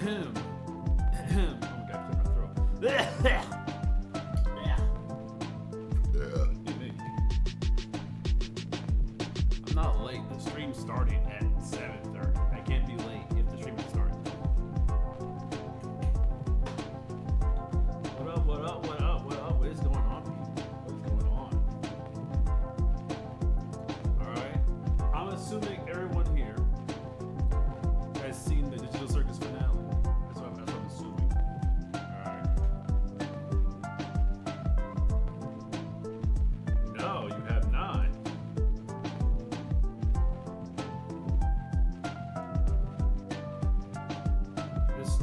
Oh my god, clear my throat. I'm not late. The stream's starting at 7:30. I can't be late if the stream is starting. What up? What up? What up? What up? What is going on? What is going on? Alright. I'm assuming everyone here has seen the Digital Circus finale. That's what I'm assuming. Alright. No, you have not.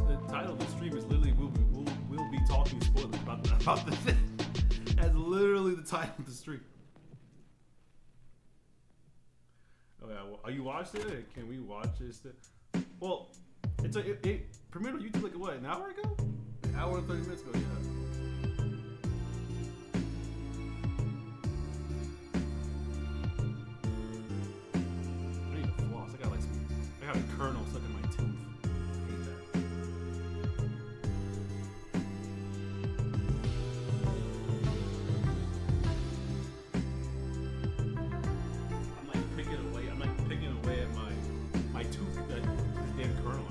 The title of the stream is literally we'll be talking spoilers about the thing. That's literally the title of the stream. Oh yeah, well, are you watching it? Can we watch this? Well, it premiered on YouTube like what, an hour ago? An hour and 30 minutes ago, yeah. I need to floss. I got a kernel stuck in my tooth. I hate that. I'm like picking away at my tooth that this damn kernel out.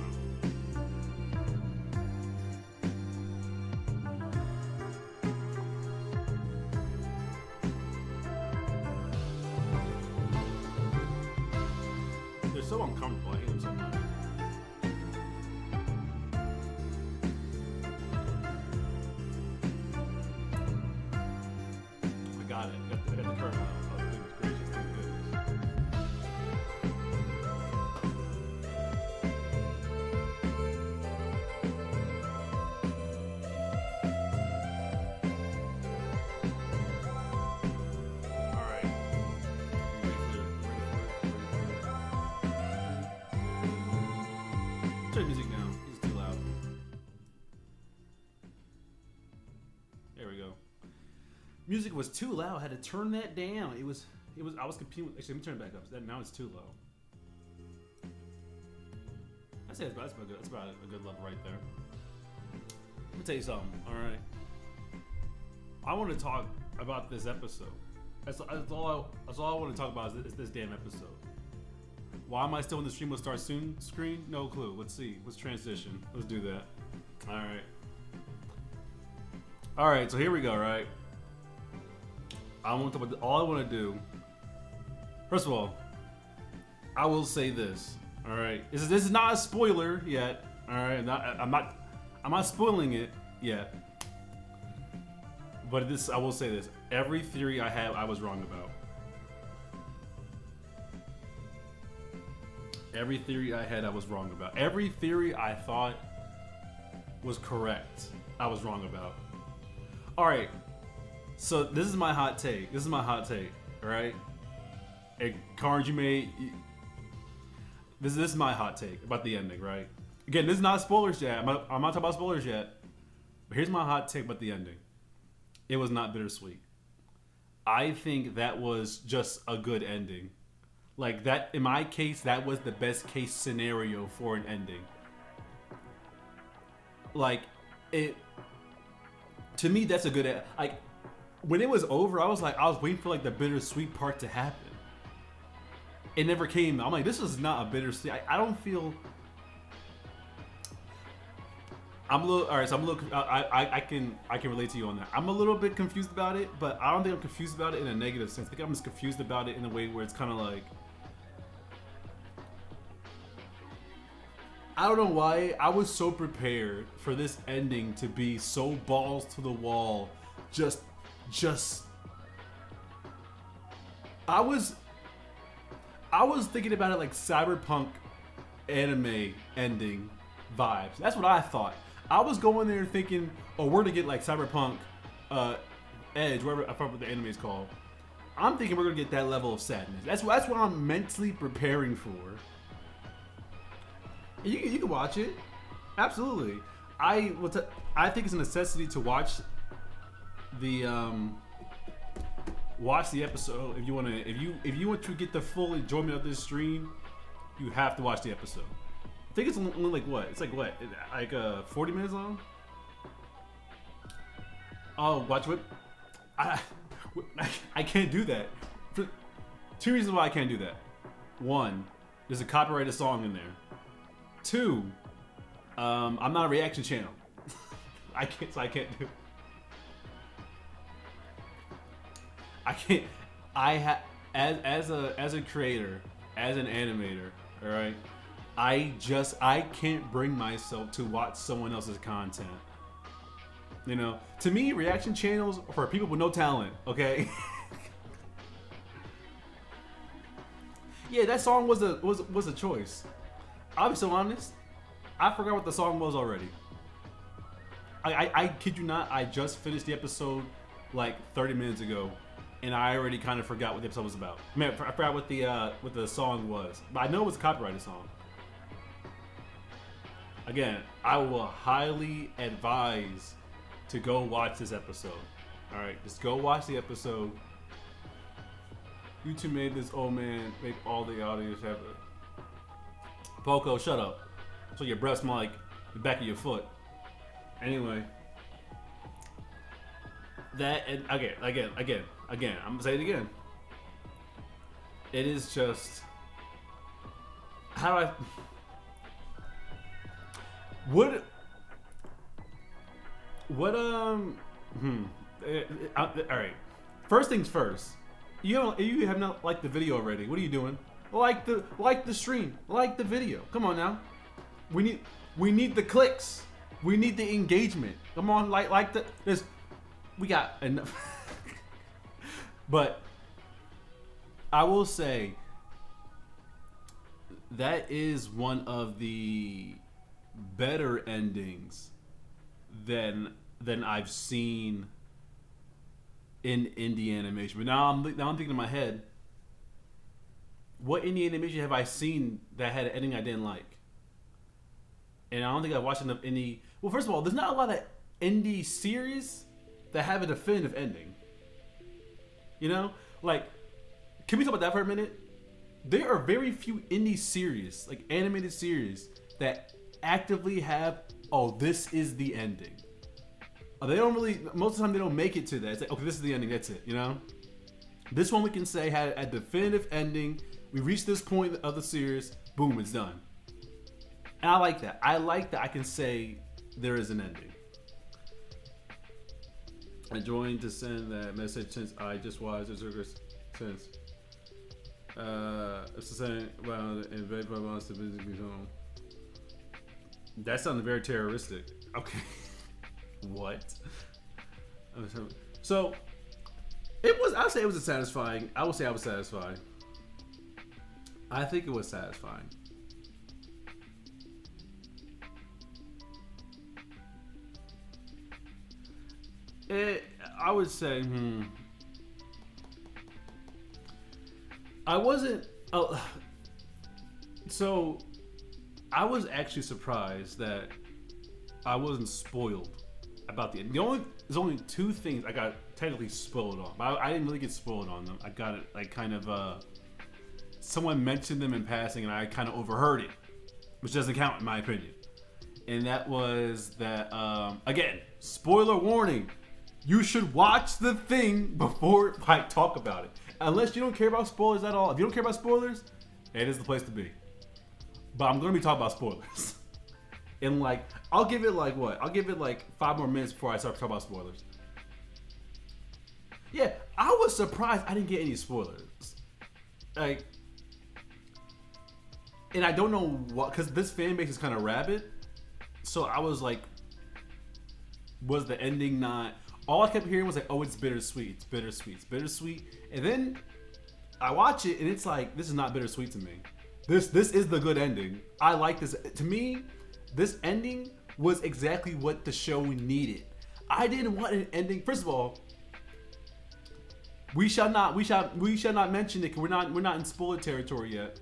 They're so uncomfortable. I hate them so much. I got it. I got the kernel out. Oh, goodness gracious. Thank goodness. Alright. Ready for it. Turn the music down. It's too loud. There we go. Music was too loud. I had to turn that down. It was I was competing with, actually let me turn it back up. Now it's too low. I say that's about a good level right there. Let me tell you something, alright? I want to talk about this episode. That's all I want to talk about is this damn episode. Why am I still in the stream will start soon screen? No clue. Let's see. Let's transition. Let's do that. Alright. Alright, so here we go, right? All I want to do. First of all, I will say this. All right, this is not a spoiler yet. All right, I'm not spoiling it yet. But I will say this: every theory I have, I was wrong about. Every theory I had, I was wrong about. Every theory I thought was correct, I was wrong about. All right. So this is my hot take. All right. And Carnes, this is my hot take about the ending, right? Again, this is not spoilers yet. I'm not talking about spoilers yet. But here's my hot take about the ending. It was not bittersweet. I think that was just a good ending. Like that, in my case, that was the best case scenario for an ending. Like it. To me, that's a good. Like when it was over, I was waiting for like the bittersweet part to happen. It never came. I'm like, this is not a bittersweet. I don't feel. I'm a little. All right, so I'm a little. I can relate to you on that. I'm a little bit confused about it, but I don't think I'm confused about it in a negative sense. I think I'm just confused about it in a way where it's kind of like. I don't know why I was so prepared for this ending to be so balls to the wall, just. I was thinking about it like cyberpunk anime ending vibes. That's what I thought. I was going there thinking, oh, we're gonna get like cyberpunk Edge, whatever I forgot what the anime is called. I'm thinking we're gonna get that level of sadness. That's what I'm mentally preparing for. You can watch it, absolutely. I think it's a necessity to watch the episode if you want to. If you want to get the full enjoyment of this stream, you have to watch the episode. think it's only like what? It's like what? Like 40 minutes long? Oh, watch what? I can't do that. For 2 reasons why I can't do that. 1, there's a copyrighted song in there. 2, I'm not a reaction channel. I can't do. I can't. As a creator, as an animator, all right. I can't bring myself to watch someone else's content. You know, to me, reaction channels are for people with no talent. Okay. Yeah, that song was a choice. I'll be so honest. I forgot what the song was already. I kid you not. I just finished the episode like 30 minutes ago, and I already kind of forgot what the episode was about. I mean, I forgot what the song was, but I know it was a copyrighted song. Again, I will highly advise to go watch this episode. All right, just go watch the episode. YouTube made this old man make all the audios have it. Poco, shut up. So your breath smell like the back of your foot. Anyway, that and again. I'm gonna say it again. It is just how do I. All right. First things first. You have not liked the video already. What are you doing? Like the stream. Like the video. Come on now. We need the clicks. We need the engagement. Come on, like this. We got enough. But I will say that is one of the better endings than I've seen in indie animation. But now I'm thinking in my head, what indie animation have I seen that had an ending I didn't like? And I don't think I've watched enough indie. Well, first of all, there's not a lot of indie series that have a definitive ending. You know, like, can we talk about that for a minute? There are very few indie series, like animated series, that actively have, oh, this is the ending. They don't really, most of the time they don't make it to that. It's like, okay, this is the ending, that's it, you know? This one we can say had a definitive ending. We reached this point of the series, boom, it's done. And I like that. I like that I can say there is an ending. I joined to send that message since I just watched the Circus since. It's the same, well, and very wants to visit me home. That sounded very terroristic. Okay. What? So it was. I would say it was satisfying. I would say I was satisfied. I think it was satisfying. I would say. I wasn't. So I was actually surprised that I wasn't spoiled about the end. There's only 2 things I got technically spoiled on. But I didn't really get spoiled on them. I got it like kind of someone mentioned them in passing and I kind of overheard it, which doesn't count in my opinion. And that was that again, spoiler warning. You should watch the thing before I talk about it. Unless you don't care about spoilers at all. If you don't care about spoilers, it is the place to be. But I'm gonna be talking about spoilers. And like, I'll give it like what? I'll give it like 5 more minutes before I start talking about spoilers. Yeah, I was surprised I didn't get any spoilers. Like, and I don't know what, because this fan base is kind of rabid. So I was like, was the ending not? All I kept hearing was like, oh, it's bittersweet, it's bittersweet, it's bittersweet. And then I watch it and it's like, this is not bittersweet to me. This is the good ending. I like this. To me, this ending was exactly what the show needed. I didn't want an ending. First of all, we shall not mention it. We're not in spoiler territory yet.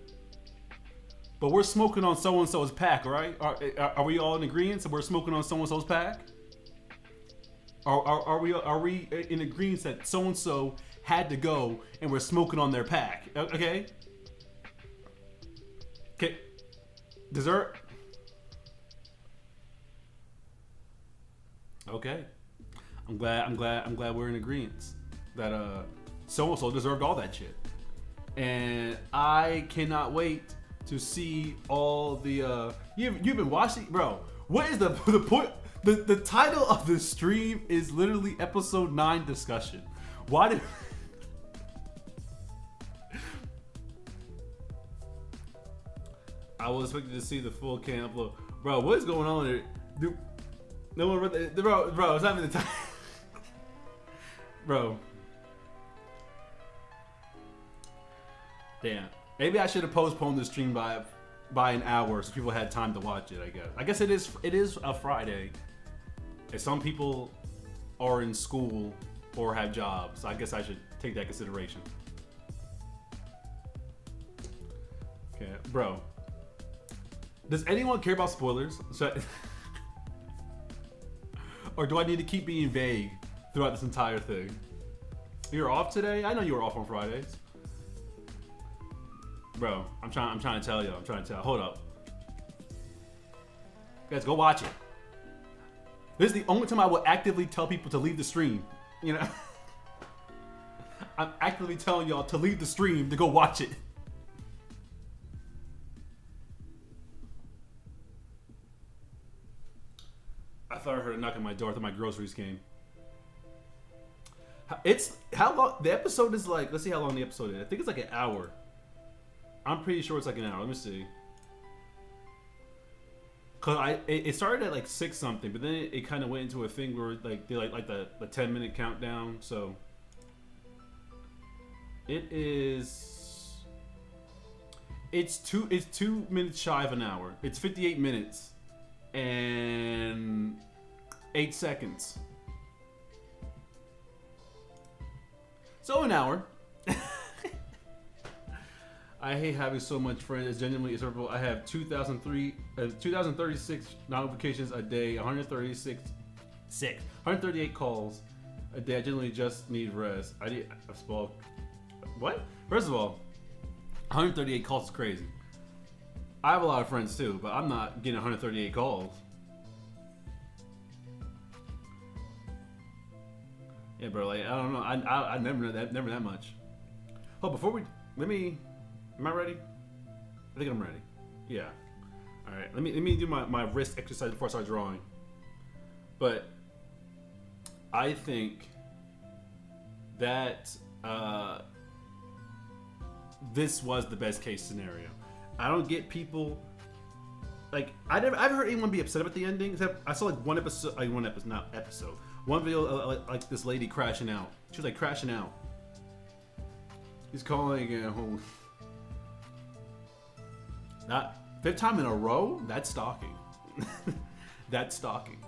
But we're smoking on so and so's pack, right? Are we all in agreement? So we're smoking on so and so's pack. Are we in agreement that so and so had to go and we're smoking on their pack? Okay. Okay. Dessert. Okay. I'm glad we're in agreement that so and so deserved all that shit. And I cannot wait to see all the you've been watching, bro. What is the point? The title of the stream is literally episode 9 discussion. Why did I was expecting to see the full can upload. Bro, what is going on there? Dude, no one read the, bro, it's not even the time. Bro. Damn. Maybe I should have postponed the stream by an hour so people had time to watch it, I guess. I guess it is a Friday. And some people are in school or have jobs. So I guess I should take that consideration. Okay, bro. Does anyone care about spoilers? Or do I need to keep being vague throughout this entire thing? You're off today? I know you were off on Fridays. Bro, I'm trying to tell you. Hold up. Guys, go watch it. This is the only time I will actively tell people to leave the stream. You know? I'm actively telling y'all to leave the stream to go watch it. I thought I heard a knock on my door. I thought my groceries came. It's how long the episode is like. Let's see how long the episode is. I think it's like an hour. I'm pretty sure it's like an hour. Let me see. Cause it started at like 6 something, but then it kind of went into a thing where like they like the 10-minute countdown. So it's 2 minutes shy of an hour. It's 58 minutes and 8 seconds. So an hour. I hate having so much friends. It's genuinely acceptable. I have 2,036 notifications a day, 138 calls a day. I genuinely just need rest. I need a small. What? First of all, 138 calls is crazy. I have a lot of friends too, but I'm not getting 138 calls. Yeah, bro. Like I don't know. I never that much. Oh, before we am I ready? I think I'm ready. Yeah. All right. Let me do my wrist exercise before I start drawing. But I think that this was the best case scenario. I don't get people like I've heard anyone be upset about the ending. Except I saw like one video like this lady crashing out. She was like crashing out. He's calling it home. Not 5th time in a row? That's stalking. That's stalking.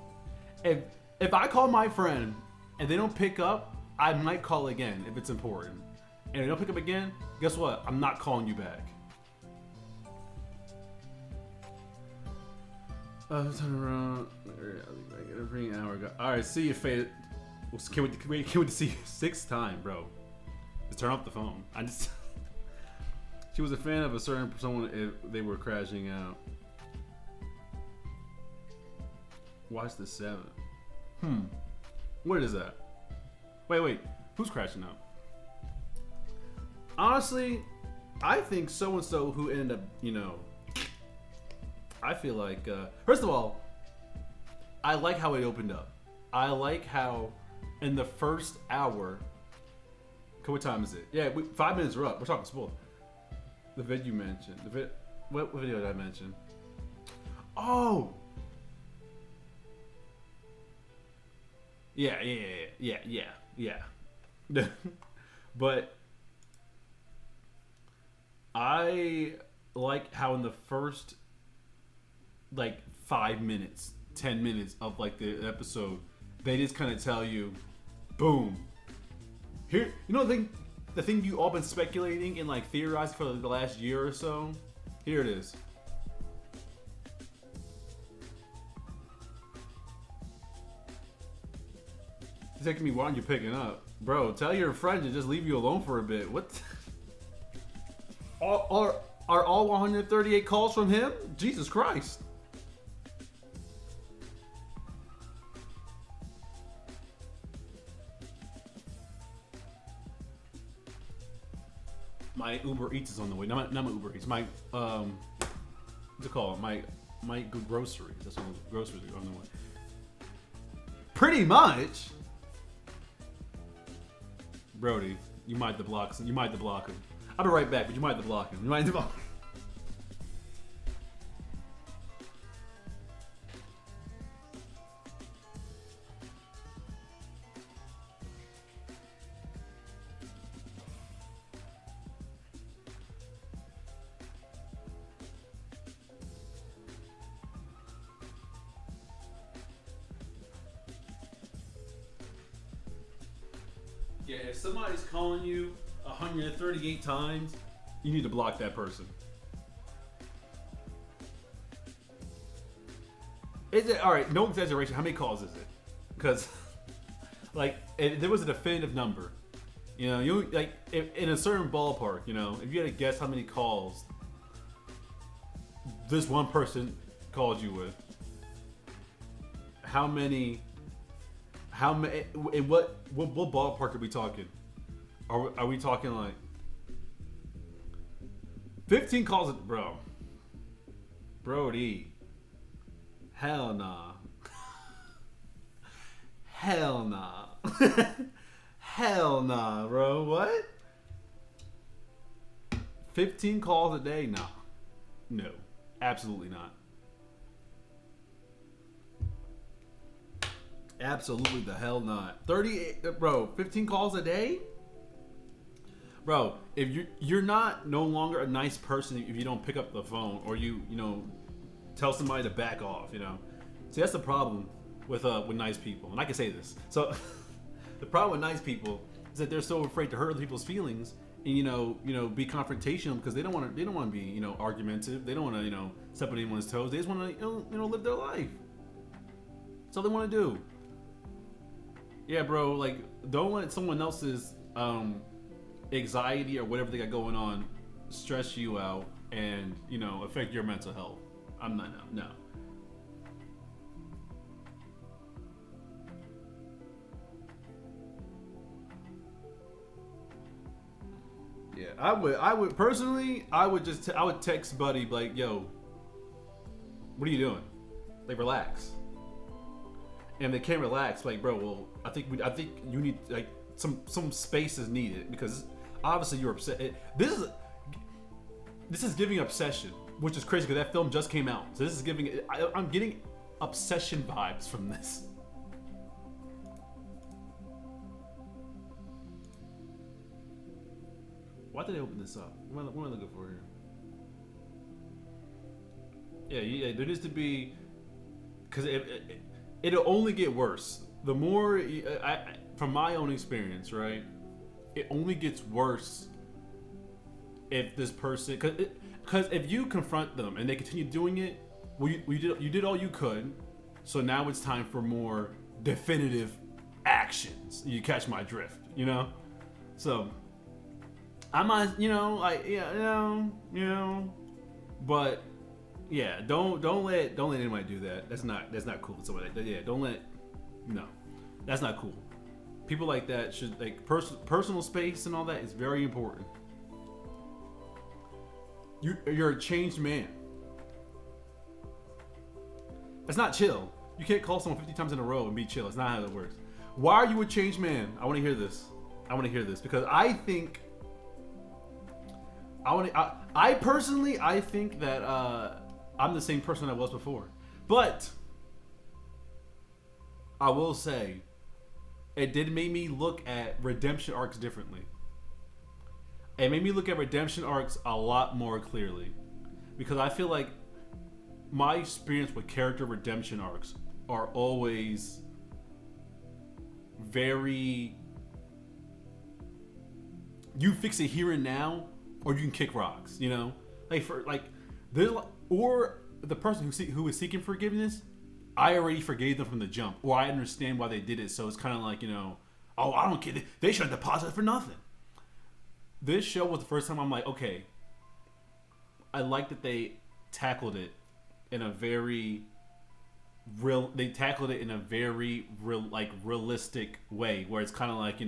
If I call my friend and they don't pick up, I might call again if it's important. And if they don't pick up again, guess what? I'm not calling you back. Turn around. Every hour ago. All right, see you, Fade. Can't wait to see you 6th time, bro. Just turn off the phone. I just. She was a fan of a certain someone if they were crashing out. Watch the 7. What is that? Wait. Who's crashing out? Honestly, I think so-and-so who ended up, I feel like, first of all, I like how it opened up. I like how in the first hour, what time is it? Yeah, 5 minutes are up. We're talking spoil. The vid you mentioned. What video did I mention? Oh! Yeah. But I like how in the first 5 minutes, 10 minutes of the episode, they just kind of tell you, boom. Here, the thing you all been speculating and theorizing for the last year or so. Here it is. It's taking me, why aren't you picking up? Bro, tell your friend to just leave you alone for a bit. What? Are all 138 calls from him? Jesus Christ. My Uber Eats is on the way. Not my Uber Eats. My what's it called? My groceries. That's what groceries are on the way. Pretty much. Brody, you might have to block him. You might have to block him. I'll be right back, but you might have to block him. You might have to block him. Yeah, if somebody's calling you 138 times, you need to block that person. Is it all right? No exaggeration. How many calls is it? Because, like, if there was a definitive number. You know, you like in a certain ballpark. You know, if you had to guess how many calls this one person called you with, how many? In what ballpark are we talking? Are we talking like 15 calls? Bro, Brody, hell nah, hell nah, hell nah, bro. What? 15 calls a day? Nah, no, absolutely not. Absolutely the hell not. 38, bro. 15 calls a day, bro. If you're not no longer a nice person if you don't pick up the phone or you know tell somebody to back off. You know, see that's the problem with nice people, and I can say this. So the problem with nice people is that they're so afraid to hurt other people's feelings and you know be confrontational because they don't want to be argumentative. They don't want to step on anyone's toes. They just want to live their life. That's all they want to do. Yeah, bro, like, don't let someone else's anxiety or whatever they got going on stress you out and, affect your mental health. I'm not, no. Yeah, I would personally, I would text buddy, like, yo, what are you doing? Like, relax. And they can't relax, like, bro, well, I think you need, like, some space is needed because obviously you're upset. This is giving obsession, which is crazy because that film just came out. So this is giving, I'm getting obsession vibes from this. Why did they open this up? What am I looking for here? Yeah, there needs to be, because it'll only get worse. The more, from my own experience, right? It only gets worse if this person, because if you confront them and they continue doing it, well, you did all you could. So now it's time for more definitive actions. You catch my drift, So I might, but yeah, don't let anybody do that. That's not cool. So yeah, no, that's not cool. People like that should, like, personal space and all that is very important. You're a changed man. That's not chill. You can't call someone 50 times in a row and be chill. It's not how that works. Why are you a changed man? I want to hear this. Because I think I personally think that I'm the same person I was before. But I will say it did make me look at redemption arcs differently. It made me look at redemption arcs a lot more clearly. Because I feel like my experience with character redemption arcs are always very, you fix it here and now, or you can kick rocks, or the person who is seeking forgiveness, I already forgave them from the jump, or I understand why they did it, so it's kind of like, oh, I don't care, they should have deposited for nothing. This show was the first time I'm like, okay, I like that they tackled it in a very realistic way, where it's kind of like,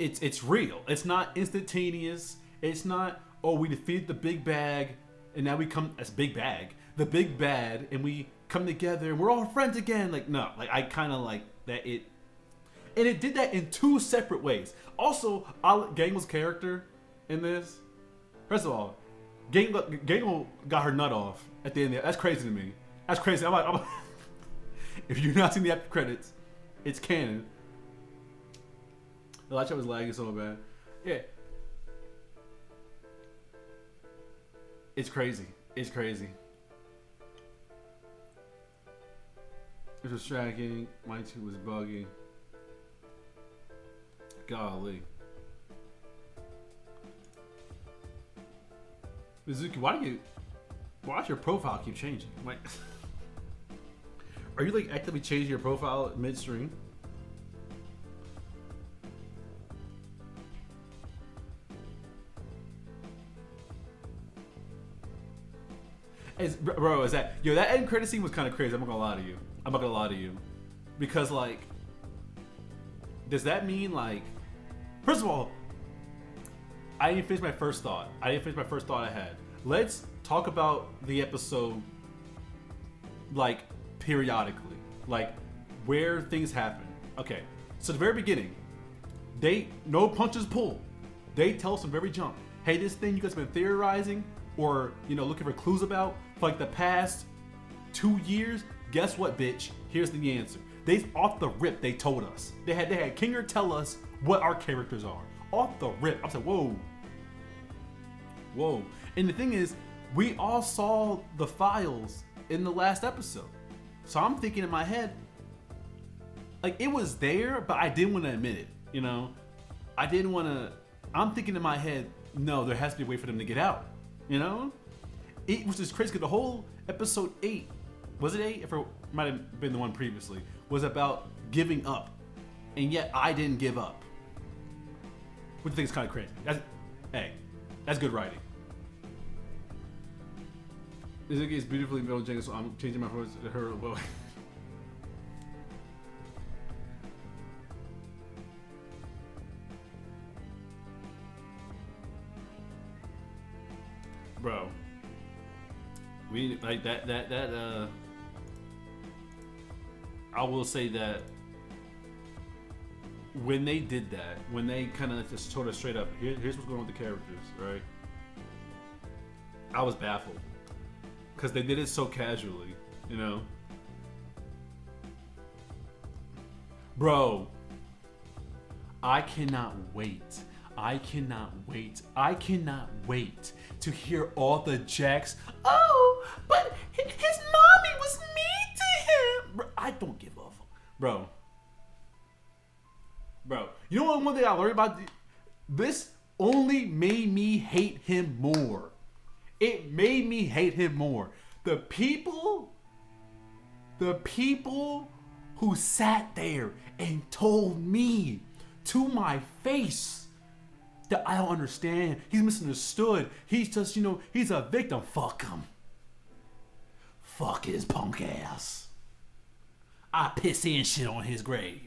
it's real. It's not instantaneous. It's not, oh, we defeated the big bag and now we come as big bag, the big bad, and we come together and we're all friends again. Like, no, like I kind of like that and it did that in 2 separate ways. Also, Gangle's character in this, first of all, Gangle got her nut off at the end there. That's crazy to me. That's crazy. I'm like if you've not seen the after credits, it's canon. The light show was lagging so bad. Yeah. It's crazy. It's crazy. It was tracking. My 2 was bugging. Golly. Mizuki, why does your profile keep changing? Like, are you like actively changing your profile midstream? Bro, is that that end credit scene was kind of crazy. I'm not gonna lie to you. Because like, does that mean like, first of all, I didn't finish my first thought. I had. Let's talk about the episode like periodically, like where things happen. Okay, so the very beginning, no punches pulled. They tell us from very jump, hey, this thing you guys have been theorizing or looking for clues about for like the past 2 years. Guess what, bitch? Here's the answer. They off the rip they told us. They had Kinger tell us what our characters are. Off the rip. I was like, whoa. And the thing is, we all saw the files in the last episode. So I'm thinking in my head, like it was there, but I didn't want to admit it. I didn't want to. I'm thinking in my head, no, there has to be a way for them to get out. It was just crazy because the whole episode 8, was it 8? If it might have been the one previously, was about giving up, and yet I didn't give up. Which I think is kind of crazy. That's good writing. Izuki is beautifully middle Jenga, so I'm changing my voice to her. Well, bro, we like that. I will say that when they did that, when they kind of just told us straight up, here's what's going on with the characters, right? I was baffled because they did it so casually, Bro, I cannot wait to hear all the Jacks. Oh, but his mommy was mean to him. Bro, I don't give a fuck. Bro. You know what? One thing I learned about this only made me hate him more. It made me hate him more. The people who sat there and told me to my face that I don't understand. He's misunderstood. He's just, he's a victim. Fuck him. Fuck his punk ass. I piss and shit on his grave.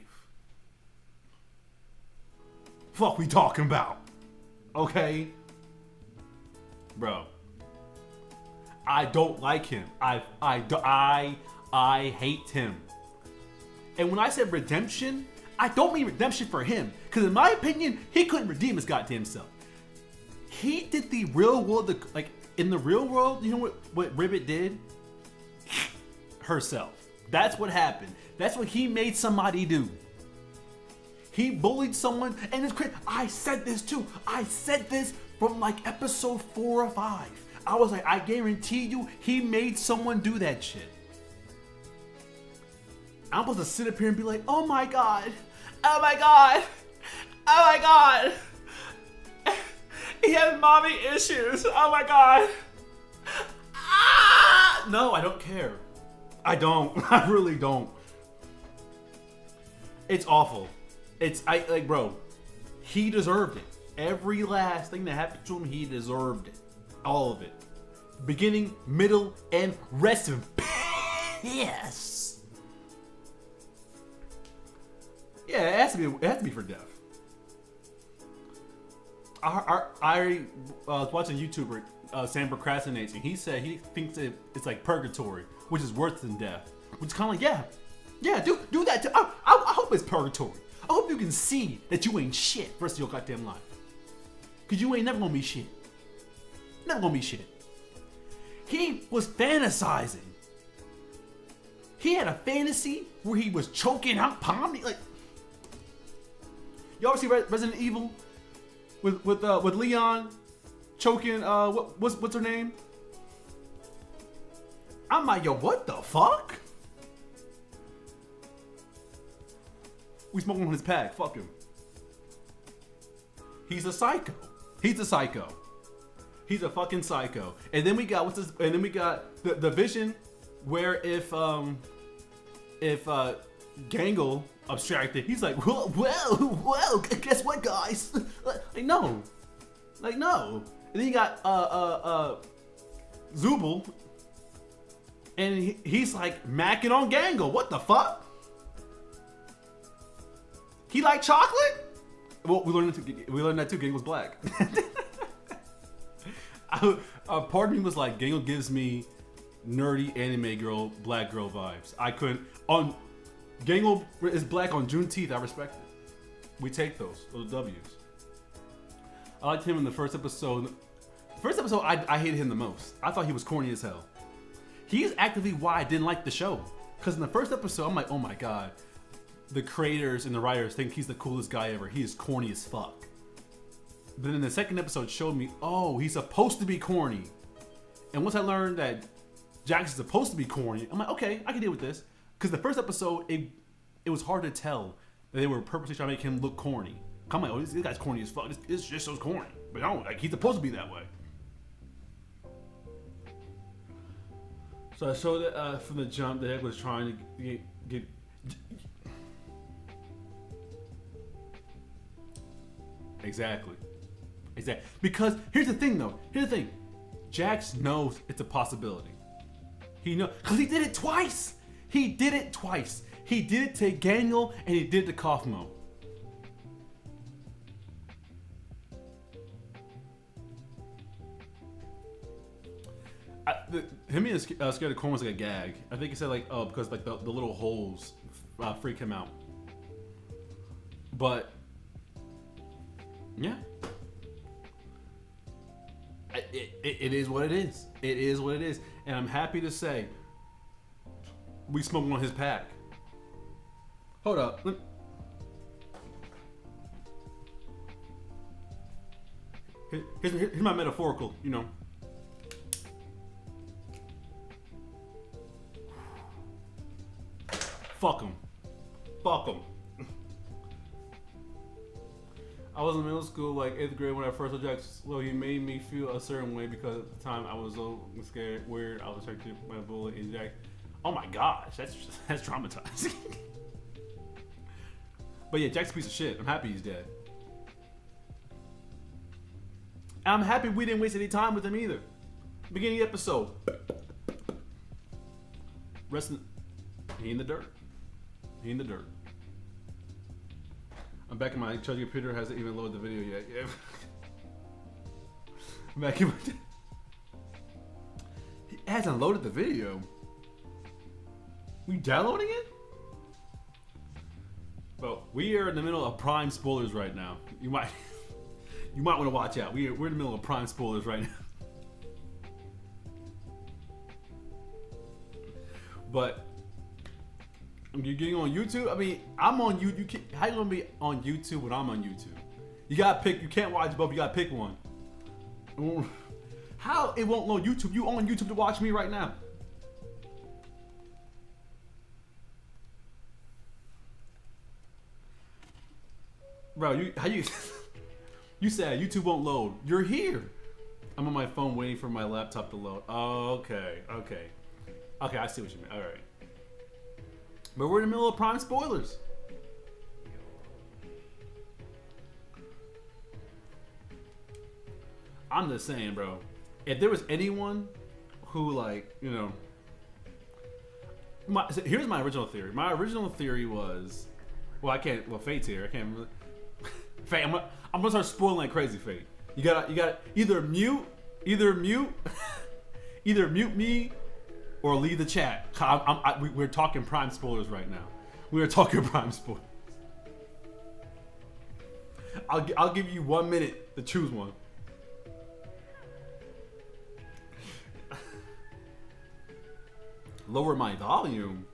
Fuck we talking about? Okay? Bro. I don't like him. I hate him. And when I said redemption, I don't mean redemption for him. Because in my opinion, he couldn't redeem his goddamn self. He did the real world, like in the real world, you know what Ribbit did? Herself. That's what happened. That's what he made somebody do. He bullied someone, and it's crazy. I said this too. I said this from like episode 4 or 5. I was like, I guarantee you, he made someone do that shit. I'm supposed to sit up here and be like, oh my god, oh my god, oh my god. He has mommy issues, oh my god. Ah! No, I don't care. I don't. I really don't. It's awful. Bro, he deserved it. Every last thing that happened to him, he deserved it. All of it. Beginning, middle, and rest of him. Yes. Yeah, it has to be for death. I was watching a YouTuber, Sam Procrastinates, and he said he thinks it's like purgatory, which is worse than death. Which is kind of like, yeah, do that too. I hope it's purgatory. I hope you can see that you ain't shit for the rest of your goddamn life. Cause you ain't never gonna be shit. Never gonna be shit. He was fantasizing. He had a fantasy where he was choking out Pomni. Like, you ever see Resident Evil with Leon choking? What's her name? I'm like, yo, what the fuck? We smoking on his pack. Fuck him. He's a psycho. He's a psycho. He's a fucking psycho. And then we got And then we got the vision where if Gangle abstracted, he's like, well, guess what, guys? Like no. And then you got Zubul, and he's like macking on Gangle. What the fuck? He like chocolate? Well, we learned that too. Gangle's black. Part of me was like, Gangle gives me nerdy anime girl, black girl vibes. I couldn't. Gangle is black on Juneteenth. I respect it. We take those W's. I liked him in the first episode. I hated him the most. I thought he was corny as hell. He is actively why I didn't like the show. Because in the first episode, I'm like, oh my god. The creators and the writers think he's the coolest guy ever. He is corny as fuck. But then the second episode showed me, oh, he's supposed to be corny. And once I learned that Jax is supposed to be corny, I'm like, okay, I can deal with this. Because the first episode, it was hard to tell that they were purposely trying to make him look corny. I'm like, oh, this guy's corny as fuck. This just so corny. But no, like, he's supposed to be that way. So I showed that from the jump that Heck was trying to get Exactly. Because here's the thing, though. Jax knows it's a possibility. He knows, because he did it twice. He did it to Gangle, and he did it to Kaufmo. Him being scared of corn was like a gag. I think he said like, oh, because like the little holes freak him out. But yeah, it is what it is. It is what it is, and I'm happy to say we smoking on his pack. Hold up. Here's my metaphorical, you know. Fuck him. I was in middle school, like 8th grade, when I first saw Jax. Well, he made me feel a certain way because at the time I was so scared, weird. I was attracted by a bully and Jax. Oh my gosh, that's traumatizing. But yeah, Jack's a piece of shit. I'm happy he's dead. And I'm happy we didn't waste any time with him either. Beginning of the episode. He in the dirt. I'm back in my charging computer. Hasn't even loaded the video yet. Yeah. I'm back in my. He hasn't loaded the video. We downloading it? Well, we are in the middle of prime spoilers right now. You might want to watch out. We're in the middle of prime spoilers right now. But you're getting on YouTube. I mean, I'm on YouTube. How you gonna be on YouTube when I'm on YouTube? You gotta pick. You can't watch both. You gotta pick one. How it won't load YouTube? You on YouTube to watch me right now? Bro, you said YouTube won't load. You're here. I'm on my phone waiting for my laptop to load. Oh, okay. I see what you mean. All right. But we're in the middle of prime spoilers. I'm just saying, bro. If there was anyone who, like, you know, here's my original theory. My original theory was, well, Fate's here. I can't really. Fate, I'm gonna start spoiling like crazy, Fate. You gotta either mute, either mute, either mute me, or leave the chat. We're talking prime spoilers right now. We are talking prime spoilers. I'll give you 1 minute to choose one. Lower my volume.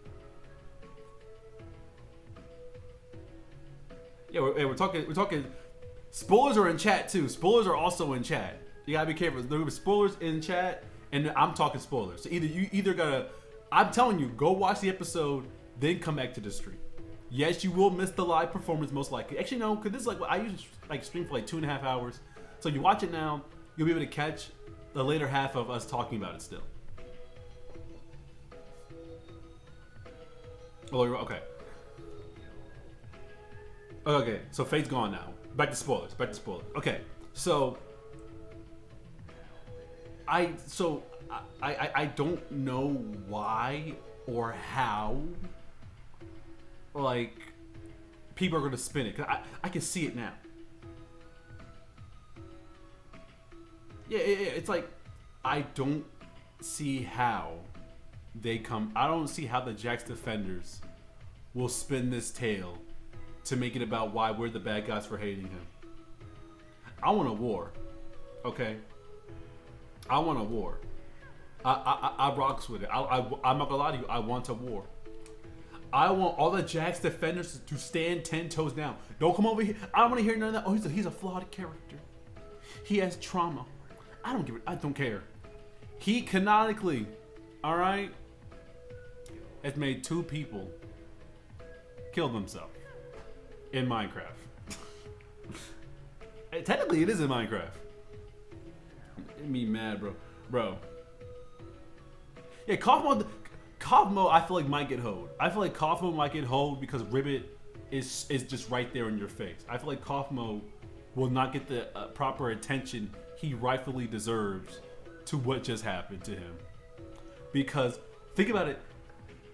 Yeah, we're talking. Spoilers are in chat too. Spoilers are also in chat. You gotta be careful. There were spoilers in chat, and I'm talking spoilers. So you gotta. I'm telling you, go watch the episode, then come back to the stream. Yes, you will miss the live performance most likely. Actually, no, because this is like I usually like stream for like 2.5 hours. So you watch it now, you'll be able to catch the later half of us talking about it still. Oh, okay. Okay, so Fate's gone now. Back to spoilers. Okay, so I don't know why or how like people are gonna spin it. 'Cause I can see it now. Yeah, it's like I don't see how they come. I don't see how the Jax defenders will spin this tale to make it about why we're the bad guys for hating him. I want a war, okay? I want a war. I rocks with it. I'm not gonna lie to you. I want a war. I want all the Jax defenders to stand 10 toes down. Don't come over here. I don't want to hear none of that. Oh, he's a flawed character. He has trauma. I don't give it. I don't care. He canonically, all right, has made 2 people kill themselves in Minecraft. Technically, it is in Minecraft. Me mad, bro. Yeah, Cough mode, I feel like might get hoed. I feel like Cough mode might get hoed because Ribbit is just right there in your face. I feel like Cough mode will not get the proper attention he rightfully deserves to what just happened to him. Because think about it,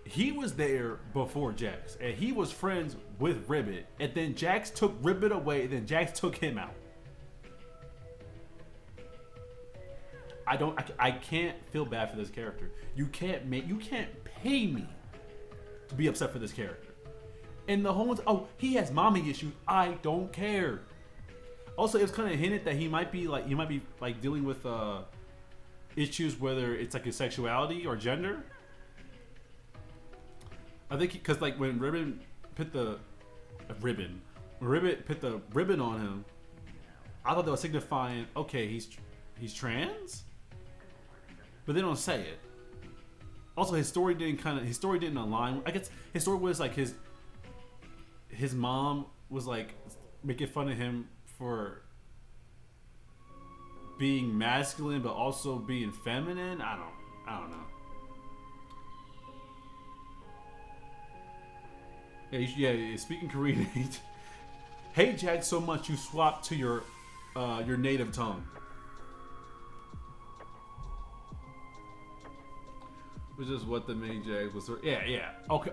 he was there before Jax, and he was friends with Ribbit, and then Jax took Ribbit away, and then Jax took him out. I can't feel bad for this character. You can't pay me to be upset for this character. And the whole oh, he has mommy issues. I don't care. Also, it was kind of hinted that he might be dealing with issues, whether it's like his sexuality or gender. I think because like when Ribbit put the ribbon on him, I thought that was signifying okay, he's trans. But they don't say it. Also, his story didn't align. I guess his story was like his mom was like making fun of him for being masculine, but also being feminine. I don't know. Yeah. Speaking Korean, hate Jax so much you swap to your native tongue. Which is what the main Jax was. Yeah. Okay.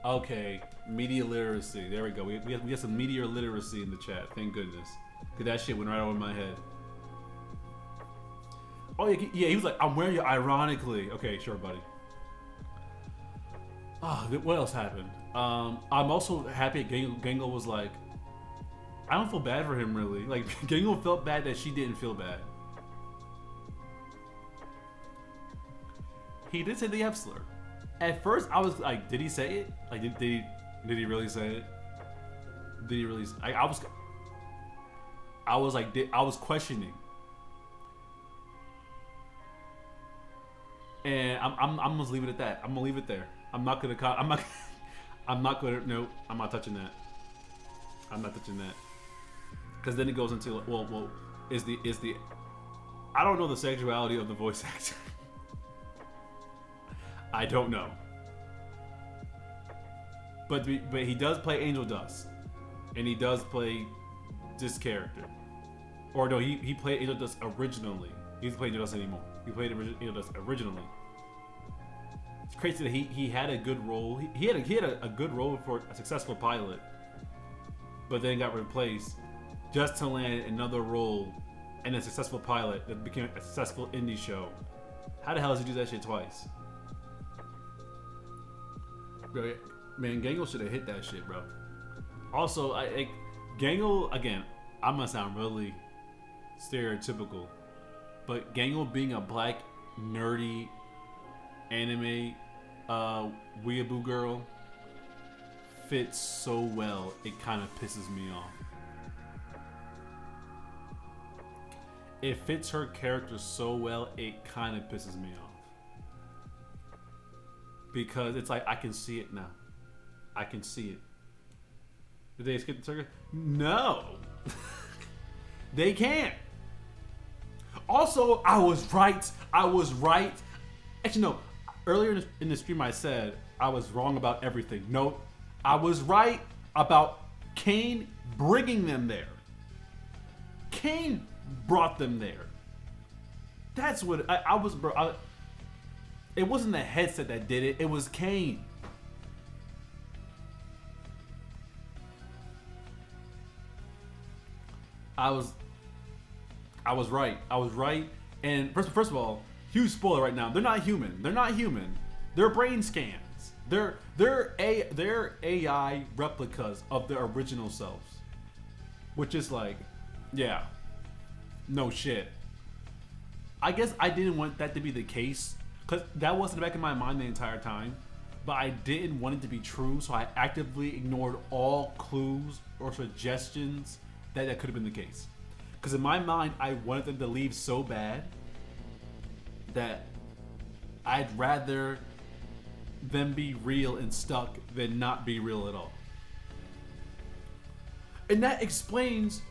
Okay. Media literacy. There we go. We have some media literacy in the chat. Thank goodness. Cause that shit went right over my head. Oh yeah. He was like, "I'm wearing you ironically." Okay, sure, buddy. What else happened? I'm also happy Gangle was like, I don't feel bad for him really. Like Gangle felt bad that she didn't feel bad. He did say the F slur. At first, I was like, did he say it? Like, did he really say it? Did he really? I was questioning, and I'm gonna leave it at that. I'm gonna leave it there. I'm not gonna. No, I'm not touching that. I'm not touching that. Because then it goes into well, is the? I don't know the sexuality of the voice actor. I don't know. But he does play Angel Dust. And he does play this character. Or no, he played Angel Dust originally. He doesn't play Angel Dust anymore. He played Angel Dust originally. It's crazy that he had a good role. He had a good role for a successful pilot. But then got replaced just to land another role in a successful pilot that became a successful indie show. How the hell does he do that shit twice? Bro, man, Gangle should have hit that shit, bro. Also, Gangle, again, I'm gonna sound really stereotypical, but Gangle being a black, nerdy, anime, weeaboo girl fits so well, it kind of pisses me off. It fits her character so well, it kind of pisses me off. Because it's like, I can see it now. I can see it. Did they escape the circus? No. They can't. Also, I was right. Actually, no. Earlier in the stream, I said I was wrong about everything. No, I was right about Kane bringing them there. Kane brought them there. That's what I was, bro. It wasn't the headset that did it. It was Kane. I was right. I was right. And first of all, huge spoiler right now. They're not human. They're not human. They're brain scans. They're AI replicas of their original selves. Which is like, yeah, no shit. I guess I didn't want that to be the case, because that was in the back of my mind the entire time. But I didn't want it to be true, so I actively ignored all clues or suggestions that could have been the case. Because in my mind, I wanted them to leave so bad that I'd rather them be real and stuck than not be real at all. And that explains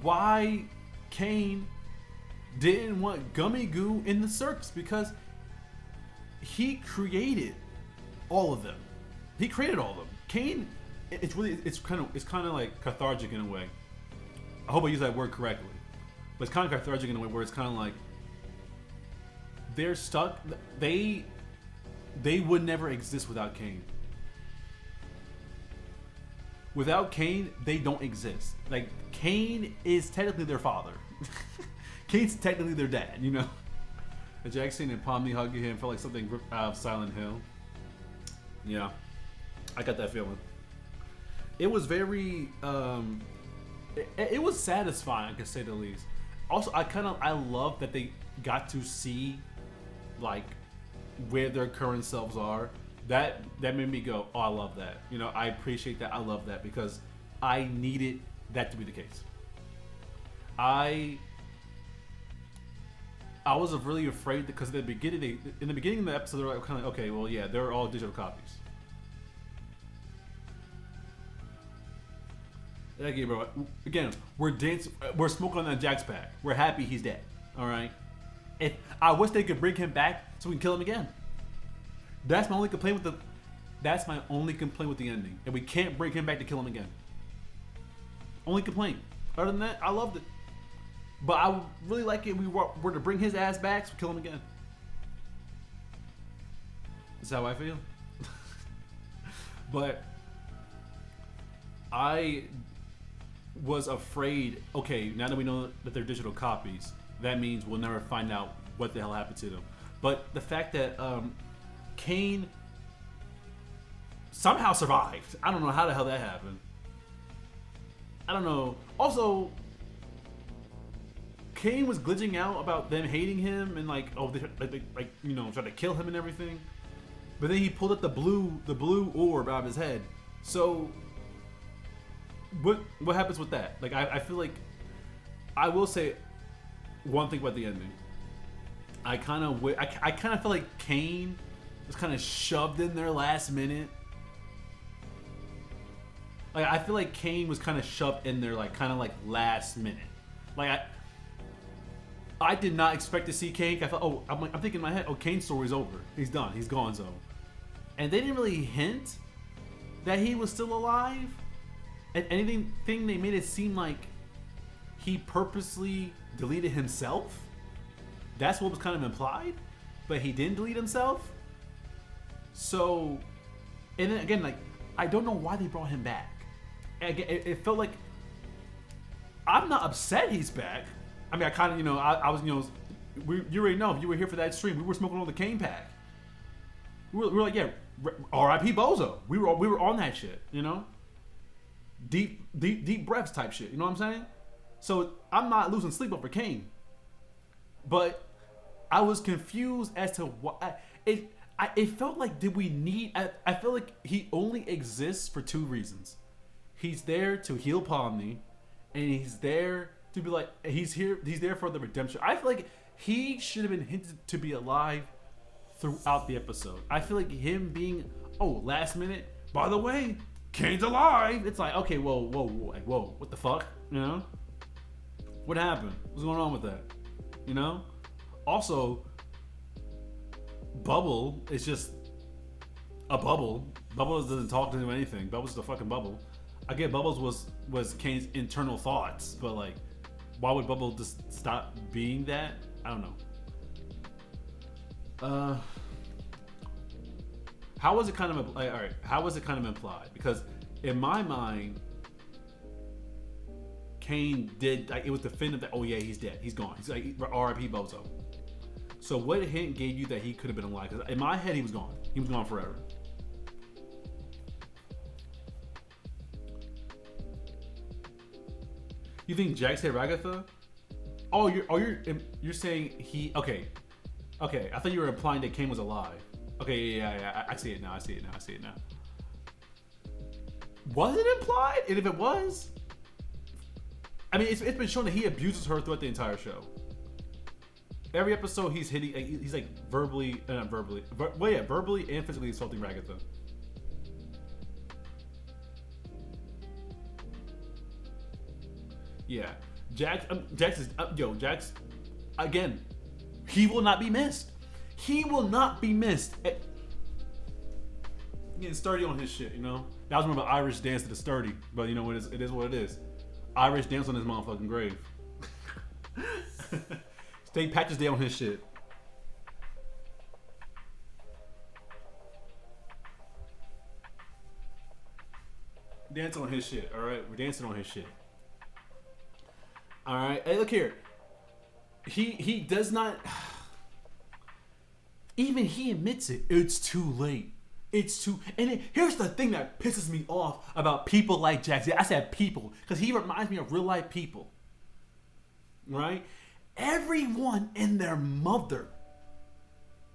why Kane didn't want Gummy Goo in the circus, because he created all of them. He created all of them. Kane, it's kind of like cathartic in a way. I hope I use that word correctly. But it's kind of cathartic in a way where it's kind of like they're stuck. They would never exist without Kane. Without Kane, they don't exist. Like, Kane is technically their father. Kane's technically their dad, you know? The Jack scene and Pomni hugging him felt like something ripped out of Silent Hill. Yeah, I got that feeling. It was very, it was satisfying, to say the least. Also, I love that they got to see, like, where their current selves are. That made me go, oh, I love that. You know, I appreciate that. I love that, because I needed that to be the case. I was really afraid, because in the beginning of the episode, they were kind of like, okay, well, yeah, they're all digital copies. Okay, bro. Again, we're smoking on that Jack's pack. We're happy he's dead. All right. If I wish they could bring him back so we can kill him again. That's my only complaint with the ending. And we can't bring him back to kill him again. Only complaint. Other than that, I loved it. But I would really like it if we were to bring his ass back so we kill him again. That's how I feel. But I was afraid, okay, now that we know that they're digital copies, that means we'll never find out what the hell happened to them. But the fact that Kane somehow survived. I don't know how the hell that happened. I don't know. Also, Kane was glitching out about them hating him and like, oh, they you know, trying to kill him and everything. But then he pulled up the blue orb out of his head. So what happens with that? Like, I feel like, I will say one thing about the ending. I kind of feel like Kane was kind of shoved in there last minute. Like, I feel like Kane was kind of shoved in there, like, kind of like last minute. Like, I did not expect to see Kane. I thought, oh, I'm thinking in my head, oh, Kane's story's over. He's done. He's gone, so. And they didn't really hint that he was still alive. And anything they made it seem like he purposely deleted himself. That's what was kind of implied. But he didn't delete himself. So, and then again, like, I don't know why they brought him back. Again, it felt like I'm not upset he's back. I mean, I kind of, I was, you already know, if you were here for that stream, we were smoking on the Kane pack. We were like, yeah, R.I.P. Bozo. We were on that shit, deep breaths type shit. You know what I'm saying? So I'm not losing sleep over Kane, but I was confused as to what it felt like. Did we need? I feel like he only exists for two reasons. He's there to heal Pomni, and he's there to be like he's there for the redemption. I feel like he should have been hinted to be alive throughout the episode. I feel like him being last minute. By the way, Kane's alive. It's like, okay, whoa, what the fuck? What happened? What's going on with that? Also, Bubble is just a bubble. Bubbles doesn't talk to him anything. Bubbles is a fucking bubble. I get Bubbles was Kane's internal thoughts, but like, why would Bubble just stop being that? I don't know. How was it kind of all right? How was it kind of implied? Because in my mind, Kane did like, it was definitive that he's dead, he's gone, he's like R.I.P. Bozo. So what hint gave you that he could have been alive? Because in my head, he was gone. He was gone forever. You think Jax hit Ragatha? You're saying he? Okay. I thought you were implying that Kane was alive. Okay, yeah. I see it now. Was it implied? And if it was, I mean, it's been shown that he abuses her throughout the entire show. Every episode, he's like verbally and physically assaulting Ragatha. Yeah, Jax again. He will not be missed. He will not be missed. Getting sturdy on his shit, That was more of an Irish dance to the sturdy, but it is what it is. Irish dance on his motherfucking grave. St. Patrick's Day on his shit. Dancing on his shit, alright? We're dancing on his shit. Alright, hey, look here. He does not... Even he admits it. It's too late. And here's the thing that pisses me off about people like Jax. I said people, because he reminds me of real life people. Right? Everyone and their mother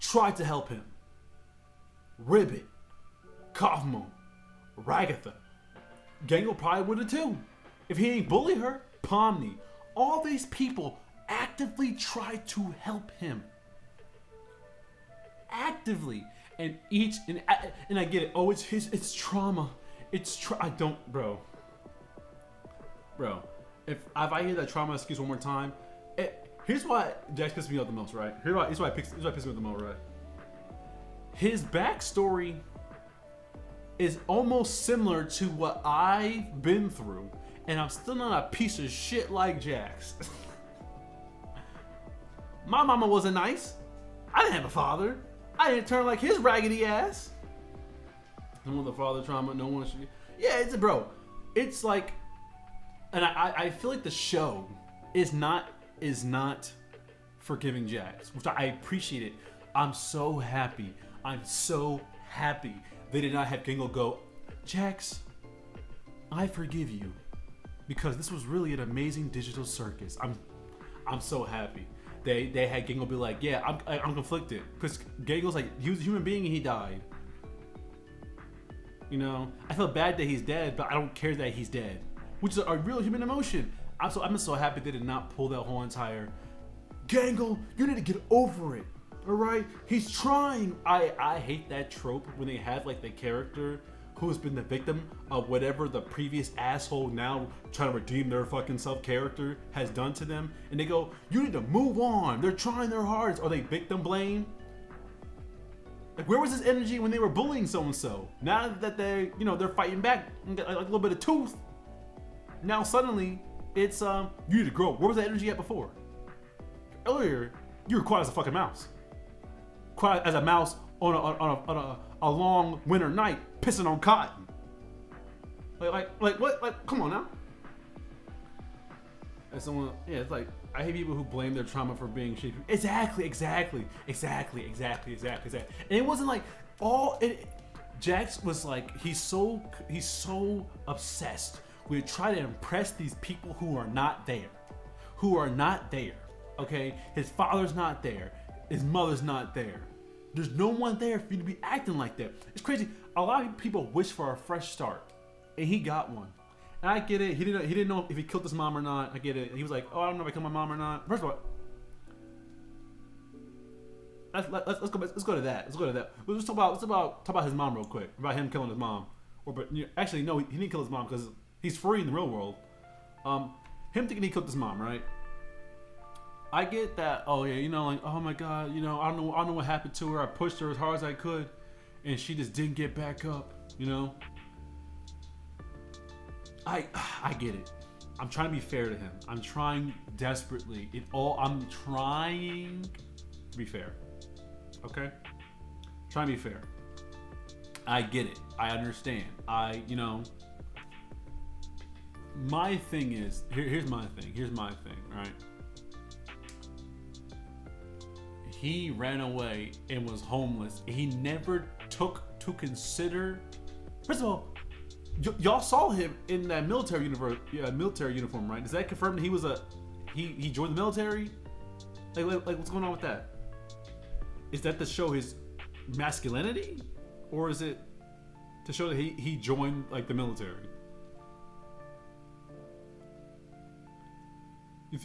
tried to help him. Ribbit, Kaufmo, Ragatha. Gangle probably would have too. If he ain't bully her, Pomni. All these people actively tried to help him. Actively. And I get it. Oh, it's trauma. I don't, bro. If I hear that trauma excuse one more time, here's why Jax pisses me off the most, right? Here's why it pisses me off the most, right? His backstory is almost similar to what I've been through, and I'm still not a piece of shit like Jax. My mama wasn't nice. I didn't have a father. I didn't turn like his raggedy ass. No one the father trauma. No one should. Yeah, it's like, and I feel like the show is not forgiving Jax, which I appreciate it. I'm so happy they did not have Gangle go, Jax, I forgive you, because this was really an amazing digital circus. I'm so happy. They had Gangle be like, yeah, I'm conflicted, because Gangle's like, he was a human being and he died. I feel bad that he's dead, but I don't care that he's dead, which is a real human emotion. I'm just so happy they did not pull that whole entire Gangle, you need to get over it. All right, he's trying. I hate that trope when they have like the character who's been the victim of whatever the previous asshole now trying to redeem their fucking self character has done to them, and they go, you need to move on. They're trying their hardest. Are they victim blame? Like, where was this energy when they were bullying so and so? Now that they're fighting back and get like a little bit of tooth, now suddenly it's you need to grow. Where was that energy at before? Earlier, you were quiet as a fucking mouse. Quiet as a mouse on a long winter night, pissing on cotton. Like what? Like, come on now. As someone, yeah, it's like I hate people who blame their trauma for being shitty. Exactly. And it wasn't like all it. Jax was like he's so obsessed with trying to impress these people who are not there, Okay, his father's not there, his mother's not there. There's no one there for you to be acting like that. It's crazy. A lot of people wish for a fresh start, and he got one. And I get it. He didn't know if he killed his mom or not. I get it. He was like, oh, I don't know if I killed my mom or not. First of all, let's go to that. Let's talk about his mom real quick. About him killing his mom. Actually, no, he didn't kill his mom because he's free in the real world. Him thinking he killed his mom, right? I get that. Oh yeah, you know, like, oh my god, you know, I don't know what happened to her. I pushed her as hard as I could, and she just didn't get back up. You know. I get it. I'm trying to be fair to him. I'm trying desperately. I'm trying to be fair. Okay? Trying to be fair. I get it. I understand. My thing is, here's my thing, right? He ran away and was homeless. He never took to consider. First of all, y'all saw him in that military uniform, right? Does that confirm that he joined the military? Like what's going on with that? Is that to show his masculinity, or is it to show that he joined like the military?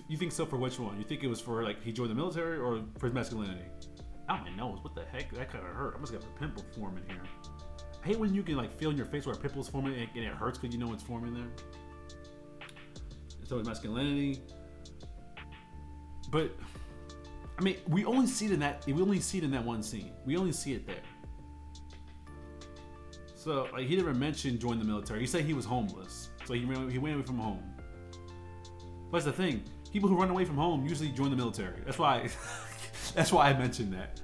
You think so? For which one? You think it was for like he joined the military or for his masculinity? Out my nose. What the heck? That kind of hurt. I must have a pimple forming here. I hate when you can like feel in your face where a pimple's forming and it hurts because you know it's forming there. So it's masculinity. But I mean, we only see it in that one scene. We only see it there. So like he never mentioned join the military. He said he was homeless. So he went away from home. But that's the thing. People who run away from home usually join the military. That's why I mentioned that.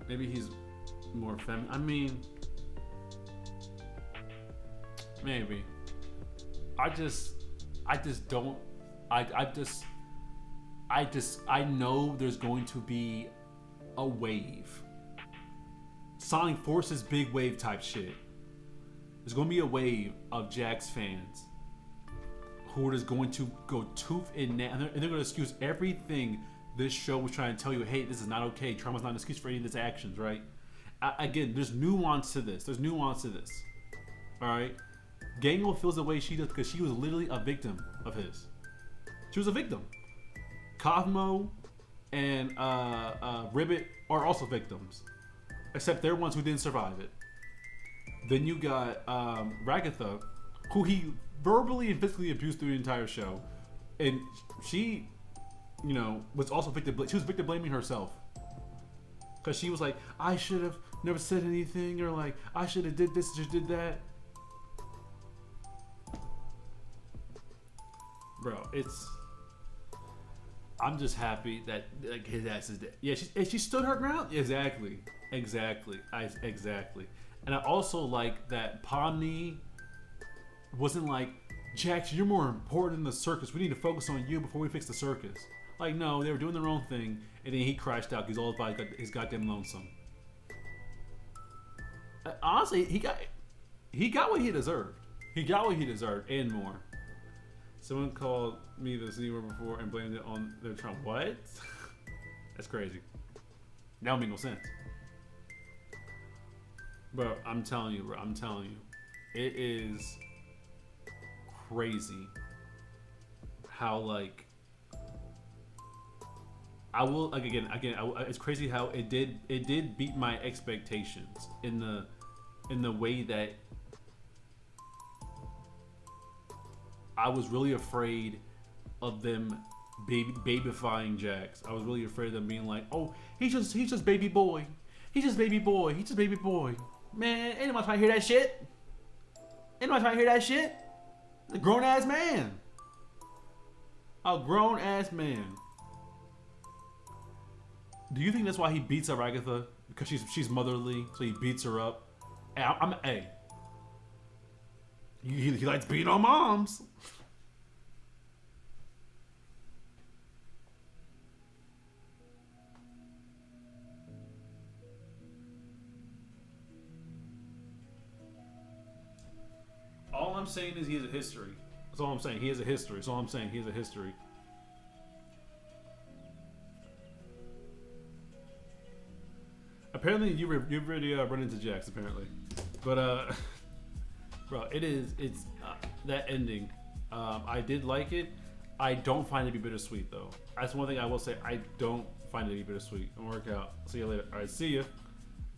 Maybe he's more feminine. I mean, maybe. I know there's going to be a wave. Sonic Force's big wave type shit. There's going to be a wave of Jax fans who are just going to go tooth and nail, and they're going to excuse everything this show was trying to tell you. Hey, this is not okay. Trauma's not an excuse for any of his actions, right? Again, there's nuance to this. All right? Gango feels the way she does because she was literally a victim of his. She was a victim. Cosmo and Ribbit are also victims, except they're ones who didn't survive it. Then you got Ragatha, who he verbally and physically abused through the entire show, and she, you know, was also victim. She was victim blaming herself because she was like, "I should have never said anything," or like, "I should have did this, just did that." Bro, I'm just happy that like his ass is dead. Yeah, she stood her ground. Exactly. And I also like that Pomni wasn't like, Jax, you're more important than the circus. We need to focus on you before we fix the circus. Like, no, they were doing their own thing, and then he crashed out. He's all about his goddamn lonesome. Honestly, he got what he deserved. He got what he deserved and more. Someone called me the C word before and blamed it on their Trump. What? That's crazy. That don't make no sense. Bro, I'm telling you, it is crazy how like I will like again. It's crazy how it did beat my expectations in the way that I was really afraid of them babyifying Jax. I was really afraid of them being like, oh, he's just baby boy. He's just baby boy. Man, ain't nobody trying to hear that shit. A grown ass man. Do you think that's why he beats up Agatha? Because she's motherly, so he beats her up? He likes beating on moms. All I'm saying is he has a history. That's all I'm saying. He has a history. That's all I'm saying. He has a history. Apparently, you've already run into Jax. Apparently, but bro, it's that ending. I did like it. I don't find it to be bittersweet though. That's one thing I will say. I don't find it to be bittersweet. Don't work out. See you later. All right, see ya.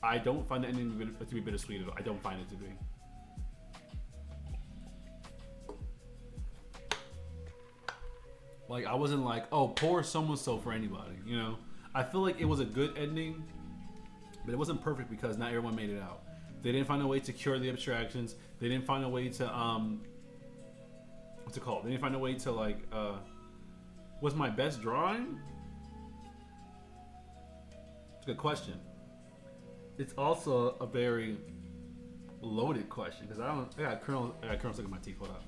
I don't find the ending to be bittersweet at all. I don't find it to be. Like, I wasn't like, oh, poor so-and-so for anybody, you know? I feel like it was a good ending, but it wasn't perfect because not everyone made it out. They didn't find a way to cure the abstractions. They didn't find a way to, what's it called? They didn't find a way to, like, was my best drawing? It's a good question. It's also a very loaded question because I got kernels stuck in my teeth. Hold up.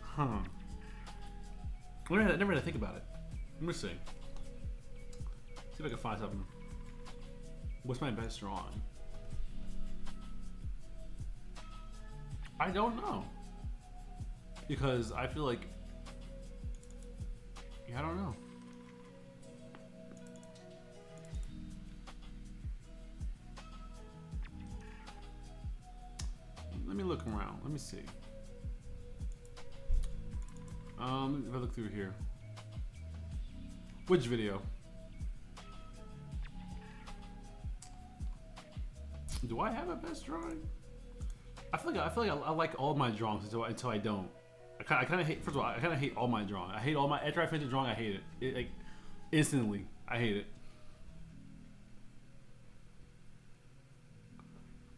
Huh. I never had to think about it. Let me see. See if I can find something. What's my best drawing? I don't know. Because I feel like... Yeah, I don't know. Let me look around. Let me see. If I look through here. Which video? Do I have a best drawing? I feel like I like all my drawings until I don't. I kind of hate. First of all, I kind of hate all my drawing. I hate all my. After I finish the drawing, I hate it. Like instantly, I hate it.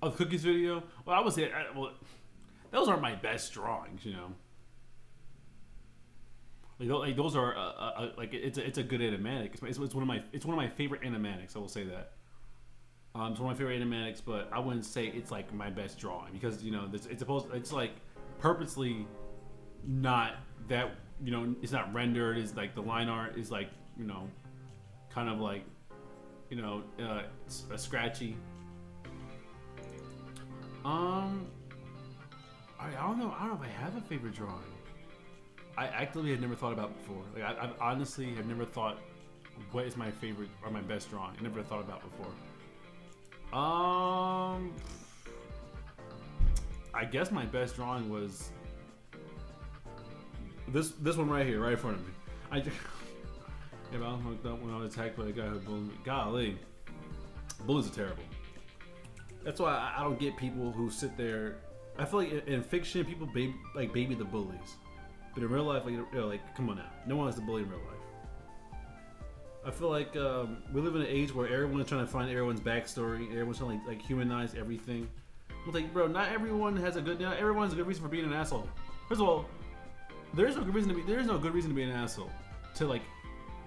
Oh, the cookies video. Well, I would say, well, those aren't my best drawings, you know. Like those are like it's a good animatic. It's one of my favorite animatics. I will say that. It's one of my favorite animatics, but I wouldn't say it's like my best drawing because you know it's like purposely not that, you know, it's not rendered. It's like the line art is like, you know, kind of like, you know, scratchy. I don't know if I have a favorite drawing. I actively had never thought about before. Like I honestly have never thought what is my favorite or my best drawing. I never thought about before. I guess my best drawing was this one right here, right in front of me. Yeah, I was hooked up when I was attacked by the guy who bullied me. Golly, bullies are terrible. That's why I don't get people who sit there. I feel like in fiction, people baby the bullies. But in real life, like, you know, like, come on now. No one likes to bully in real life. I feel like we live in an age where everyone's trying to find everyone's backstory. Everyone's trying to like humanize everything. I'm like, bro, not everyone has a good. Not everyone has a good reason for being an asshole. First of all, there is no good reason to be an asshole to like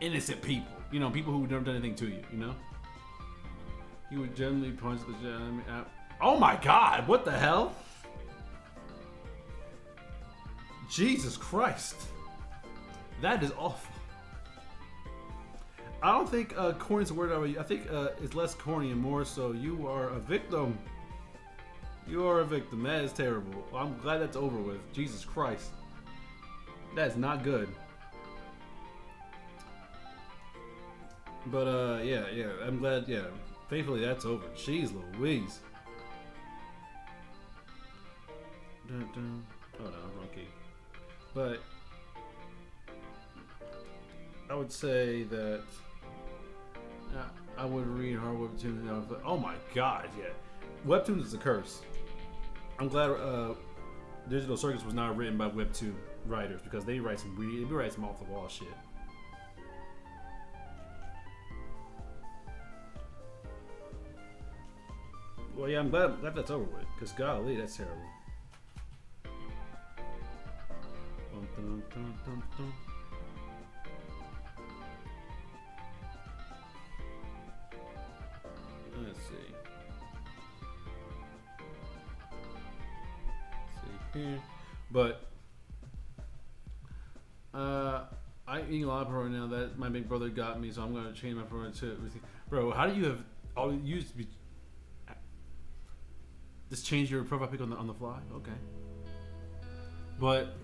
innocent people. You know, people who never done anything to you. You know. He would generally punch the. Oh my God! What the hell? Jesus Christ. That is awful. I don't think corny is a word. I think it's less corny and more so you are a victim. You are a victim. That is terrible. I'm glad that's over with. Jesus Christ. That is not good. But yeah. I'm glad, yeah. Thankfully that's over. Jeez Louise. Dun, dun. Oh no, wrong key. But I would say that I would read hard webtoons. Oh my God, yeah, webtoons is a curse. I'm glad Digital Circus was not written by webtoon writers because they write some off the wall shit. Well, yeah, I'm glad that's over with because golly, that's terrible. Dun, dun, dun, dun. Let's see. But I'm eating a lot of pepperoni right now. That my big brother got me, so I'm gonna change my pepperoni to everything. Bro, how do you have all you used to be? Just change your profile pic on the fly? Okay. But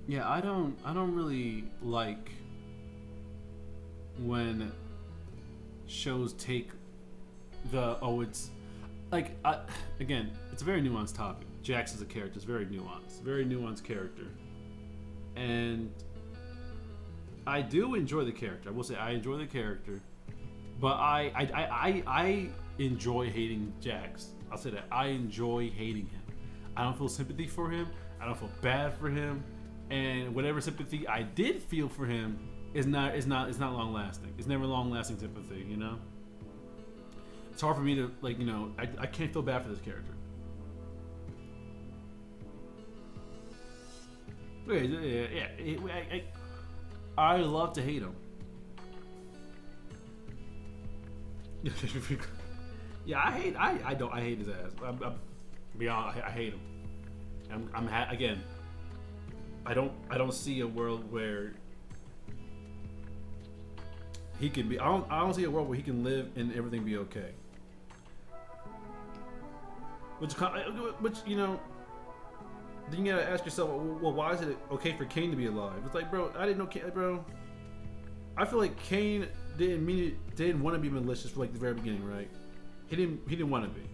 yeah, I don't really like when shows take the it's like again, it's a very nuanced topic. Jax is a character, it's very nuanced character, and I do enjoy the character. I will say I enjoy the character, but I enjoy hating Jax. I'll say that I enjoy hating him. I don't feel sympathy for him. I don't feel bad for him, and whatever sympathy I did feel for him is not long lasting. It's never long lasting sympathy. You know, it's hard for me to like. You know, I can't feel bad for this character. Yeah. I love to hate him. Yeah, I hate his ass. I'm beyond. I hate him. Again. I don't see a world where he can be. I don't see a world where he can live and everything be okay. Which you know. Then you gotta ask yourself, well, why is it okay for Cain to be alive? It's like, bro, I didn't know Cain, bro. I feel like Cain didn't want to be malicious for like the very beginning, right? He didn't want to be.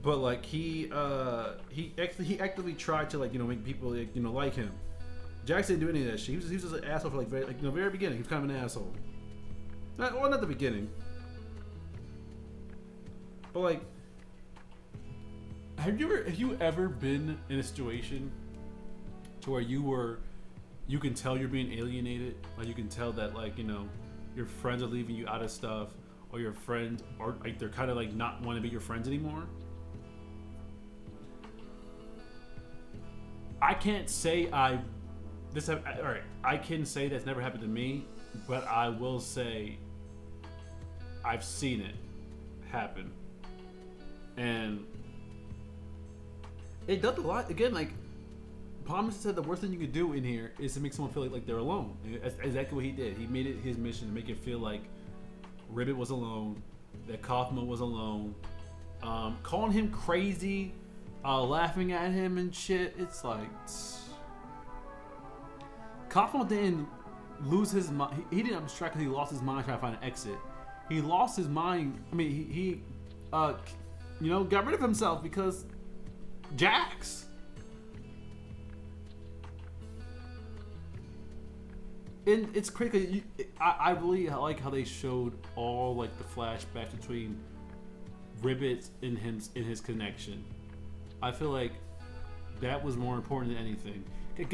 But like he actively tried to like make people like him. Jax didn't do any of that shit. He was just an asshole for like very beginning. He was kind of an asshole. Not the beginning. But like. Have you ever been in a situation to where you can tell you're being alienated? Like you can tell that your friends are leaving you out of stuff, or your friends are like they're kind of like not want to be your friends anymore. I can't say I can say that's never happened to me, but I will say I've seen it happen, and it does a lot. Again, like Thomas said, the worst thing you could do in here is to make someone feel like they're alone. That's exactly what he did. He made it his mission to make it feel like Ribbit was alone, that Kaufman was alone, calling him crazy, laughing at him and shit. It's like Kaufman didn't lose his mind. He didn't abstract because he lost his mind trying to find an exit. He lost his mind. I mean, he got rid of himself because Jax. And it's crazy. I really like how they showed all like the flashbacks between Ribbit and his connection. I feel like that was more important than anything. I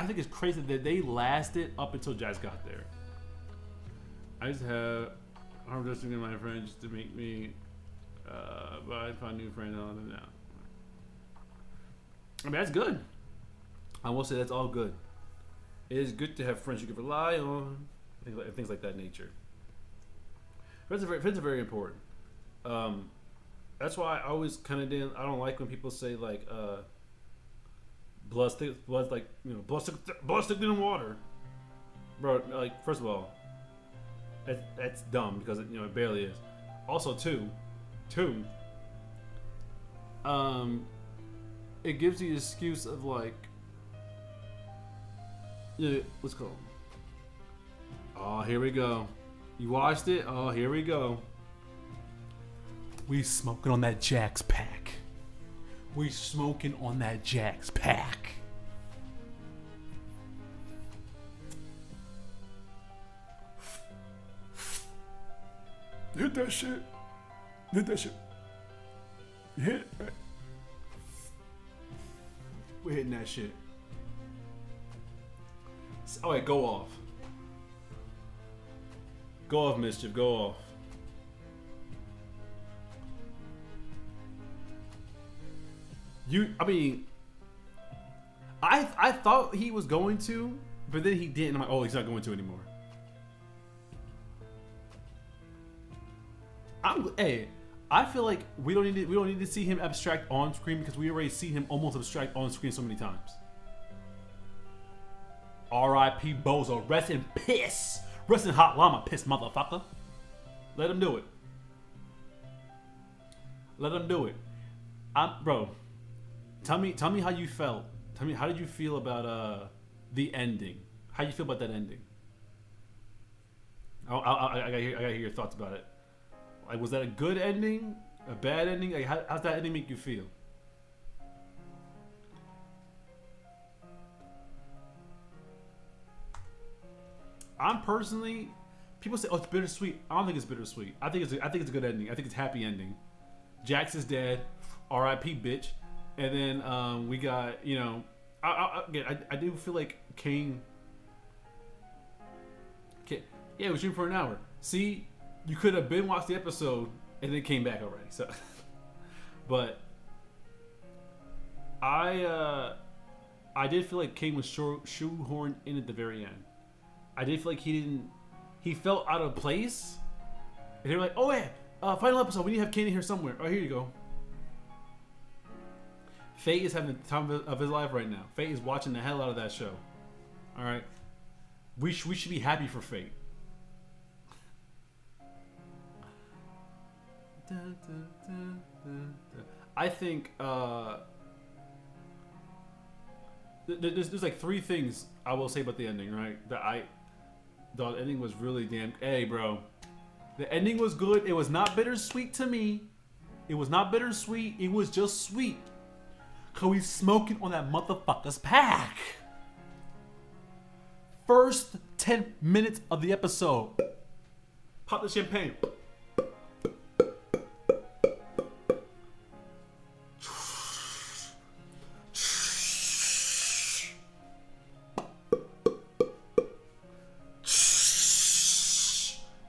think it's crazy that they lasted up until Jax got there. I'm just thinking my friends to make me, but I find new friends on them now. I mean, that's good. I will say that's all good. It is good to have friends you can rely on, things like that nature. Friends are very important. That's why I always kind of I don't like when people say like blood stick in the water, bro. Like first of all, that's dumb because it barely is. Also, two. It gives you the excuse of like, let's go. Oh, here we go. You watched it? Oh, here we go. We smoking on that Jax pack. We smoking on that Jax pack. Hit that shit. Hit that shit. Hit it. Right. We're hitting that shit. Oh wait, go off. Go off, Mischief. Go off. I thought he was going to, but then he didn't. I'm like, oh, he's not going to anymore. I feel like we don't need to see him abstract on screen because we already see him almost abstract on screen so many times. R.I.P. Bozo. Rest in piss. Rest in hot llama piss, motherfucker. Let him do it. Let him do it. Bro, tell me how you felt. Tell me, how did you feel about the ending? How you feel about that ending? I gotta hear your thoughts about it. Like, was that a good ending? A bad ending? Like, how's that ending make you feel? I'm personally, people say, "Oh, it's bittersweet." I don't think it's bittersweet. I think it's a good ending. I think it's a happy ending. Jax is dead, R.I.P. bitch, and then we got, you know, I do feel like Kane. Yeah, it was shooting for an hour. See, you could have been watched the episode and then came back already. So, but I did feel like Kane was shoehorned in at the very end. I did feel like he felt out of place. And they were like, oh yeah, final episode, we need to have Kane in here somewhere. Oh, here you go. Faye is having the time of his life right now. Faye is watching the hell out of that show. All right, we should be happy for Faye. I think there's like 3 things I will say about the ending, right? The ending was really damn. Hey, bro, the ending was good. It was not bittersweet to me. It was not bittersweet. It was just sweet. Cause he's smoking on that motherfucker's pack. First 10 minutes of the episode. Pop the champagne.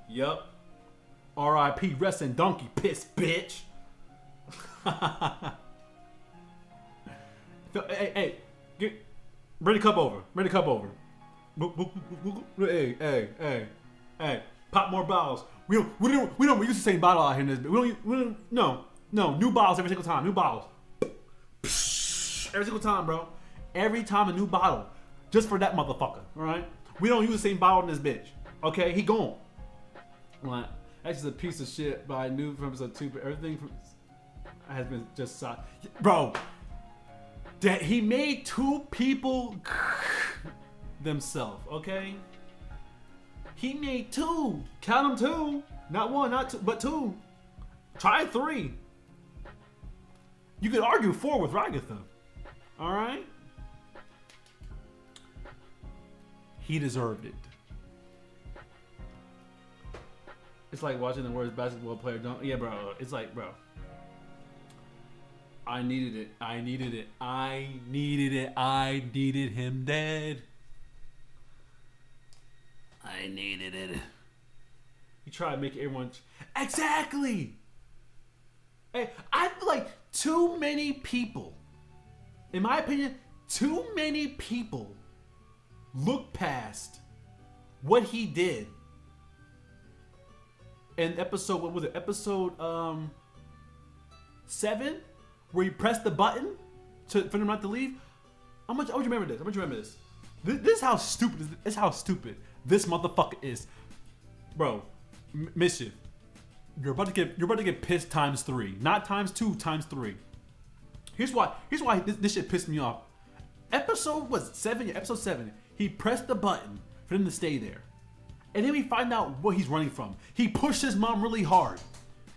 Yup. R.I.P. Rest in donkey piss, bitch. Hey, bring the cup over. Bring the cup over. Hey. Pop more bottles. We don't use the same bottle out here in this. We don't. No. New bottles every single time. New bottles. Every single time, bro. Every time a new bottle, just for that motherfucker. All right. We don't use the same bottle in this bitch. Okay, he gone. Like, that's just a piece of shit. But I knew from episode 2, but everything has been just bro. That he made 2 people themselves. Okay. He made 2. Count them 2. Not 1, not 2, but 2. Try 3. You could argue 4 with Ragatha. All right. He deserved it. It's like watching the worst basketball player dunk. Yeah, bro. It's like, bro. I needed it. I needed him dead. I needed it. He tried to make everyone. Exactly. Hey, I feel like too many people, in my opinion, too many people look past what he did in episode, what was it? Episode 7, where he pressed the button for them not to leave. How much you remember this? How much you remember this? This is how stupid. This is how stupid this motherfucker is, bro. Mischief. You're about to get pissed times 3, not times 2, times 3. Here's why this shit pissed me off. Episode 7. He pressed the button for them to stay there. And then we find out what he's running from. He pushed his mom really hard.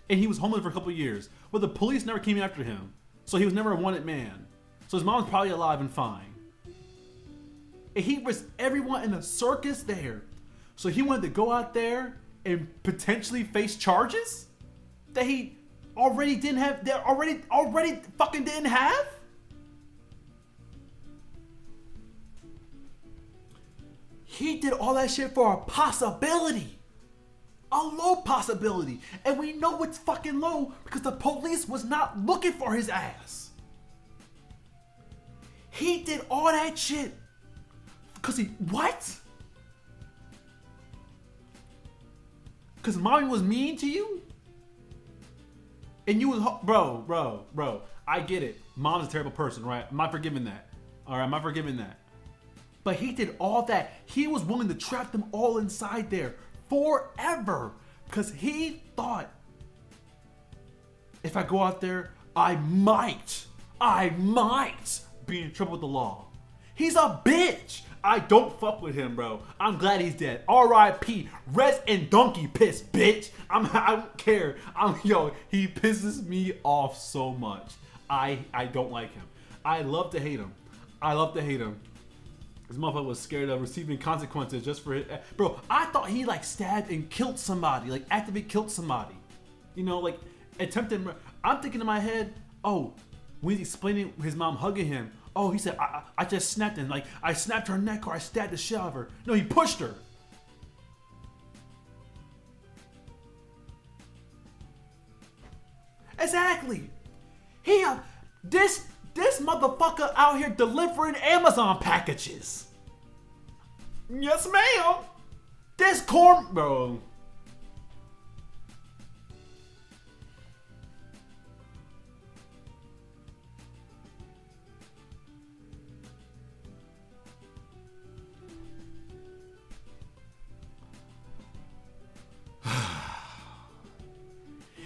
And he was homeless for a couple of years. But the police never came after him. So he was never a wanted man. So his mom's probably alive and fine. And he risked everyone in the circus there. So he wanted to go out there and potentially face charges that he already didn't have, that already fucking didn't have? He did all that shit for a possibility. A low possibility. And we know it's fucking low because the police was not looking for his ass. He did all that shit because what? Because mommy was mean to you? And you was, bro. I get it. Mom's a terrible person, right? I'm not forgiving that. All right, I'm not forgiving that. But he did all that. He was willing to trap them all inside there forever because he thought, if I go out there, I might be in trouble with the law. He's a bitch. I don't fuck with him, bro. I'm glad he's dead. R.I.P. Rest in donkey piss, bitch. I don't care. He pisses me off so much. I don't like him. I love to hate him. This motherfucker was scared of receiving consequences just for it. Bro, I thought he like stabbed and killed somebody, like actively killed somebody. Like attempted. I'm thinking in my head, oh, when he's explaining his mom hugging him, oh, he said, I just snapped him. Like, I snapped her neck or I stabbed the shit out of her. No, he pushed her. Exactly. This motherfucker out here delivering Amazon packages. Yes, ma'am. This corn, bro.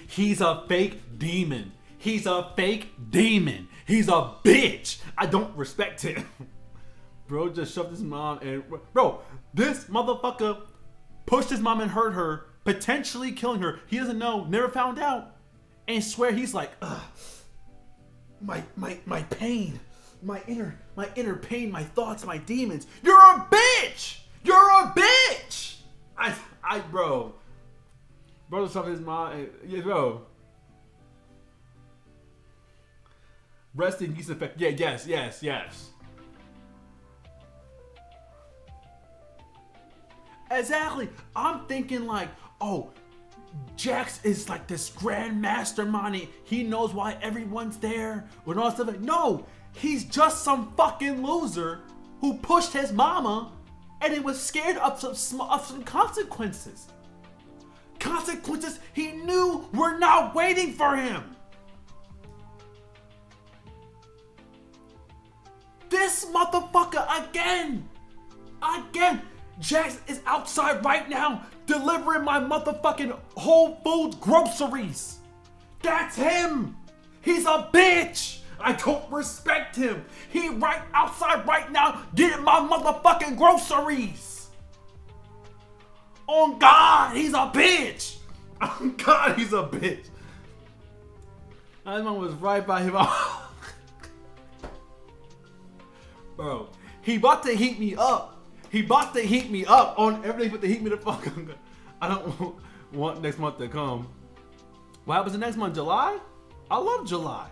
He's a fake demon. He's a bitch. I don't respect him. Bro just shoved his mom and... Bro, this motherfucker pushed his mom and hurt her, potentially killing her. He doesn't know, never found out. And swear he's like, ugh. My pain. My inner pain, my thoughts, my demons. You're a bitch! Bro. Bro just shoved his mom and... Yeah, bro. Rest in peace effect. Yeah, yes. Exactly. I'm thinking like, oh, Jax is like this grand mastermind. He knows why everyone's there. With all stuff. No, he's just some fucking loser who pushed his mama and he was scared of some consequences. Consequences he knew were not waiting for him. This motherfucker again. Jax is outside right now delivering my motherfucking Whole Foods groceries. That's him. He's a bitch. I don't respect him. He right outside right now getting my motherfucking groceries. On God, he's a bitch. On God, he's a bitch. That man was right by him. Bro, he about to heat me up. On everything but to heat me the fuck up. I don't want next month to come. What happens the next month? July? I love July.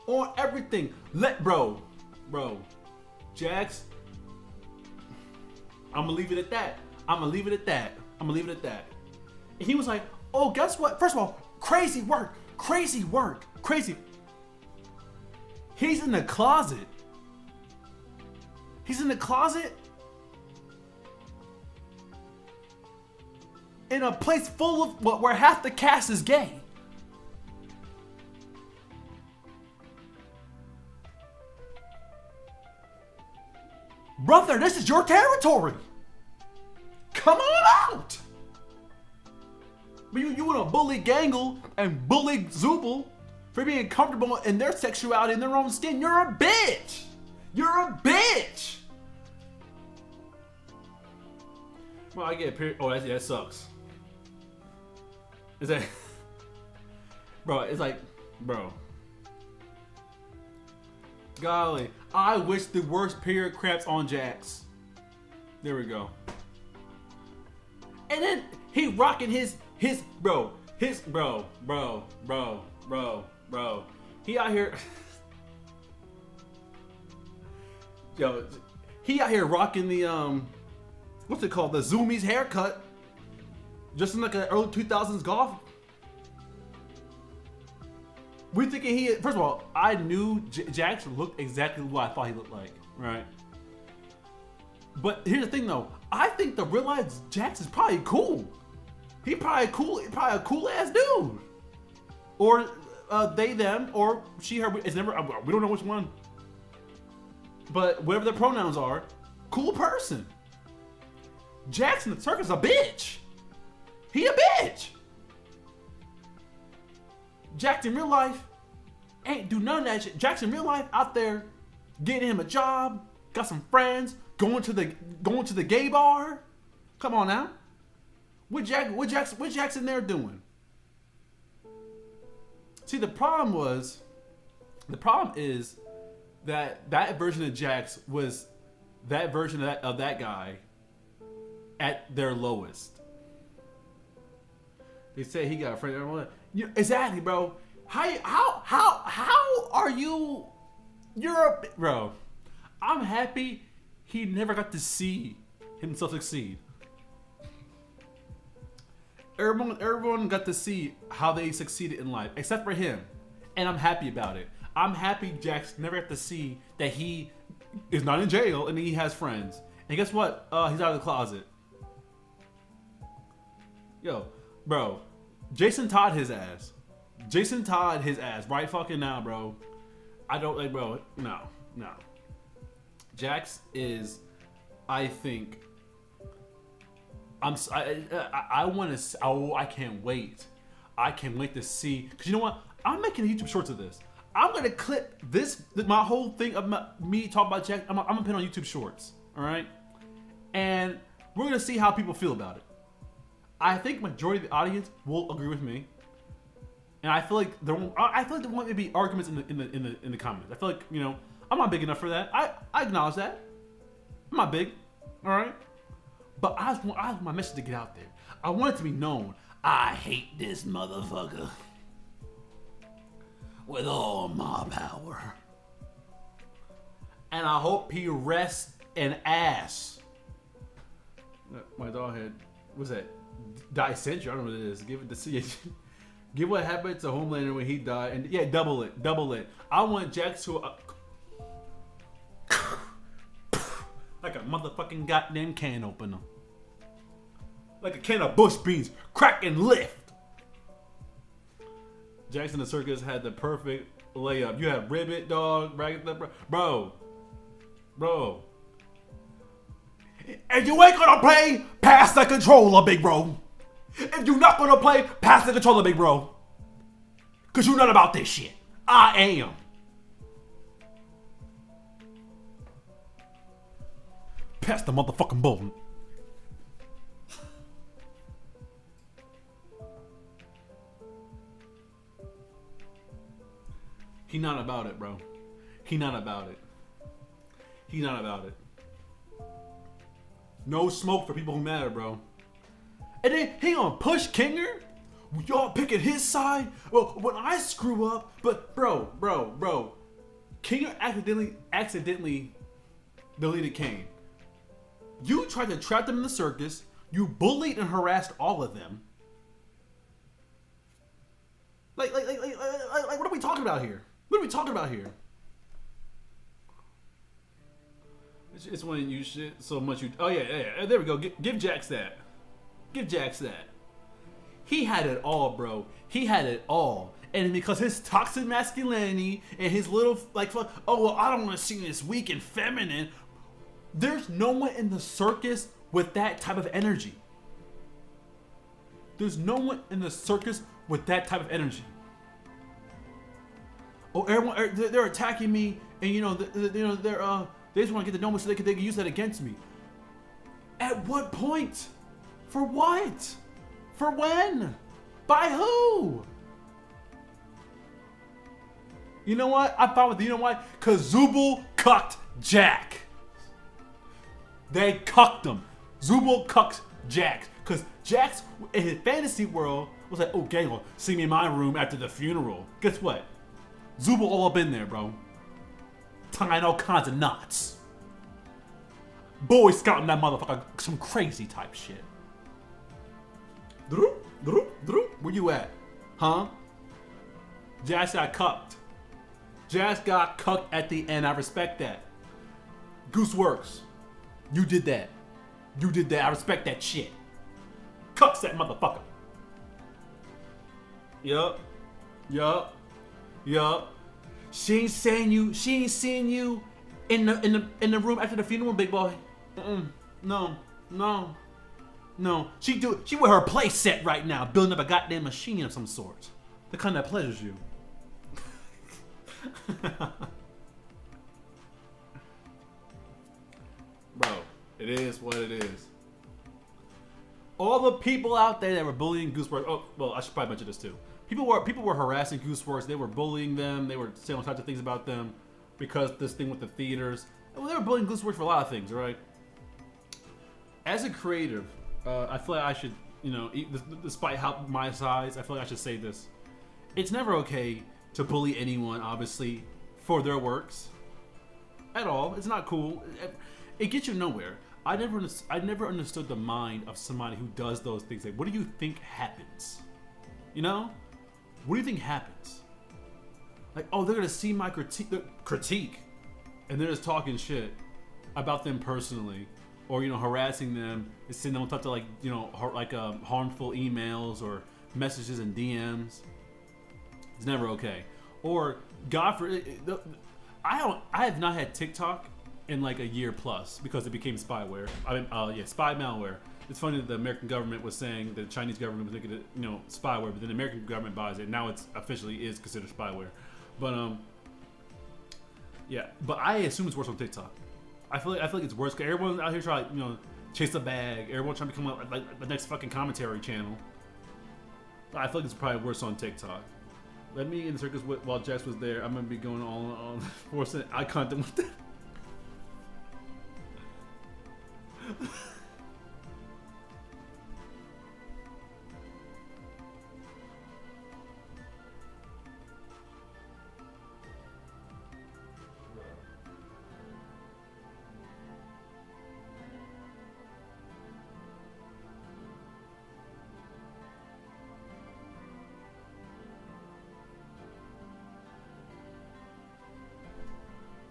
On everything. Bro. Jax. I'm gonna leave it at that. And he was like, oh, guess what? First of all, crazy work. He's in the closet. In a place full of where half the cast is gay. Brother, this is your territory. Come on out. But you want to bully Gangle and bully Zubul for being comfortable in their sexuality in their own skin. You're a bitch. Well, I get a period. Oh, that sucks. Is that, bro? It's like, bro. Golly, I wish the worst period cramps on Jax. There we go. And then he rocking his bro. He out here. Yo, he out here rocking the what's it called? The Zoomies haircut. Just in like an early 2000s golf. We thinking first of all, I knew Jax looked exactly what I thought he looked like, right? But here's the thing though, I think the real-life Jax is probably cool. He probably a cool ass dude. or they, them, or she, her. It's never. We don't know which one. But whatever the pronouns are, cool person. Jackson the Circus a bitch. He a bitch. Jackson in real life ain't do none of that shit. Jackson in real life out there getting him a job, got some friends, going to the gay bar. Come on now. What Jackson there doing? See, the problem is that version of Jax was that version of that guy at their lowest. They say he got a friend. Exactly, bro. How are you? Bro. I'm happy he never got to see himself succeed. Everyone got to see how they succeeded in life, except for him, and I'm happy about it. I'm happy Jax never got to see that he is not in jail and he has friends. And guess what? He's out of the closet. Yo, bro, Jason Todd his ass. Jason Todd his ass right fucking now, bro. I don't like, bro. No. Jax is, I think. I want to. Oh, I can't wait. I can't wait to see. Cause you know what? I'm making a YouTube shorts of this. I'm gonna clip my whole thing of me talking about Jax. I'm gonna put it on YouTube Shorts. All right, and we're gonna see how people feel about it. I think majority of the audience will agree with me, and I feel like there won't be arguments in the comments. I feel like, you know, I'm not big enough for that. I acknowledge that. I'm not big. All right. But I want my message to get out there. I want it to be known. I hate this motherfucker with all my power. And I hope he rests in ass. My dog had, what's that? Dysentery, I don't know what it is. Give it to see it. Give what happened to Homelander when he died. And yeah, double it. I want Jax to like a motherfucking goddamn can opener. Like a can of Bush beans. Crack and lift. Jackson the Circus had the perfect layup. You have Ribbit, dog, bro. And you ain't gonna play, pass the controller, big bro. If you're not gonna play, pass the controller, big bro. Cause you're not about this shit. I am. Pass the motherfucking ball. He not about it, bro. He not about it. No smoke for people who matter, bro. And then he gonna push Kinger? Y'all picking his side? Well, when I screw up, but bro. Kinger accidentally deleted Kane. You tried to trap them in the circus. You bullied and harassed all of them. Like, what are we talking about here? It's when you shit so much you. Oh yeah. There we go. Give Jax that. He had it all, bro. He had it all. And because his toxic masculinity and his little oh well, I don't want to seem this weak and feminine. There's no one in the circus with that type of energy. Oh, everyone, they're attacking me, and they just want to get the number so they can use that against me. At what point? For what? For when? By who? You know what? I thought with you know why? Cause Zubul cucked Jack. They cucked him. Zubul cucked Jax. Cause Jax in his fantasy world was like, okay, well, see me in my room after the funeral. Guess what? Zubul all up in there, bro. Tying all kinds of knots. Boy scouting that motherfucker, some crazy type shit. Where you at? Huh? Jax got cucked. Jax got cucked at the end. I respect that. Goose Works. You did that. I respect that shit. Cucks that motherfucker. Yup. Yup. Yup. She ain't saying you. She ain't seeing you in the room after the funeral, big boy. No. No. No. She with her play set right now, building up a goddamn machine of some sort. The kind that pleasures you. Bro, it is what it is. All the people out there that were bullying Gooseworks. Oh, well, I should probably mention this too. People were harassing Gooseworks. They were bullying them. They were saying all types of things about them because this thing with the theaters. Well, they were bullying Gooseworks for a lot of things, right? As a creative, I feel like I should, despite how my size, I feel like I should say this. It's never okay to bully anyone, obviously, for their works. At all. It's not cool. It gets you nowhere. I never understood the mind of somebody who does those things. Like, what do you think happens? You know? What do you think happens? Like, oh, they're gonna see my critique, and they're just talking shit about them personally, or harassing them, and sending them to harmful emails or messages and DMs. It's never okay. Or God forbid, I have not had TikTok in like a year plus because it became spyware. Spy malware. It's funny that the American government was saying the Chinese government was making it, spyware, but then the American government buys it. Now it's officially is considered spyware. But but I assume it's worse on TikTok. I feel like it's worse because everyone's out here trying to chase a bag. Everyone's trying to become like the next fucking commentary channel. I feel like it's probably worse on TikTok. Let me in the circus while Jax was there. I'm gonna be going on forcing eye contact with them.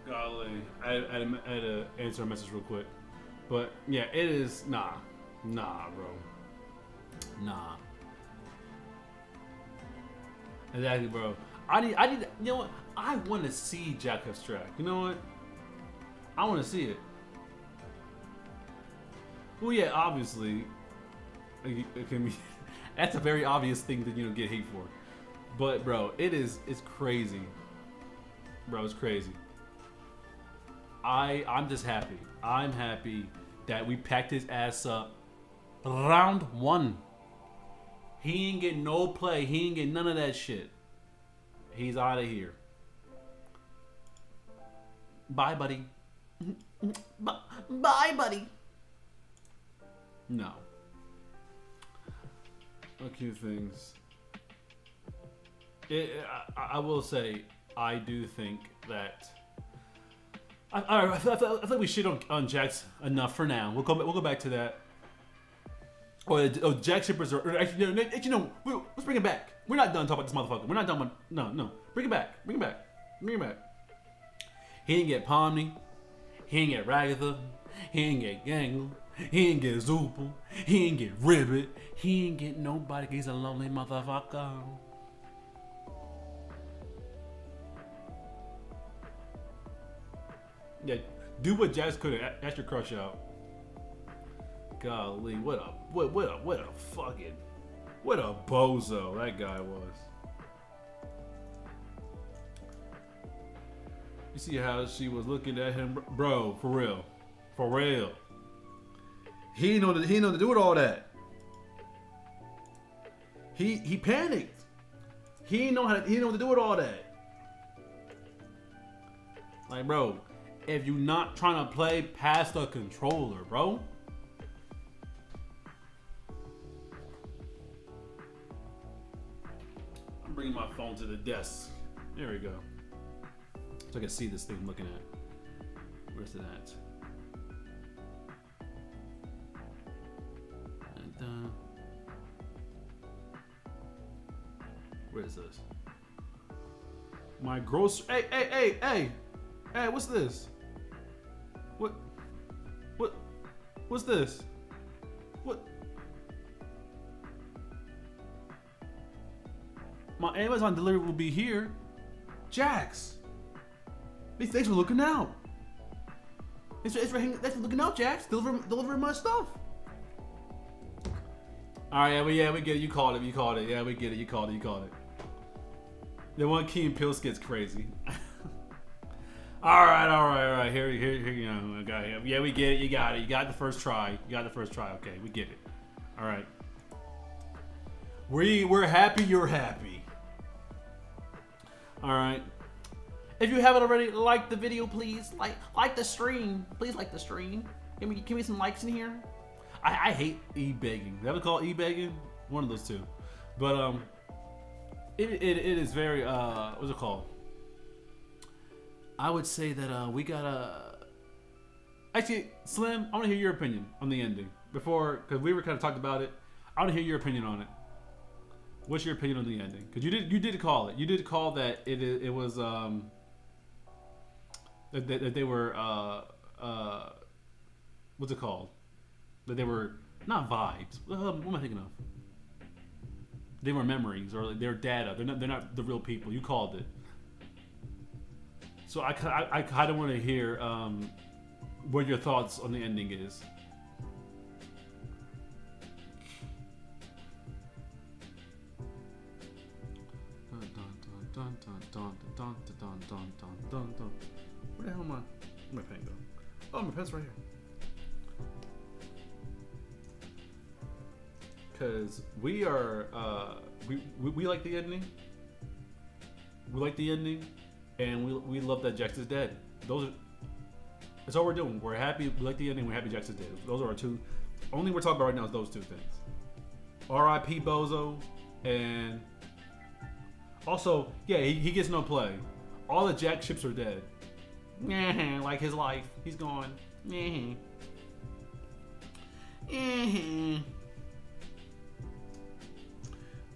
Golly, I had to answer a message real quick, but yeah, it is nah, bro, nah. Exactly, bro. I need. You know what? I want to see Jacob's track. You know what? I want to see it. Well, yeah, obviously, it can be. That's a very obvious thing to get hate for, but bro, it's crazy, bro. It's crazy. I'm just happy. I'm happy that we packed his ass up. Round 1. He ain't get no play. He ain't get none of that shit. He's out of here. Bye, buddy. Bye, buddy. No. A few things. I will say, I do think that. I feel like we shit on Jax enough for now. We'll go back to that. Jack shippers are actually let's bring it back. We're not done talking about this motherfucker. We're not done. No. Bring it back. He didn't get Pomni. He didn't get Ragatha. He didn't get Gangle. He didn't get Zoopal. He didn't get Ribbit. He didn't get nobody. He's a lonely motherfucker. Yeah, do what Jax could have. Ask your crush out. Golly, what a bozo that guy was. You see how she was looking at him, bro? For real. He know to do with all that. He panicked. He didn't know what to do with all that. Like, bro. If you're not trying to play past the controller, bro. I'm bringing my phone to the desk. There we go. So I can see this thing I'm looking at. Where's it at? And, where is this? My grocery. Hey, what's this? What's this? What? My Amazon delivery will be here. Jax. Thanks for looking out. Thanks for looking out, Jax. Delivering my stuff. Alright, yeah, we get it. You called it. Yeah, we get it. You called it. The one Key and Peele skit's crazy. Alright. Here you know. Okay. Yeah, we get it. You got it. You got the first try. Okay, we get it. Alright. We're happy you're happy. Alright. If you haven't already, like the video, please. Like the stream. Please like the stream. Give me some likes in here. I hate e-begging. That was called e-begging? One of those two. But it is very what's it called? I would say that we gotta actually, Slim, I wanna hear your opinion on the ending. Before, because we were kind of talked about it. I wanna hear your opinion on it. What's your opinion on the ending? Because you did call it. You did call that it was that they were what's it called? That they were not vibes. What am I thinking of? They were memories or they're data. They're not the real people. You called it. So I kind of want to hear what your thoughts on the ending is. Where the hell am I? Where'd my pen go? Oh, my pen's right here. Because we are, we like the ending. We like the ending, and we love that Jax is dead. That's all we're doing. We're happy. We like the ending. We're happy Jax is dead. Those are our two. Only we're talking about right now is those two things. R.I.P. Bozo, and also, yeah, he gets no play. All the Jax ships are dead. Like his life. He's gone. What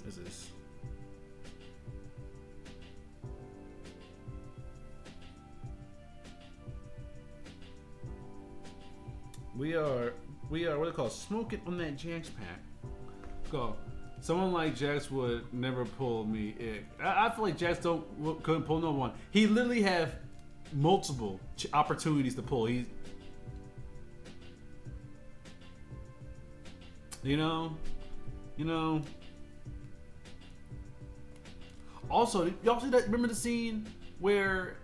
is this? We are what do they call it? Smoking on that Jax pack. Go. Someone like Jax would never pull me. I feel like Jax couldn't pull no one. He literally have multiple opportunities to pull. He's, you know. Also, y'all see that? Remember the scene where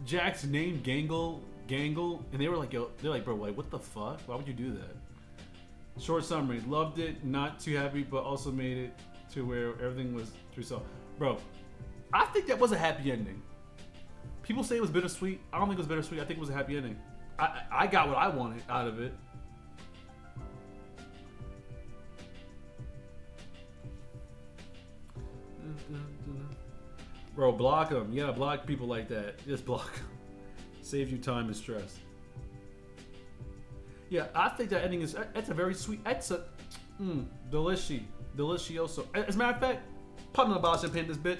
Jax named Gangle, and they were like, "Yo," they're like, "Bro, like, what the fuck? Why would you do that?" Short summary: loved it, not too happy, but also made it to where everything was to resolve. Bro, I think that was a happy ending. People say it was bittersweet. I don't think it was bittersweet. I think it was a happy ending. I got what I wanted out of it. Bro, block them. You gotta block people like that. Just block them. Saves you time and stress. Yeah, I think that ending is, that's a very sweet, that's a, delicioso. As a matter of fact, pop in the boss and pin this bit.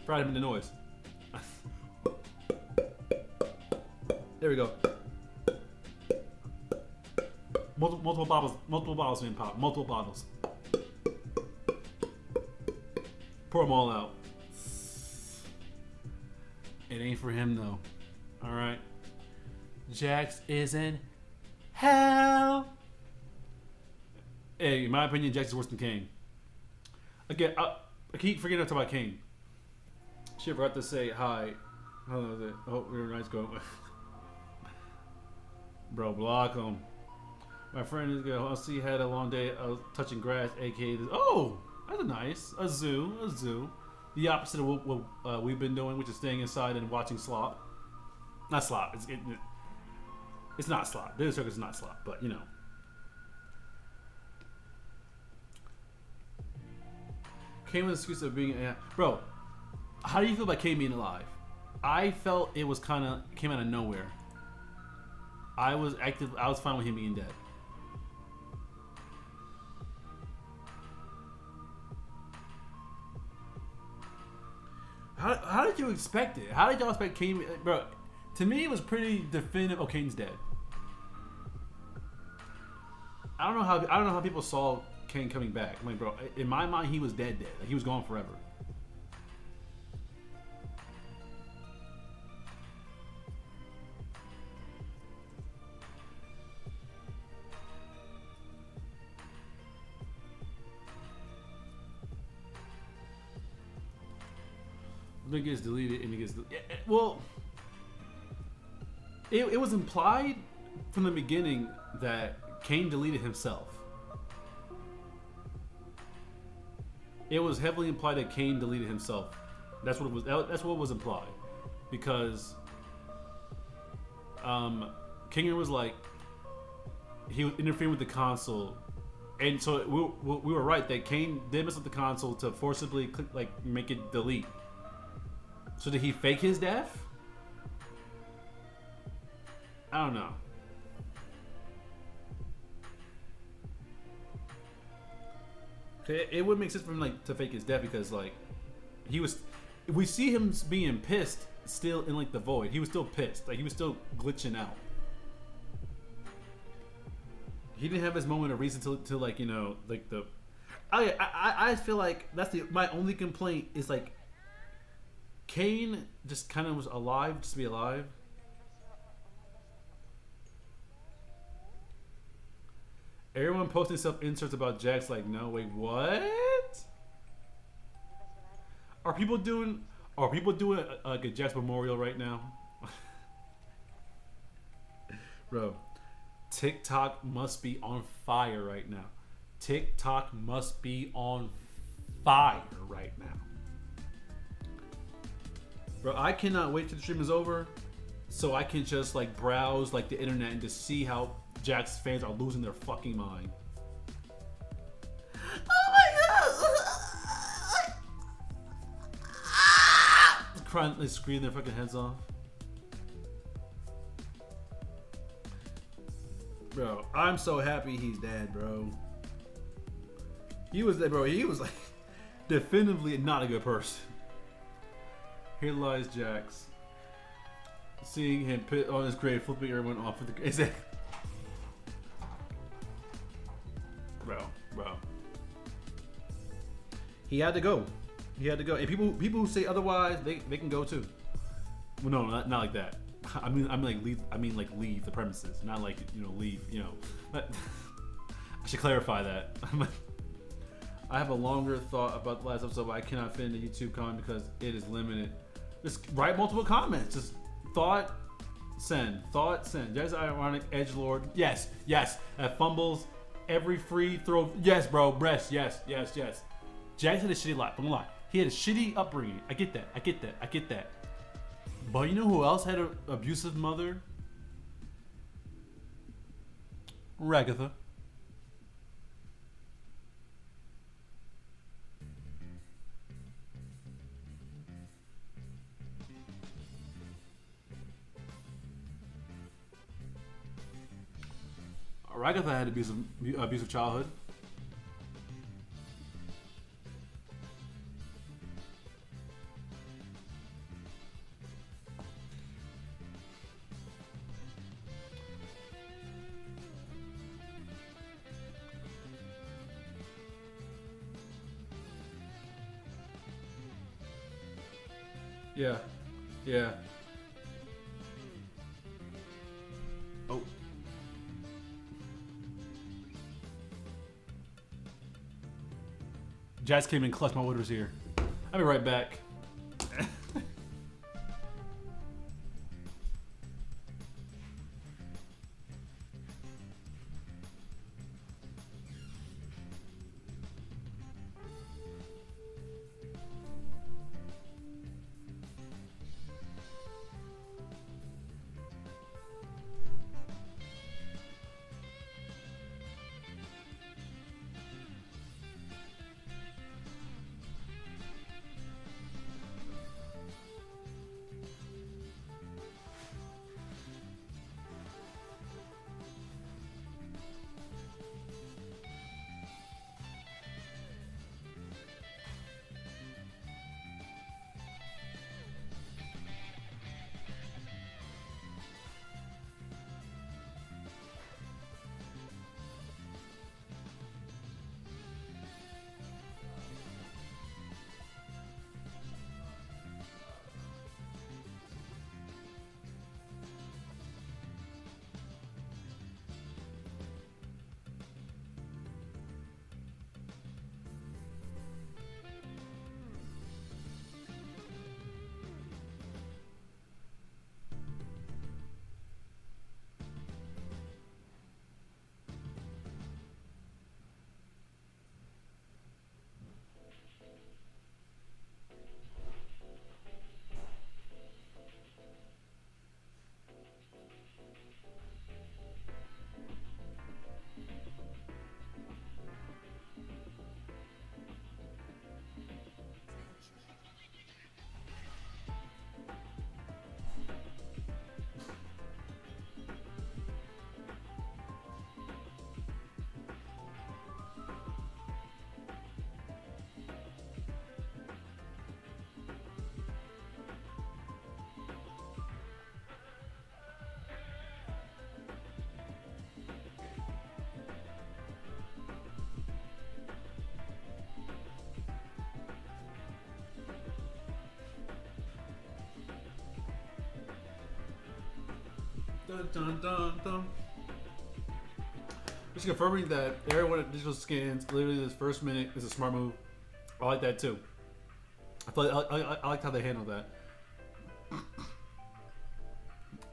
Fried him in the noise. There we go. Multiple bottles being popped. Multiple bottles. Pour them all out. It ain't for him though. All right. Jax is in hell. Hey, in my opinion, Jax is worse than Kane. Again, I keep forgetting to talk about Kane. She forgot to say hi. How was it? Oh, we were nice going. Bro, block him. My friend is gonna see had a long day of touching grass, aka this. Oh, that's nice. A zoo. The opposite of what we've been doing, which is staying inside and watching slop. Not slop. It's not slop. This circus is not slop, but you know. Kane was the excuse of being bro. How do you feel about Kane being alive? I felt it was kind of came out of nowhere. I was fine with him being dead. How did you expect it? How did y'all expect Kane? Bro, to me it was pretty definitive. Oh, Kane's dead. I don't know how people saw Kane coming back. I'm like, bro, in my mind, he was dead. Like, he was gone forever. Then it gets deleted and it gets well. It was implied from the beginning that Kane deleted himself. It was heavily implied that Kane deleted himself. That's what it was. That's what was implied, because Kinger was like, he was interfering with the console, and so we were right that Kane did mess up the console to forcibly click, like, make it delete. So did he fake his death? I don't know. It would make sense for him, like, to fake his death, because, like, he was. We see him being pissed still in, like, the void. He was still pissed. Like, he was still glitching out. He didn't have his moment of reason to like, you know, like the. I feel like that's my only complaint is, like, Kane just kind of was alive just to be alive. Everyone posting self-inserts about Jax, like, no, wait, what? Are people doing like a Jax memorial right now? Bro, TikTok must be on fire right now. TikTok must be on fire right now. Bro, I cannot wait till the stream is over so I can just, like, browse, like, the internet and just see how Jax fans are losing their fucking mind. Oh my god! Crying, they scream their fucking heads off. Bro, I'm so happy he's dead, bro. He was dead, bro. He was, like, definitively not a good person. Here lies Jax. Seeing him pit on his grave, flipping everyone off with the grave. Bro. He had to go. He had to go. And people who say otherwise, they can go too. Well, no, not like that. I mean like leave. I mean, like, leave the premises, not like, you know, leave. You know, but I should clarify that. I have a longer thought about the last episode, but I cannot fit in the YouTube comment because it is limited. Just write multiple comments. Just thought, send. Thought, send. Just ironic edgelord. Yes. That fumbles every free throw. Yes, bro. Breast. Yes. Jax had a shitty life. I'm gonna lie. He had a shitty upbringing. I get that. But you know who else had an abusive mother? Ragatha. Ragatha had abusive childhood. Yeah. Oh. Jazz came in clutch. My orders here. I'll be right back. dun, dun, dun. Just confirming that everyone at Digital Skins, literally this first minute is a smart move. I like that too. I like how they handle that.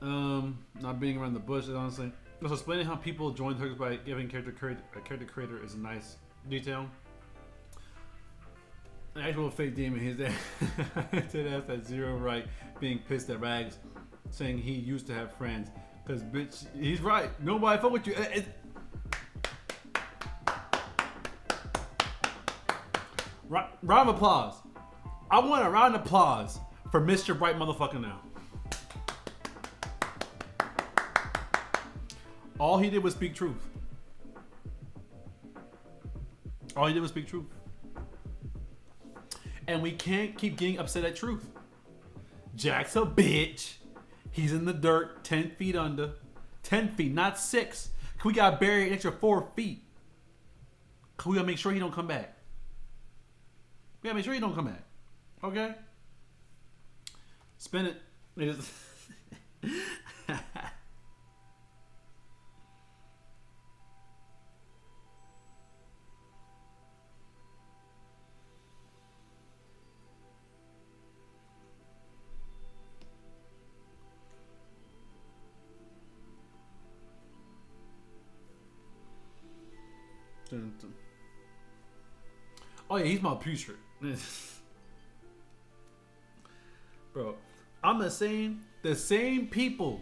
Not being around the bush, honestly. Also, explaining how people join Circus by giving character creator is a nice detail. An actual fake demon, his dad has zero right being pissed at Rags, saying he used to have friends. Cause bitch, he's right. Nobody fuck with you. Round of applause. I want a round of applause for Mr. Bright Motherfucker Now. All he did was speak truth. All he did was speak truth. And we can't keep getting upset at truth. Jack's a bitch. He's in the dirt 10 feet under. 10 feet, not 6. We gotta bury an extra 4 feet. We gotta make sure he don't come back. We gotta make sure he don't come back. Okay? Spin it. Oh yeah, he's my putrid. Bro, I'm the same people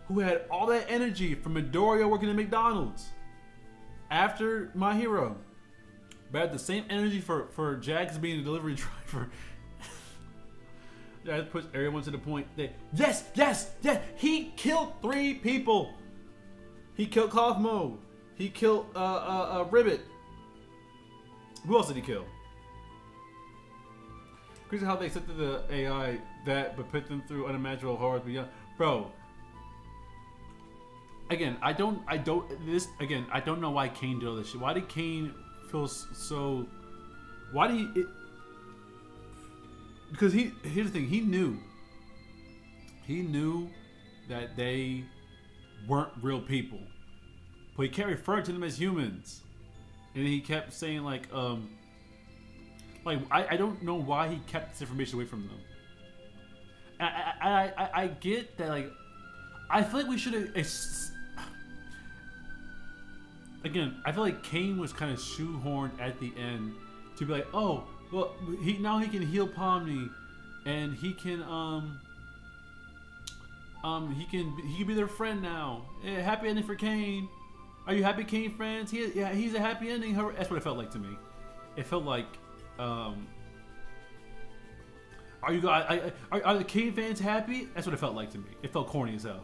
who had all that energy from Midoriya working at McDonald's after My Hero, but had the same energy for Jax being a delivery driver. That puts everyone to the point that yes, he killed 3 people. He killed Kaufmo. He killed Ribbit. Who else did he kill? Crazy how they accepted the AI that, but put them through unimaginable horrors beyond. Bro. Again, I don't know why Kane did all this shit. Why did Kane feel so? Why did he? Because here's the thing. He knew that they weren't real people. But he kept referring to them as humans, and he kept saying I don't know why he kept this information away from them. I get that, like, I feel like we should have. Again, I feel like Kane was kind of shoehorned at the end to be like, oh, well, he can heal Pomni, and he can be their friend now. Yeah, happy ending for Kane. Are you happy, Kane fans? He's a happy ending. That's what it felt like to me. It felt like, are you guys? Are the Kane fans happy? That's what it felt like to me. It felt corny as hell.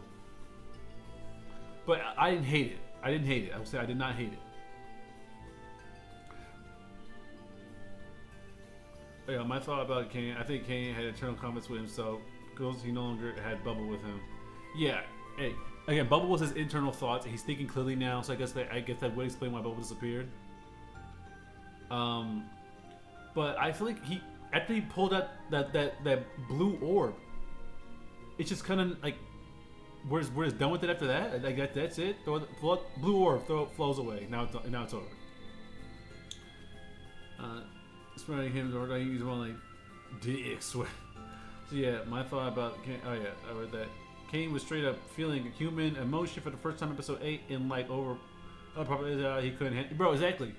But I didn't hate it. I would say I did not hate it. Yeah, my thought about Kane. I think Kane had internal conflicts with himself because he no longer had Bubble with him. Yeah. Hey. Again, Bubble was his internal thoughts. He's thinking clearly now, so I guess that would explain why Bubble disappeared. But I feel like after he pulled out that blue orb, it's just kind of like we're just done with it after that. Like that's it. Blue orb, flows away. Now it's over. Spreading him or he's one like dicks. So yeah, my thought about I read that. Kane was straight up feeling human emotion for the first time, episode 8, in like over. Probably he couldn't handle. Bro, exactly.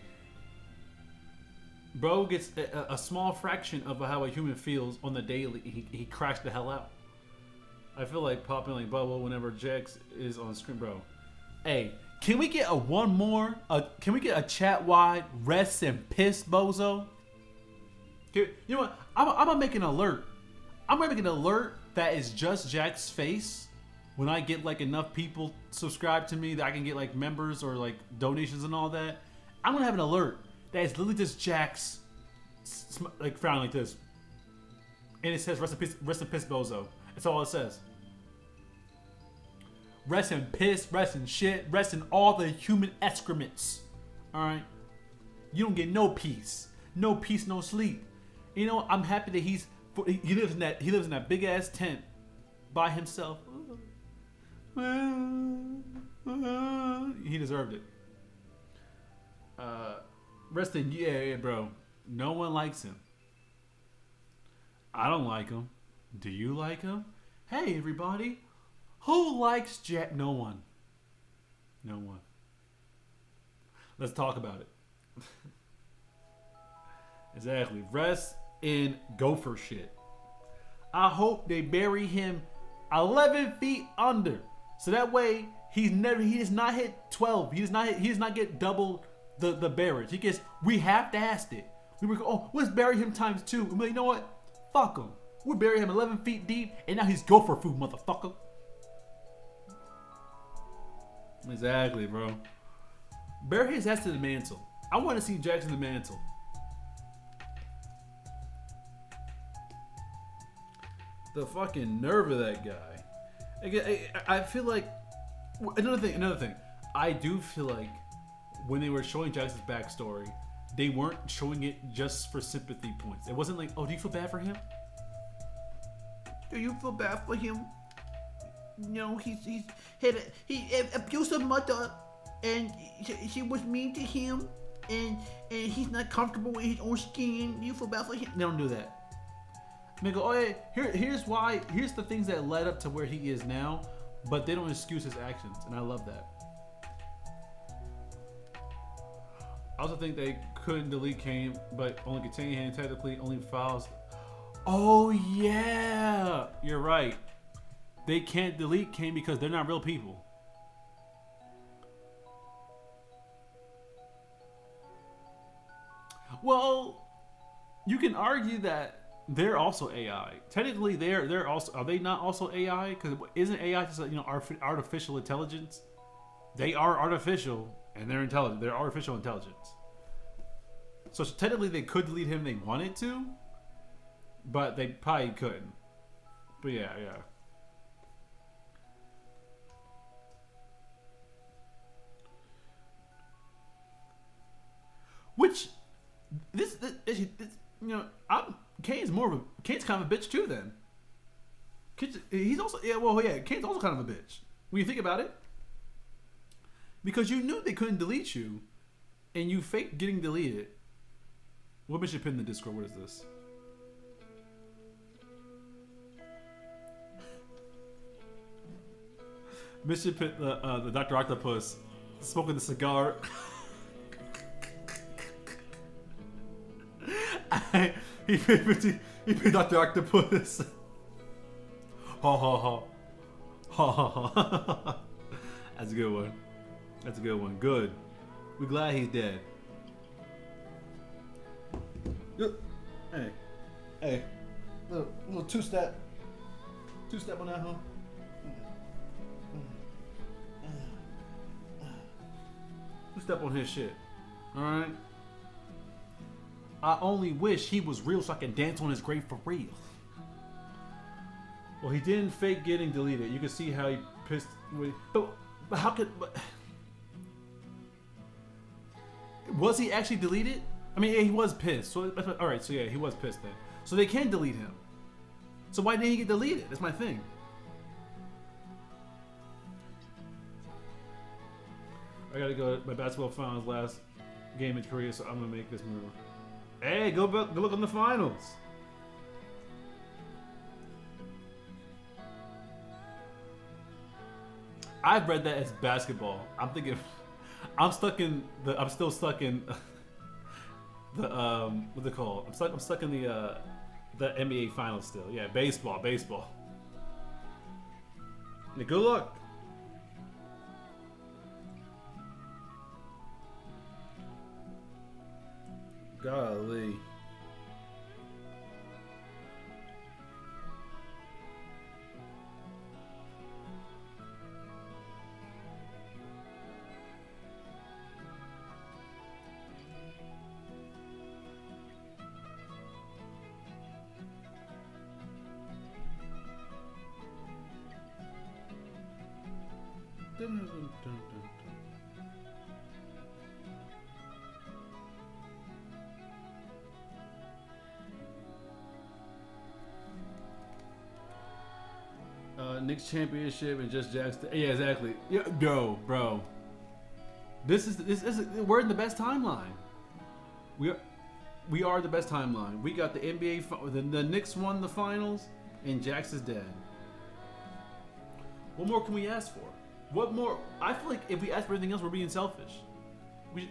Bro gets a small fraction of how a human feels on the daily. He crashed the hell out. I feel like popping like Bubble whenever Jax is on screen, bro. Hey, can we get can we get a chat wide rest and piss bozo? You know what? I'm gonna make an alert. I'm gonna make an alert that is just Jack's face when I get like enough people subscribe to me that I can get like members or like donations and all that. I'm gonna have an alert that is literally just Jack's like frowning like this, and it says rest in piss bozo. That's all it says. Rest in piss, rest in shit, rest in all the human excrements. All right, you don't get no peace, no sleep. You know, I'm happy that he lives in that big ass tent by himself. He deserved it. Rest in, yeah, bro. No one likes him. I don't like him. Do you like him? Hey, everybody. Who likes Jack? No one. No one. Let's talk about it. Exactly. Rest in gopher shit. I hope they bury him 11 feet under, so that way he does not hit 12. He does not get double the barrage. He gets, we have to ask it. We were, oh, let's bury him times 2. And we're like, you know what? Fuck him. We'll bury him 11 feet deep, and now he's gopher food, motherfucker. Exactly, bro. Bury his ass to the mantle. I want to see Jackson the mantle. The fucking nerve of that guy. Again, I feel like another thing. I do feel like when they were showing Jackson's backstory, they weren't showing it just for sympathy points. It wasn't like, oh, do you feel bad for him? Do you feel bad for him? No, he abused her mother, and she was mean to him, and he's not comfortable with his own skin. Do you feel bad for him? They don't do that. They go, oh yeah, here's the things that led up to where he is now, but they don't excuse his actions, and I love that. I also think they couldn't delete Kane, but only contain him technically only files. Oh yeah, you're right. They can't delete Kane because they're not real people. Well, you can argue that they're also AI. Technically, they're also, are they not also AI? Because isn't AI just artificial intelligence? They are artificial and they're intelligent. They're artificial intelligence. So technically, they could delete him if they wanted to, but they probably couldn't. But yeah. Which this you know, Kane's kind of a bitch too. Then he's also Kane's also kind of a bitch when you think about it, because you knew they couldn't delete you, and you faked getting deleted. What mission pin in the Discord? What is this? Mission pin the Dr. Octopus smoking the cigar. He paid Dr. Octopus. Ha ha ha. Ha ha ha. That's a good one. That's a good one. Good. We're glad he's dead. Hey. Little two-step on that, huh? Two-step on his shit. Alright? I only wish he was real so I can dance on his grave for real. Well, he didn't fake getting deleted. You can see how he pissed. But how could? Was he actually deleted? I mean, yeah, he was pissed. So all right. So yeah, he was pissed then. So they can delete him. So why didn't he get deleted? That's my thing. I gotta go to my basketball finals last game in Korea, so I'm gonna make this move. Hey, go look on the finals. I've read that as basketball. I'm thinking, I'm still stuck in the what's it called? I'm stuck in the NBA finals still. Yeah, baseball. Yeah, good luck. Golly. Knicks championship and just Jack's. Yeah, exactly. Yeah, go, bro. This is we're in the best timeline. We are the best timeline. We got the NBA. The Knicks won the finals, and Jax is dead. What more can we ask for? What more? I feel like if we ask for anything else, we're being selfish. We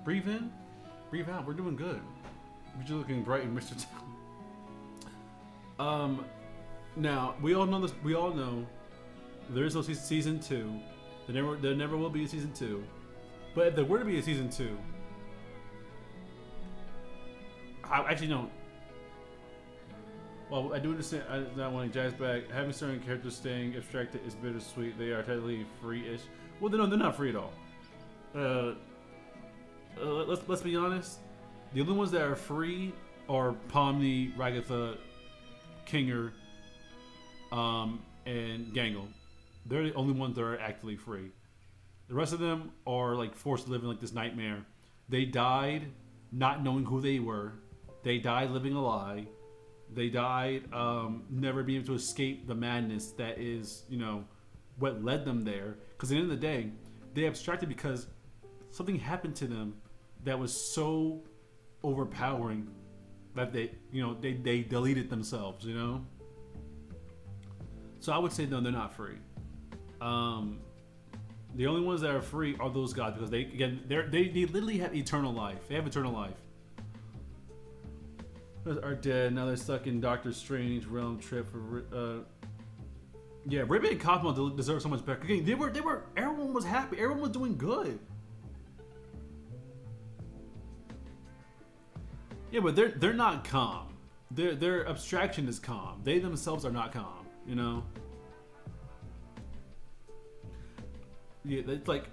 breathe in, breathe out. We're doing good. We're just looking bright and Mr. Now we all know this. We all know there is no season 2. There never will be a season 2. But if there were to be a season 2, I actually don't. Well, I do understand. I not wanting Jax back. Having certain characters staying abstracted is bittersweet. They are technically free-ish. Well, they're not free at all. Let's be honest. The only ones that are free are Pomni, Ragatha, Kinger, and Gangle. They're the only ones that are actively free. The rest of them are like forced to live in like this nightmare. They died not knowing who they were. They died living a lie. They died never being able to escape the madness that is, what led them there. Because at the end of the day, they abstracted because something happened to them that was so overpowering that they deleted themselves, So I would say no, they're not free. The only ones that are free are those guys because they literally have eternal life. They have eternal life. Are dead now. They're stuck in Doctor Strange realm trip for. Yeah, Ribbon and Cosmo deserve so much better. Again, they were. Everyone was happy. Everyone was doing good. Yeah, but they're not calm. Their abstraction is calm. They themselves are not calm. Yeah, it's like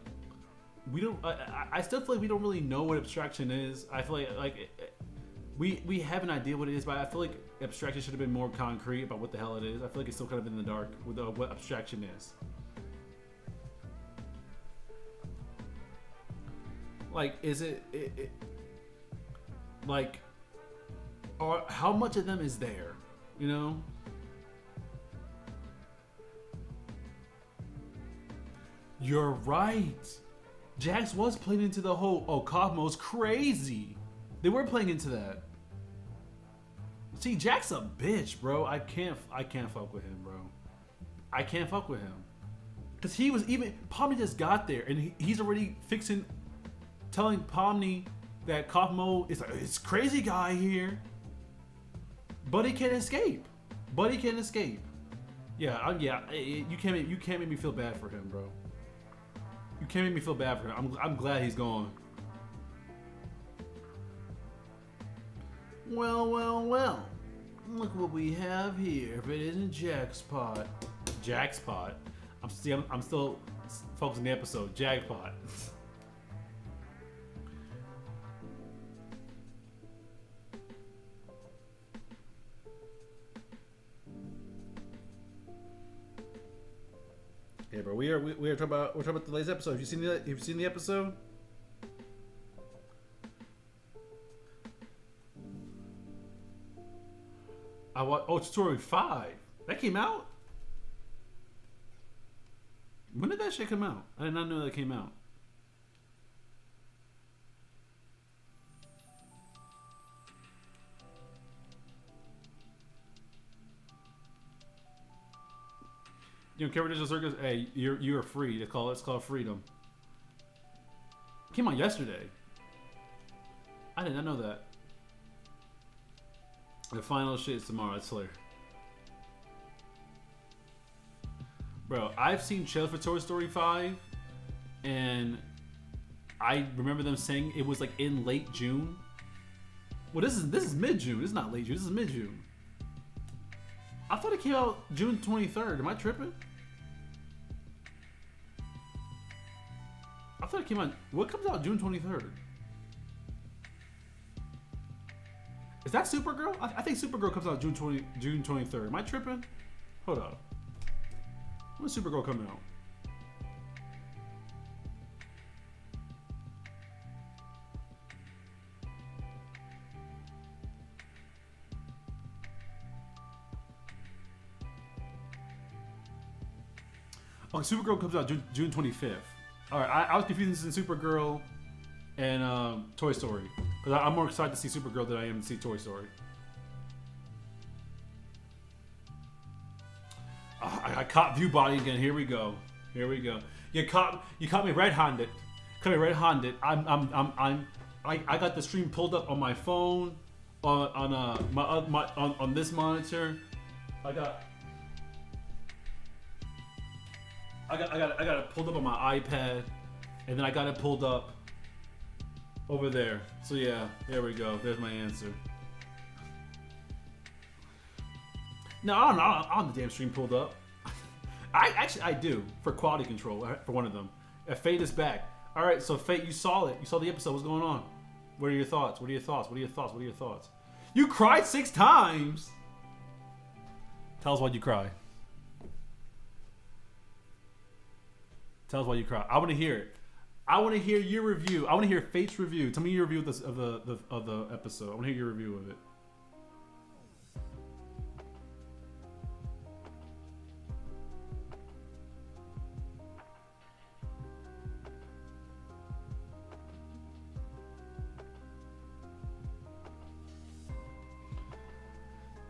we don't. I still feel like we don't really know what abstraction is. I feel like we have an idea what it is, but I feel like abstraction should have been more concrete about what the hell it is. I feel like it's still kind of in the dark with what abstraction is. Like, is it like, or how much of them is there? You're right. Jax was playing into the whole, Cosmo's crazy. They were playing into that. See, Jack's a bitch, bro. I can't fuck with him, bro. I can't fuck with him. Cause he was Pomni just got there and he's already telling Pomni that Cosmo is this crazy guy here. But he can't escape. Yeah, you can't make me feel bad for him, bro. You can't make me feel bad for him. I'm glad he's gone. Well. Look what we have here. If it isn't Jackspot. Jackspot. I'm still focused on the episode. Jackpot. Yeah, bro. We are talking about the latest episode. Have you seen the episode? Story 5. That came out? When did that shit come out? I did not know that came out. Care for Circus? Hey, you're free. It's called freedom. It came out yesterday. I did not know that. The final shit is tomorrow. It's hilarious. Bro, I've seen trailers for Toy Story 5, and I remember them saying it was like in late June. Well, this is mid-June. This is not late June. This is mid-June. I thought it came out June 23rd. Am I tripping? I thought it came out. What comes out June 23rd? Is that Supergirl? I think Supergirl comes out June 23rd. Am I tripping? Hold up. When does Supergirl come out? Oh, Supergirl comes out June 25th. All right, I was confusing this in Supergirl and Toy Story because I'm more excited to see Supergirl than I am to see Toy Story. I caught View Body again. Here we go. You caught me red-handed. I got the stream pulled up on my phone, on this monitor. I got it pulled up on my iPad, and then I got it pulled up over there. So yeah, there we go. There's my answer. No, I don't have the damn stream pulled up. I do for quality control for one of them. Fate is back. All right, so Fate, you saw it. You saw the episode. What's going on? What are your thoughts? You cried 6 times. Tell us why you cry. I want to hear it. I want to hear your review. I want to hear Fate's review. Tell me your review of the episode. I want to hear your review of it.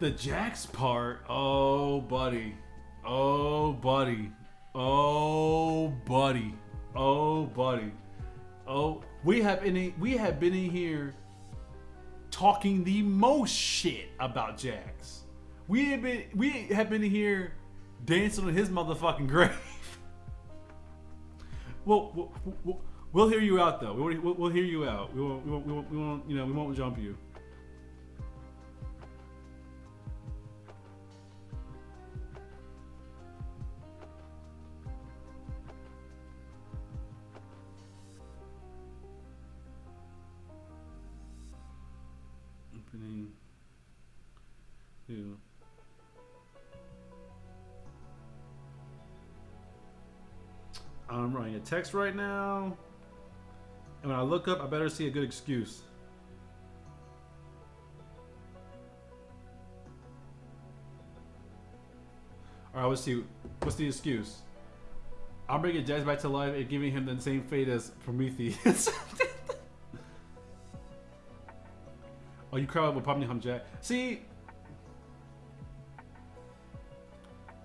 The Jax part, oh buddy. Oh, we have been in here talking the most shit about Jax. We have been in here dancing on his motherfucking grave. We'll hear you out though. We'll hear you out. We won't jump you. Yeah. I'm writing a text right now, and when I look up, I better see a good excuse. All right, let's see. What's the excuse? I'm bringing Jax back to life and giving him the same fate as Prometheus. Oh, you cried with Pomni Hum Jack. See,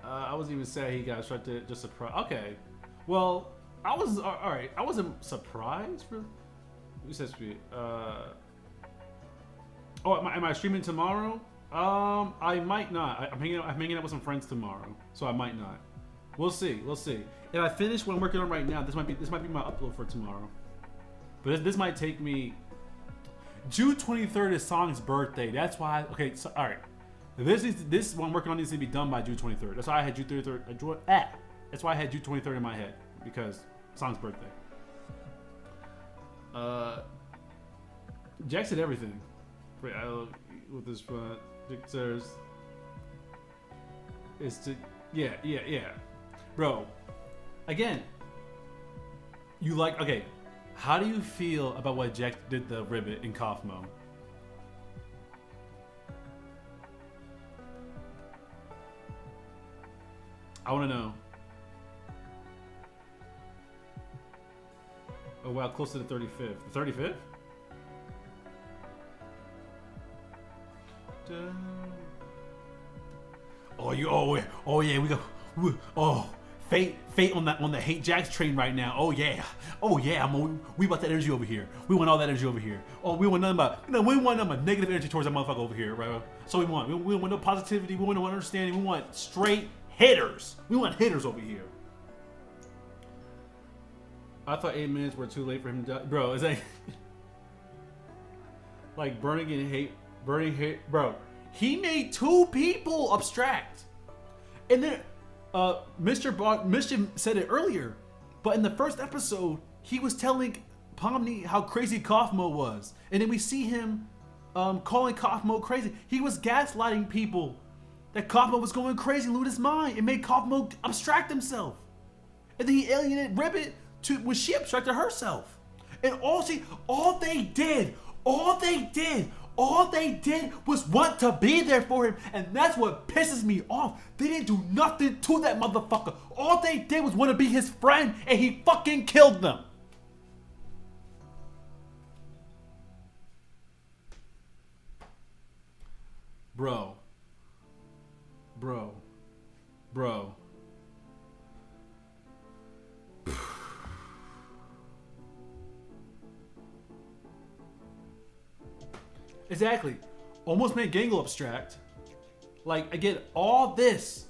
I wasn't even sad he got shot to just surprise. Okay, well, I was all right. I wasn't surprised. Really. Who says sweet? Oh, am I streaming tomorrow? I might not. I'm hanging out with some friends tomorrow, so I might not. We'll see. If I finish what I'm working on right now, this might be my upload for tomorrow. But this might take me. June 23rd is Song's birthday. That's why. Okay, so all right. This one I'm working on needs to be done by June 23rd. That's why I had June 23rd. That's why I had June 23rd in my head, because Song's birthday. Jax did everything. Wait, with this pictures. Is to yeah, bro. Again, you like okay. How do you feel about what Jax did the ribbit in Kaufmo? I want to know. Oh wow, close to the 35th. The 35th? Oh yeah, we go. Fate on the hate Jax train right now. Oh yeah, we want that energy over here. We want all that energy over here. Oh, we want nothing but we want nothing but negative energy towards that motherfucker over here, right? So we want no positivity. We want no understanding. We want straight hitters. We want hitters over here. I thought 8 minutes were too late for him to die, bro. Is that like burning hate, bro? He made 2 people abstract, and then. Mr. Mischief said it earlier, but in the first episode, he was telling Pomni how crazy Kaufmo was, and then we see him calling Kaufmo crazy. He was gaslighting people that Kaufmo was going crazy, lose his mind, and made Kaufmo abstract himself. And then he alienated Ribbit when she abstracted herself. And all they did All they did was want to be there for him, and that's what pisses me off. They didn't do nothing to that motherfucker. All they did was want to be his friend, and he fucking killed them. Bro. Exactly. Almost made Gangle abstract. Like, again, all this.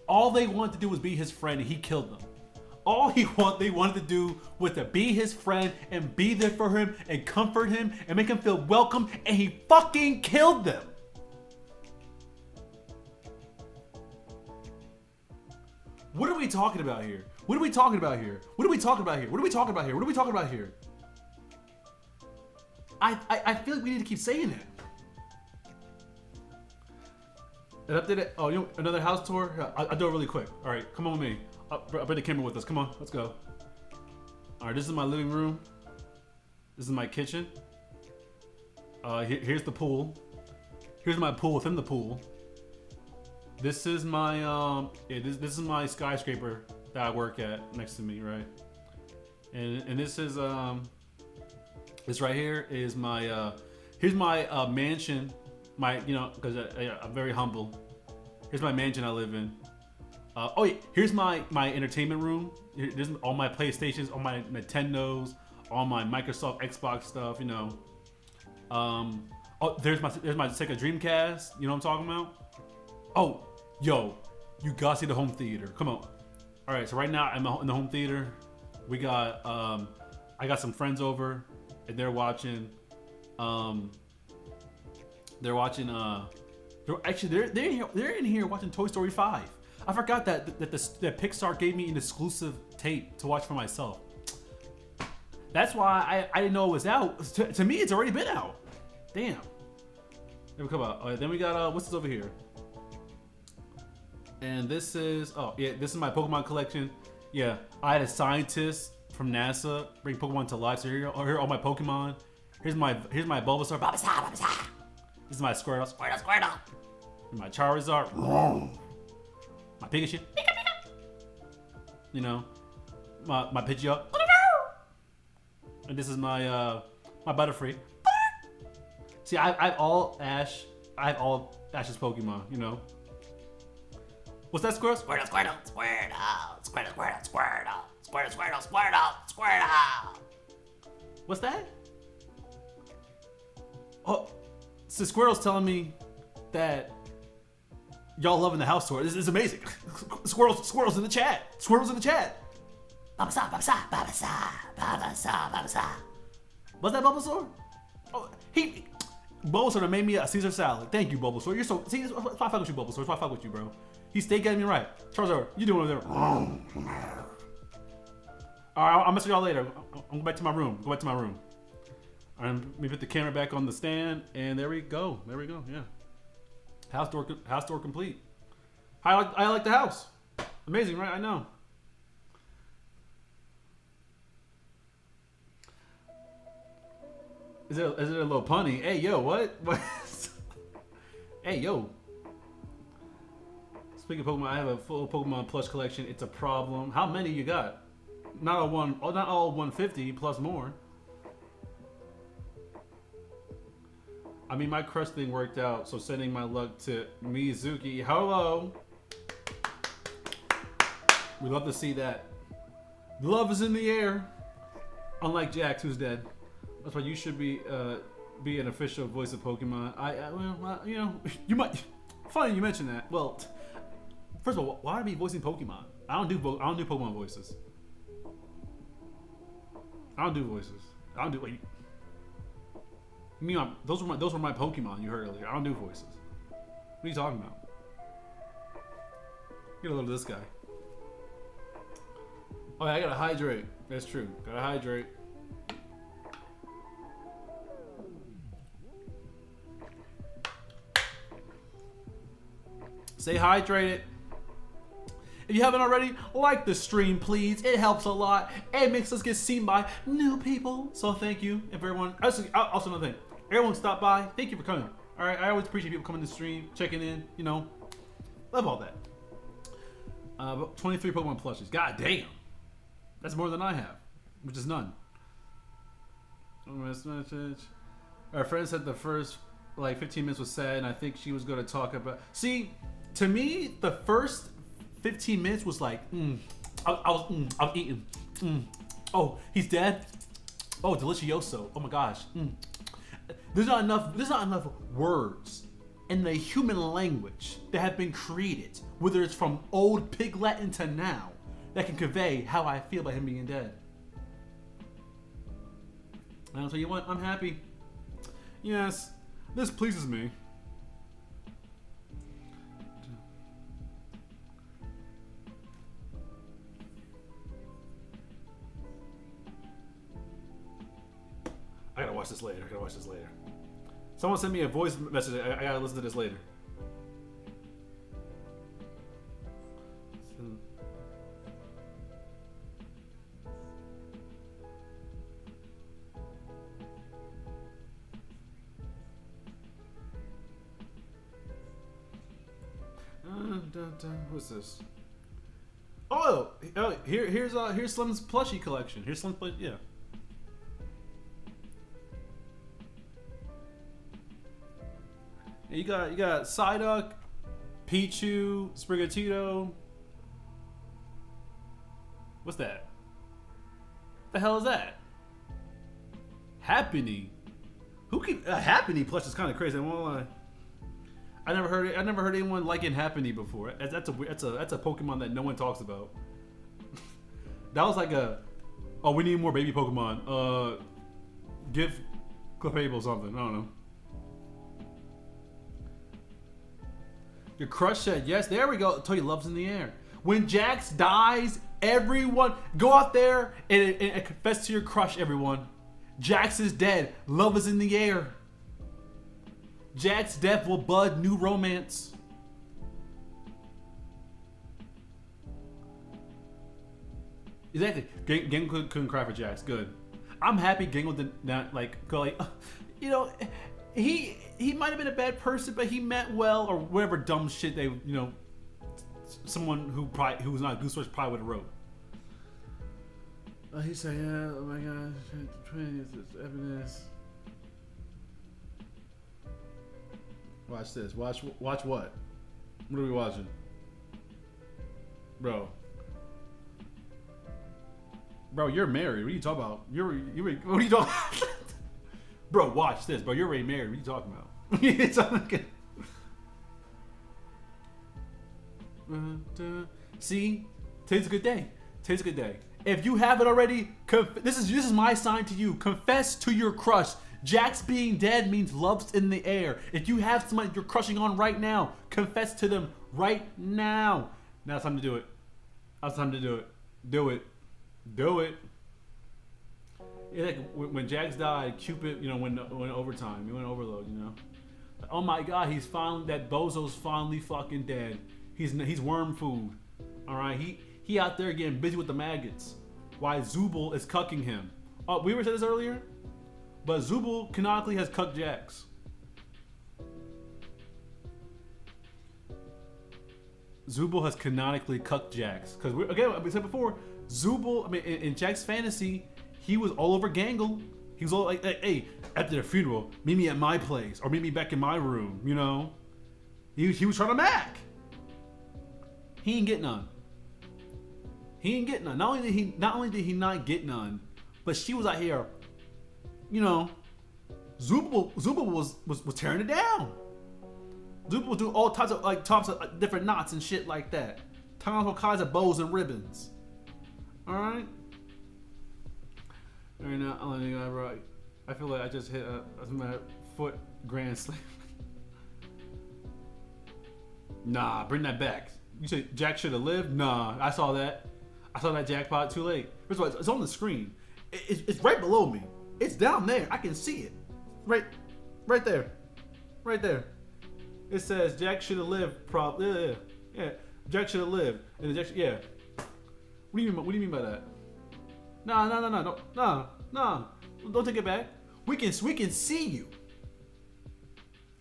All they wanted to do was be his friend, and he killed them. All they wanted to do was to be his friend and be there for him and comfort him and make him feel welcome, and he fucking killed them. What are we talking about here? What are we talking about here? What are we talking about here? What are we talking about here? What are we talking about here? I feel like we need to keep saying it. And up there, oh, you know, another house tour? I'll do it really quick. All right, come on with me. I'll bring the camera with us. Come on, let's go. All right, this is my living room. This is my kitchen. Here's the pool. Here's my pool within the pool. This is my this is my skyscraper that I work at next to me, right? And this is this right here is my here's my mansion, my, you know, because I'm very humble. Here's my mansion I live in. Oh yeah, here's my entertainment room. There's all my PlayStations, all my Nintendos, all my Microsoft Xbox stuff, you know. Oh, there's my Sega Dreamcast. You know what I'm talking about? Oh, yo, you gotta see the home theater. Come on. All right, so right now I'm in the home theater. We got I got some friends over, and they're watching. They're in here watching Toy Story 5. I forgot that Pixar gave me an exclusive tape to watch for myself. That's why I didn't know it was out. To me, it's already been out. Damn. There we come out. All right, then we got what's this over here? And this is, oh yeah, this is my Pokemon collection. Yeah, I had a scientist from NASA bring Pokemon to life. So here are all my Pokemon. Here's my Bulbasaur. Bulbasaur. This is my Squirtle. My Charizard. My Pikachu. You know, my Pidgeot. And this is my my Butterfree. See, I have all Ash's Pokemon. You know. What's that, Squirtle? Squirtle. What's that? Oh, so Squirtle's telling me that y'all loving the house tour. This is amazing. Squirrels in the chat. Squirrels in the chat. Bulbasaur. What's that, Bulbasaur? Oh, Bulbasaur made me a Caesar salad. Thank you, Bulbasaur. You're so, see, that's why I fuck with you, Bulbasaur. That's why I fuck with you, bro. He stayed getting me right. Charizard, you doing over there? All right, I'll mess with y'all later. I'm going back to my room. Go back to my room. All right, let me put the camera back on the stand, and there we go. There we go. Yeah. House tour complete. I like the house. Amazing, right? I know. Is it a little punny? Hey, yo, what? Hey, yo. Speaking of Pokemon, I have a full Pokemon plush collection. It's a problem. How many you got? Not all 150 plus more. I mean, my crush thing worked out, so sending my luck to Mizuki. Hello. We love to see that. Love is in the air. Unlike Jax, who's dead. That's why you should be an official voice of Pokemon. Well, you know, you might. Funny you mention that. Well, first of all, why would I be voicing Pokemon? I don't do Pokemon voices. I don't do voices. I don't do. Wait. You mean those were my Pokemon you heard earlier. I don't do voices. What are you talking about? Get a load of this guy. Oh yeah, I gotta hydrate. That's true. Gotta hydrate. Stay hydrated. If you haven't already, like the stream, please. It helps a lot. It makes us get seen by new people. So thank you. And for everyone. Also another thing. Everyone stop by. Thank you for coming. All right, I always appreciate people coming to the stream, checking in. You know, love all that. 23 Pokemon plushies. God damn, that's more than I have, which is none. Our friend said the first like 15 minutes was sad, and I think she was going to talk about. See, to me, the first 15 minutes was like, I was eating. Oh, he's dead. Oh, delicioso. Oh my gosh. There's not enough words in the human language that have been created, whether it's from old Pig Latin to now, that can convey how I feel about him being dead. And I'll tell you what, I'm happy. Yes, this pleases me. I gotta watch this later. Someone sent me a voice message. I gotta listen to this later. What's this? Oh, here's Slim's plushie collection. Here's Slim's plushie. Yeah. You got Psyduck, Pichu, Sprigatito. What's that? The hell is that? Happiny. Who can Happiny plush is kind of crazy. I won't lie. I never heard anyone liking Happiny before. That's a Pokemon that no one talks about. That was like oh, we need more baby Pokemon. Give Clefable something. I don't know. Your crush said yes. There we go. I told you, love's in the air. When Jax dies, everyone go out there and confess to your crush. Everyone, Jax is dead. Love is in the air. Jax's death will bud new romance. Exactly. Gangle couldn't cry for Jax. Good. I'm happy Gangle did not go you know, he might have been a bad person, but he meant well, or whatever dumb shit they, someone who's not a Goose Source probably would have wrote. He said, yeah, oh my gosh, evidence. Watch this. Watch what? What are we watching? Bro, you're married. What are you talking about? What are you talking about? Bro, watch this. Bro, you're already married. What are you talking about? It's okay. See? Today's a good day. If you haven't already, this is my sign to you. Confess to your crush. Jax being dead means love's in the air. If you have somebody you're crushing on right now, confess to them right now. Now it's time to do it. Do it. Yeah, like when Jax died, Cupid, went overtime. He went overload, Oh my God, that bozo's finally fucking dead. He's worm food. All right, he out there getting busy with the maggots. Why Zubul is cucking him. Oh, we were said this earlier, but Zubul canonically has cucked Jax. Zubul has canonically cucked Jax. Because again, we said before, Zubul, in Jax fantasy, he was all over Gangle. He was all like, hey, after the funeral, meet me at my place, or meet me back in my room, He was trying to mac. He ain't get none. Not only did he not get none, but she was out here, Zubul was tearing it down. Zubul was doing all types of different knots and shit like that. Tying all kinds of bows and ribbons. Alright? Alright, now, I feel like I just hit my foot grand slam. Nah, bring that back. You say Jack should have lived? Nah, I saw that. I saw that jackpot too late. First of all, it's on the screen. It's right below me. It's down there. I can see it. Right there. It says Jack should have lived. Probably. Yeah. Jack should have lived. And Jack, yeah. What do you mean by that? No. Don't take it back. We can see you.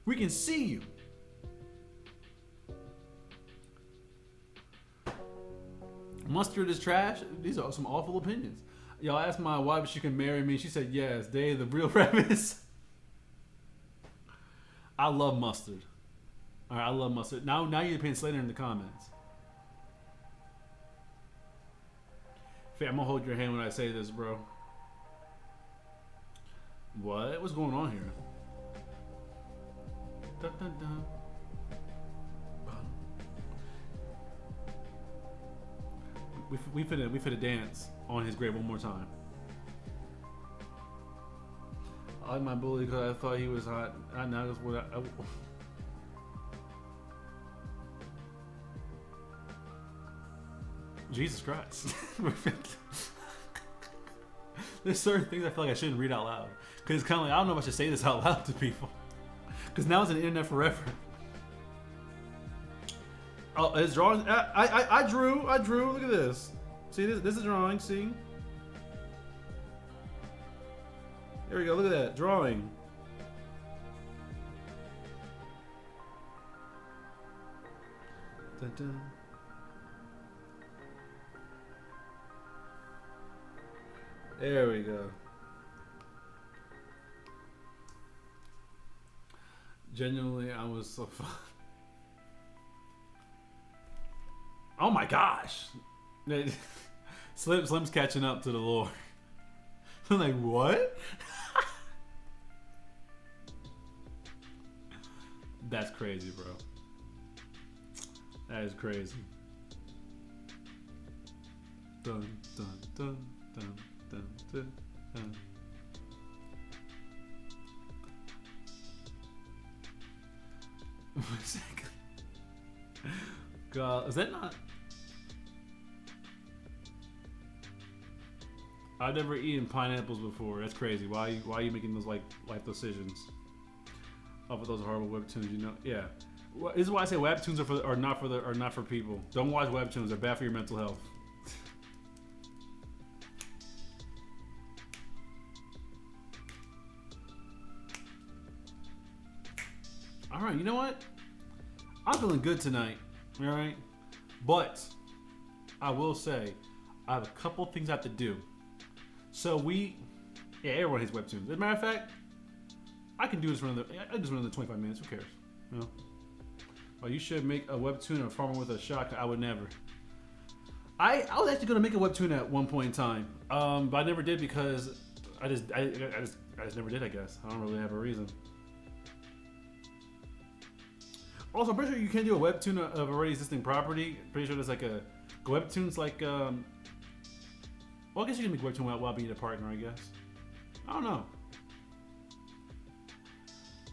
We can see you. Mustard is trash. These are some awful opinions. Y'all asked my wife if she can marry me. She said yes. They the real rabbits. I love mustard. All right, I love mustard. Now you're paying Slater in the comments. I'm gonna hold your hand when I say this, bro. What? What's going on here? Dun, dun, dun. We finna dance on his grave one more time. I like my bully because I thought he was hot. I know that's what I Jesus Christ. There's certain things I feel like I shouldn't read out loud. Because it's kind of like, I don't know if I should say this out loud to people. Because now it's an internet forever. Oh, it's drawing. I drew. Look at this. See, this is drawing. See? There we go. Look at that. Drawing. Dun, dun. There we go. Genuinely, I was so fun. Oh my gosh. Slim's catching up to the lore. I'm like, what? That's crazy, bro. That is crazy. Dun, dun, dun, dun, dun, dun, dun. God, is that not? I've never eaten pineapples before. That's crazy. Why are you making those life decisions? Off of those horrible webtoons, you know? Yeah. Well, this is why I say webtoons are not for people. Don't watch webtoons. They're bad for your mental health. All right, you know what? I'm feeling good tonight. All right, but I will say I have a couple things I have to do. So everyone hates webtoons. As a matter of fact, I can do this for another 25 minutes. Who cares? You know? Well, you should make a webtoon of a farmer with a shotgun. I would never. I was actually gonna make a webtoon at one point in time, but I never did because I just never did. I guess I don't really have a reason. Also, I'm pretty sure you can do a webtoon of already existing property. Pretty sure there's like a webtoons like well, I guess you can make webtoon while being a partner. I guess. I don't know.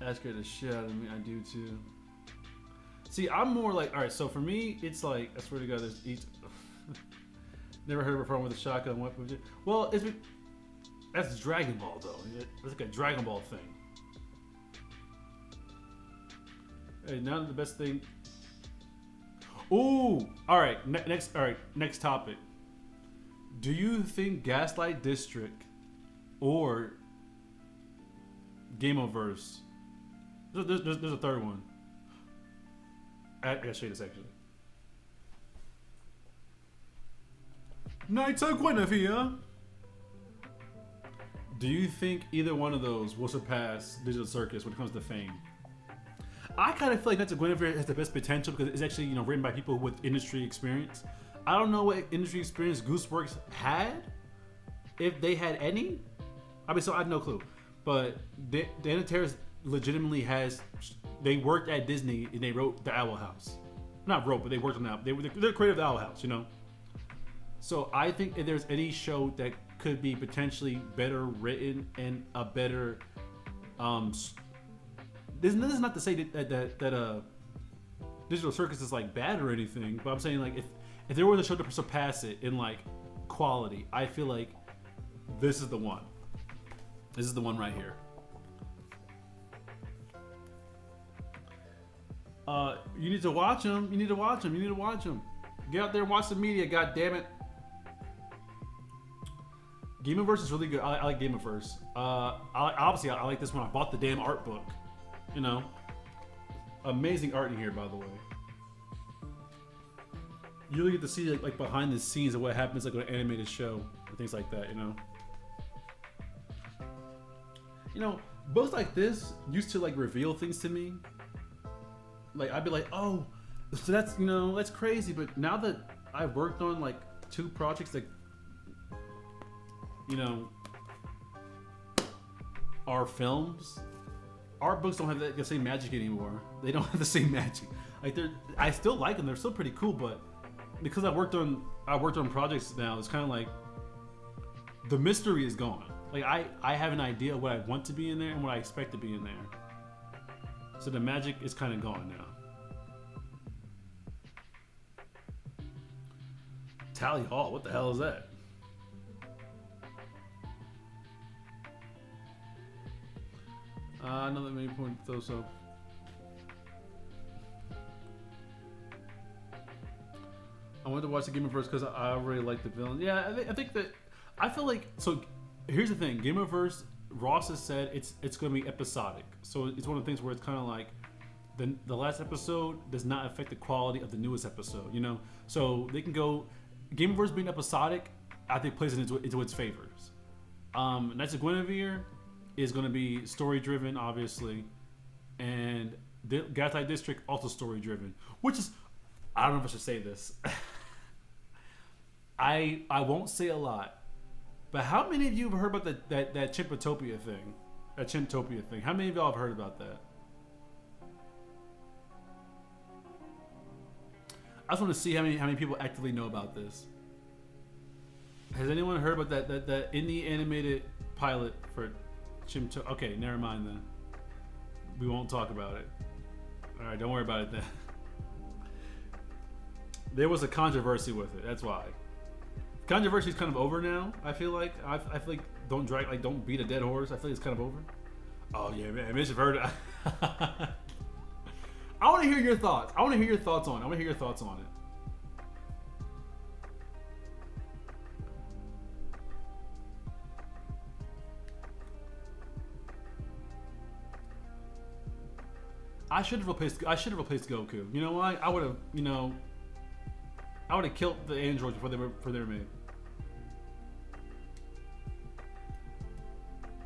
That scared the shit out of me. I do too. See, I'm more like, all right. So for me, it's like I swear to God, there's each. Never heard of a farmer with a shotgun weapon. Well, that's Dragon Ball though. It's like a Dragon Ball thing. Hey, now the best thing. Ooh, all right. Next topic. Do you think Gaslight District or Gameoverse? There's a third one. I gotta show you this actually. Nighttime Guinevere. Do you think either one of those will surpass Digital Circus when it comes to fame? I kind of feel like Nights of Guinevere has the best potential because it's actually written by people with industry experience. I don't know what industry experience Gooseworks had, if they had any. I mean, so I have no clue. But Dana Terrace legitimately has. They worked at Disney and they wrote The Owl House. Not wrote, but they worked on that. They're creative of The Owl House, you know. So I think if there's any show that could be potentially better written and a better this is not to say that Digital Circus is like bad or anything, but I'm saying like if there was a show to surpass it in like quality, I feel like this is the one. This is the one right here. You need to watch them. You need to watch them. You need to watch them. Get out there and watch the media. God damn it. Gameoverse is really good. I like Gameoverse. I like this one. I bought the damn art book. You know, Amazing art in here, by the way. You really get to see like behind the scenes of what happens like on an animated show and things like that, you know. You know, books like this used to like reveal things to me. Like I'd be like, oh, so that's, you know, that's crazy. But now that I've worked on like 2 projects that, you know, are films, our books don't have the same magic anymore. They don't have the same magic. Like I still like them. They're still pretty cool, but because I worked on projects now, it's kind of like the mystery is gone. Like I have an idea of what I want to be in there and what I expect to be in there. So the magic is kind of gone now. Tally Hall, what the hell is that? Another main point though, so. I wanted to watch the Game of Verse because I already like the villain. Yeah, I think that I feel like, so here's the thing, Game of Verse, Ross has said it's going to be episodic. So it's one of the things where it's kind of like the last episode does not affect the quality of the newest episode, you know? So they can go, Game of Verse being episodic, I think plays it into its favors. Knights of Guinevere is going to be story driven, obviously, and the Gatai District also story driven, which is, I don't know if I should say this. I won't say a lot, but how many of you have heard about that Chimptopia thing? That Chimptopia thing. How many of y'all have heard about that? I just want to see how many people actively know about this. Has anyone heard about that indie animated pilot for Chimptopia? Okay, never mind then. We won't talk about it. All right, don't worry about it then. There was a controversy with it. That's why. Controversy is kind of over now. I feel like don't beat a dead horse. I feel like it's kind of over. Oh yeah, man, Mitch, have heard it. I want to hear your thoughts. I want to hear your thoughts on it. I should have replaced Goku. You know why? I would have killed the androids before they were made.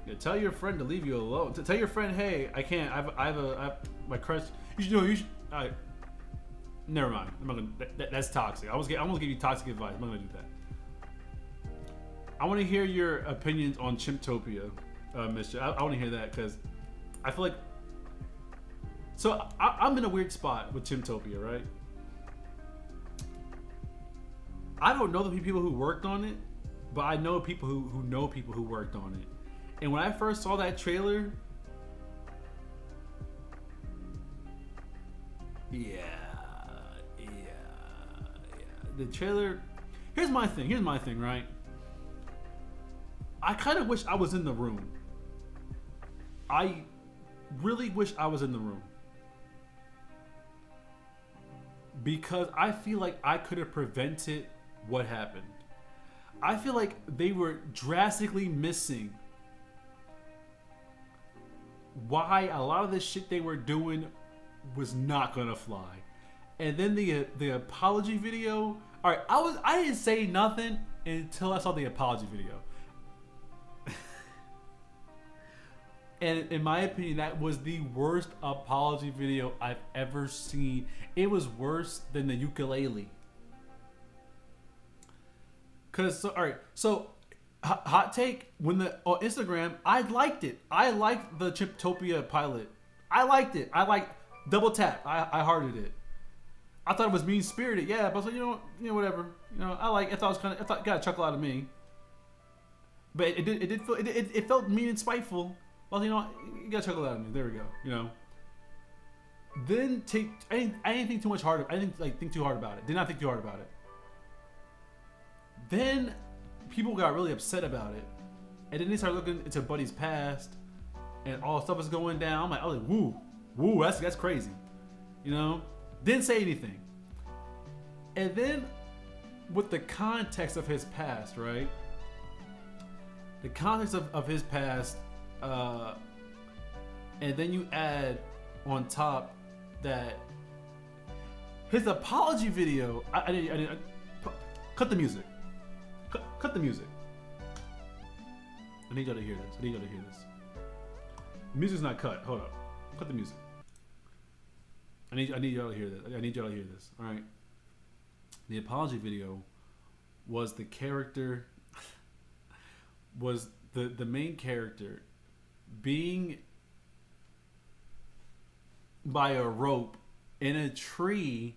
Yeah, tell your friend to leave you alone. Tell your friend, hey, I can't. I have my crush. You should. Never mind. I'm not gonna. That's toxic. I'm gonna give you toxic advice. I'm not gonna do that. I want to hear your opinions on Chimptopia, Mister. I want to hear that because I feel like. So I'm in a weird spot with Chimptopia, right? I don't know the people who worked on it, but I know people who know people who worked on it. And when I first saw that trailer, yeah. The trailer. Here's my thing, right? I kind of wish I was in the room. I really wish I was in the room. Because I feel like I could have prevented what happened. I feel like they were drastically missing why a lot of the shit they were doing was not gonna fly. And then the apology video. All right, I didn't say nothing until I saw the apology video. And in my opinion, that was the worst apology video I've ever seen. It was worse than the ukulele. So hot take, on Instagram, I liked it. I liked the Chimptopia pilot. I liked it. I liked double tap. I hearted it. I thought it was mean spirited, yeah, but I was like, you know, whatever. I thought it got a chuckle out of me. But it felt mean and spiteful. Well, you got a chuckle out of me. There we go. Then I didn't think too much hard. I didn't think too hard about it. Did not think too hard about it. Then people got really upset about it, and then they started looking into Buddy's past, and all stuff was going down. I was like, woo, that's crazy. Didn't say anything. And then with the context of his past, right? The context of his past, and then you add on top that his apology video. Cut the music. Cut the music. I need y'all to hear this. The music's not cut. Hold up. Cut the music. I need y'all to hear this. All right. The apology video was the character, was the main character being by a rope in a tree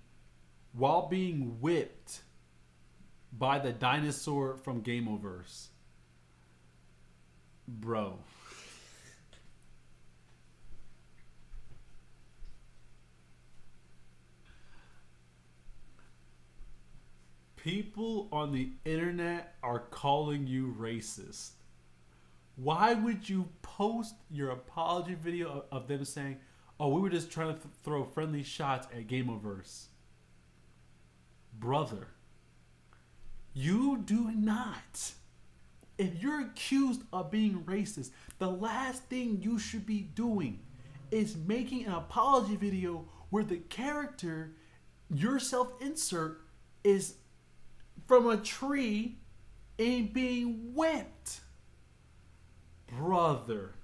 while being whipped by the dinosaur from Gameoverse. Bro. People on the internet are calling you racist. Why would you post your apology video of them saying, oh, we were just trying to throw friendly shots at Gameoverse? Brother, you do not. If you're accused of being racist, the last thing you should be doing is making an apology video where the character, your self-insert, is from a tree and being whipped. Brother.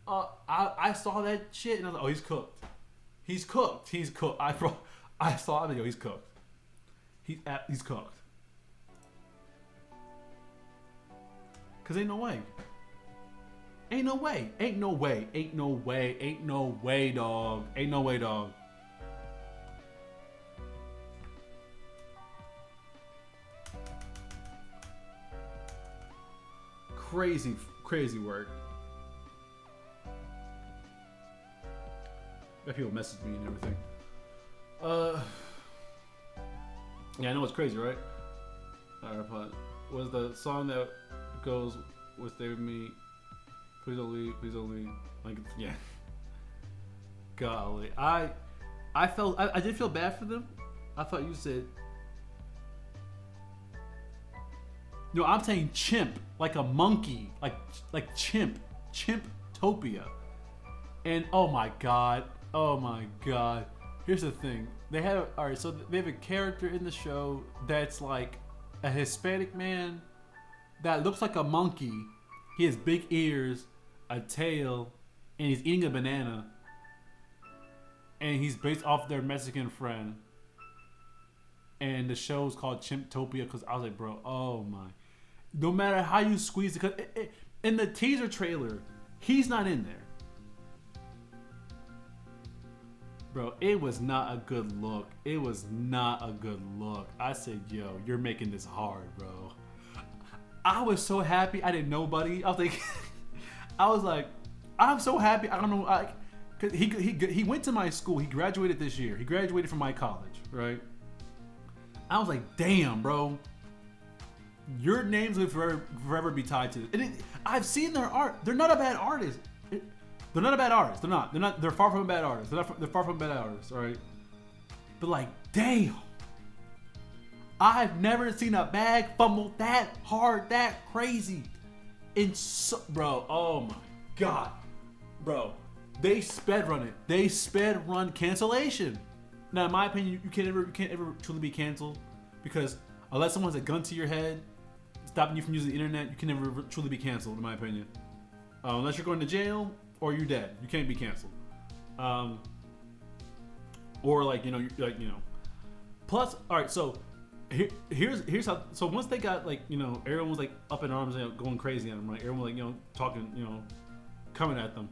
I saw that shit and I was like, oh, he's cooked. He's cooked. I saw the video. He's cooked. He's cooked. Cause ain't no way. Ain't no way, dog. Crazy work. Got people message me and everything. Yeah, I know it's crazy, right? Alright, was the song that goes with Stay With Me, please don't leave, like, yeah. Golly, I did feel bad for them. I thought you said, no, I'm saying chimp, like a monkey, like chimptopia. And oh my god, here's the thing, they have a character in the show that's like a Hispanic man that looks like a monkey. He has big ears, a tail, and he's eating a banana. And he's based off their Mexican friend. And the show is called Chimptopia because I was like, bro, oh my. No matter how you squeeze it, because in the teaser trailer, he's not in there. Bro, it was not a good look. I said, yo, you're making this hard, bro. I was so happy I didn't know Buddy. I was like, I'm so happy. I don't know. Cause he went to my school. He graduated this year. He graduated from my college, right? I was like, damn, bro. Your name's gonna forever be tied to this. And I've seen their art. They're not a bad artist. They're not a bad artist. They're not. They're far from a bad artist. They're far from bad artists, all right? But like, damn. I've never seen a bag fumble that hard, that crazy. Bro, oh my god. Bro, they sped run it. They sped run cancellation. Now, in my opinion, you can't ever truly be canceled because unless someone has a gun to your head, stopping you from using the internet, you can never truly be canceled, in my opinion. Unless you're going to jail or you're dead, you can't be canceled. Or like, you know. Plus, all right, so here's how. So once they got like, you know, everyone was like up in arms and going crazy at them, right? Everyone was like, you know, talking, you know, coming at them.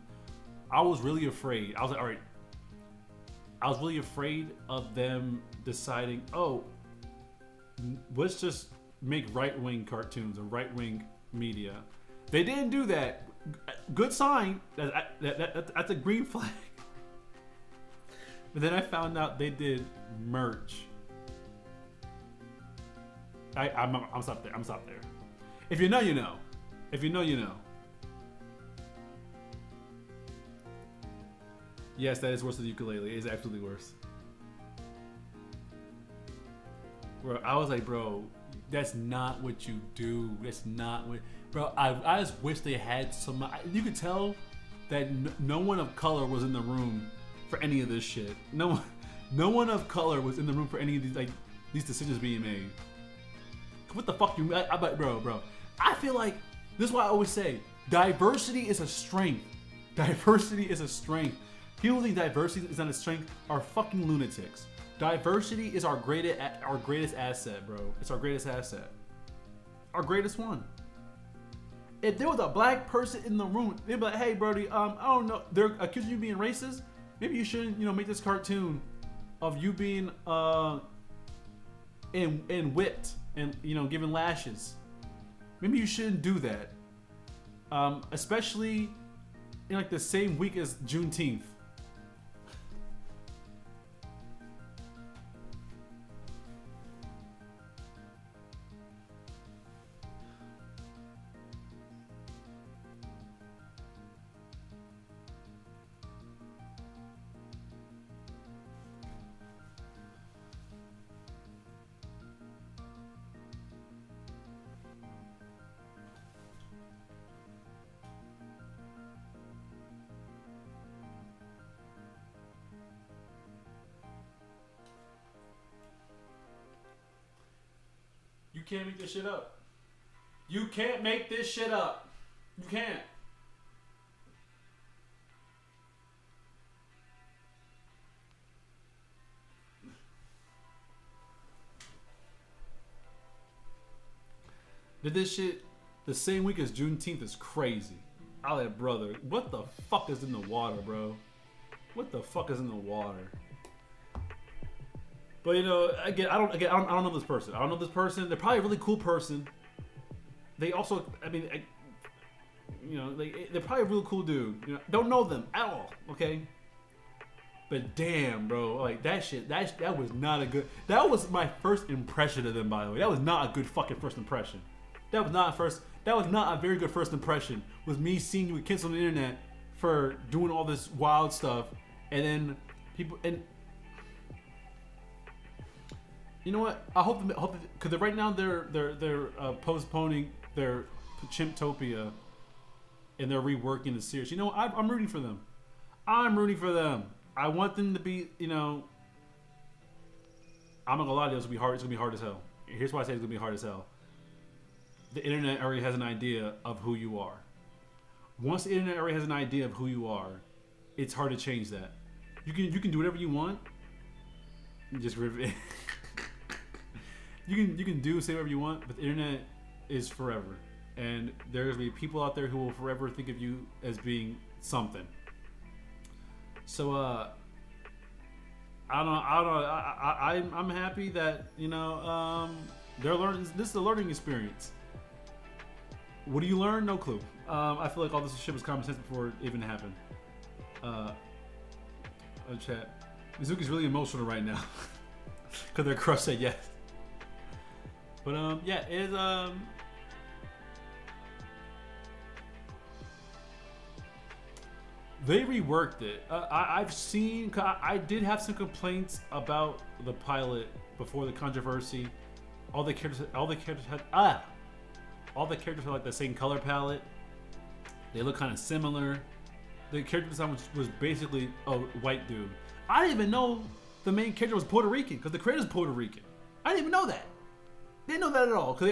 I was really afraid. I was like, all right. I was really afraid of them deciding, oh, let's just make right-wing cartoons or right-wing media. They didn't do that. Good sign. That's a green flag. But then I found out they did merch. I'm stopped there. If you know, you know. If you know, you know. Yes, that is worse than the ukulele. It is absolutely worse. Bro, I was like, bro, that's not what you do. That's not what... Bro, I just wish they had some... You could tell that no one of color was in the room for any of this shit. No one of color was in the room for any of these decisions being made. What the fuck bro? I feel like this is why I always say diversity is a strength. Diversity is a strength. People who think diversity is not a strength are fucking lunatics. Diversity is our greatest asset, bro. It's our greatest asset. Our greatest one. If there was a black person in the room, they'd be like, "Hey, Brody, I don't know. They're accusing you of being racist. Maybe you shouldn't, make this cartoon of you being and whipped and given lashes. Maybe you shouldn't do that. Especially in like the same week as Juneteenth." You can't make this shit up. You can't make this shit up. You can't. Did this shit the same week as Juneteenth is crazy. I like, brother, what the fuck is in the water, bro? What the fuck is in the water? But again, I don't know this person. I don't know this person. They're probably a really cool person. They also, they're probably a real cool dude. Don't know them at all. Okay. But damn, bro, like that shit. That was not a good. That was my first impression of them. By the way, that was not a good fucking first impression. That was not a very good first impression. Was me seeing you kids on the internet for doing all this wild stuff, and then people and. You know what? I hope because right now they're postponing their Chimptopia, and they're reworking the series. I'm rooting for them. I want them to be. I'm not gonna lie to you. It's gonna be hard. It's gonna be hard as hell. Here's why I say it's gonna be hard as hell. The internet already has an idea of who you are. Once the internet already has an idea of who you are, it's hard to change that. You can do whatever you want. Just You can say whatever you want, but the internet is forever, and there's gonna be people out there who will forever think of you as being something. So I don't know. I'm happy that they're learning. This is a learning experience. What do you learn? No clue. I feel like all this shit was common sense before it even happened. Chat. Mizuki's really emotional right now because their crush said yes. But yeah, it is they reworked it. I've seen. I did have some complaints about the pilot before the controversy. All the characters had like the same color palette. They look kind of similar. The character design was basically a white dude. I didn't even know the main character was Puerto Rican because the creator's Puerto Rican. I didn't even know that. Didn't know that at all because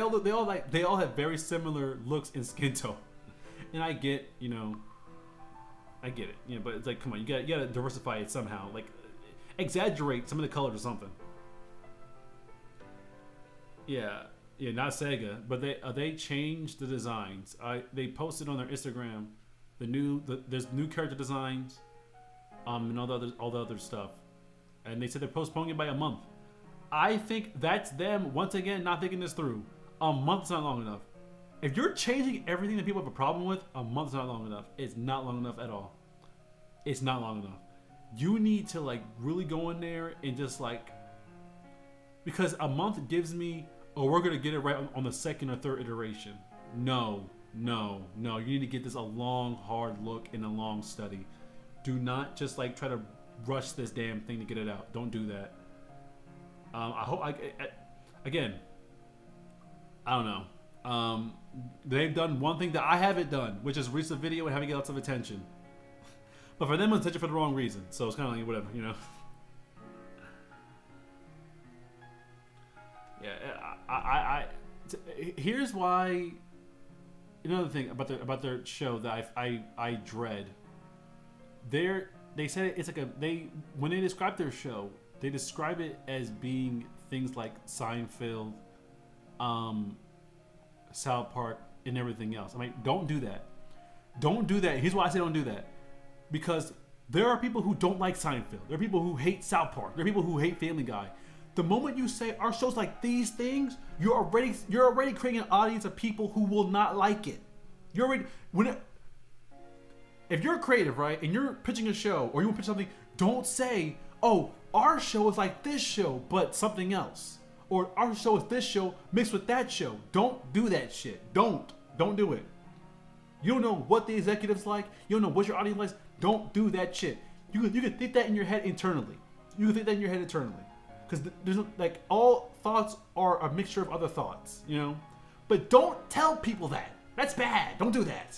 they all have very similar looks and skin tone. And I get it. But it's like, come on, you gotta diversify it somehow. Like, exaggerate some of the colors or something. Yeah, not Sega, but they changed the designs. They posted on their Instagram there's new character designs, and all the other stuff, and they said they're postponing it by a month. I think that's them once again not thinking this through. A month's not long enough. If you're changing everything that people have a problem with, a month's not long enough. It's not long enough at all. It's not long enough. You need to like really go in there and just like, because a month gives me, we're gonna get it right on the second or third iteration. No. You need to get this a long, hard look and a long study. Do not just like try to rush this damn thing to get it out. Don't do that. I hope again. I don't know. They've done one thing that I haven't done, which is release a video and having lots of attention. But for them, it's for the wrong reason. So it's kind of like whatever, you know. Yeah, here's why. Another thing about their show that I dread. They said it's like when they describe their show, they describe it as being things like Seinfeld, South Park, and everything else. I mean, don't do that. Don't do that. Here's why I say don't do that. Because there are people who don't like Seinfeld. There are people who hate South Park. There are people who hate Family Guy. The moment you say our show's like these things, you're already creating an audience of people who will not like it. If you're creative, right, and you're pitching a show or you want to pitch something, don't say, "Oh, our show is like this show, but something else," or "Our show is this show mixed with that show." Don't do that shit. Don't do it. You don't know what the executives like. You don't know what your audience likes. Don't do that shit. You can think that in your head internally. Because there's like all thoughts are a mixture of other thoughts, you know. But don't tell people that. That's bad. Don't do that.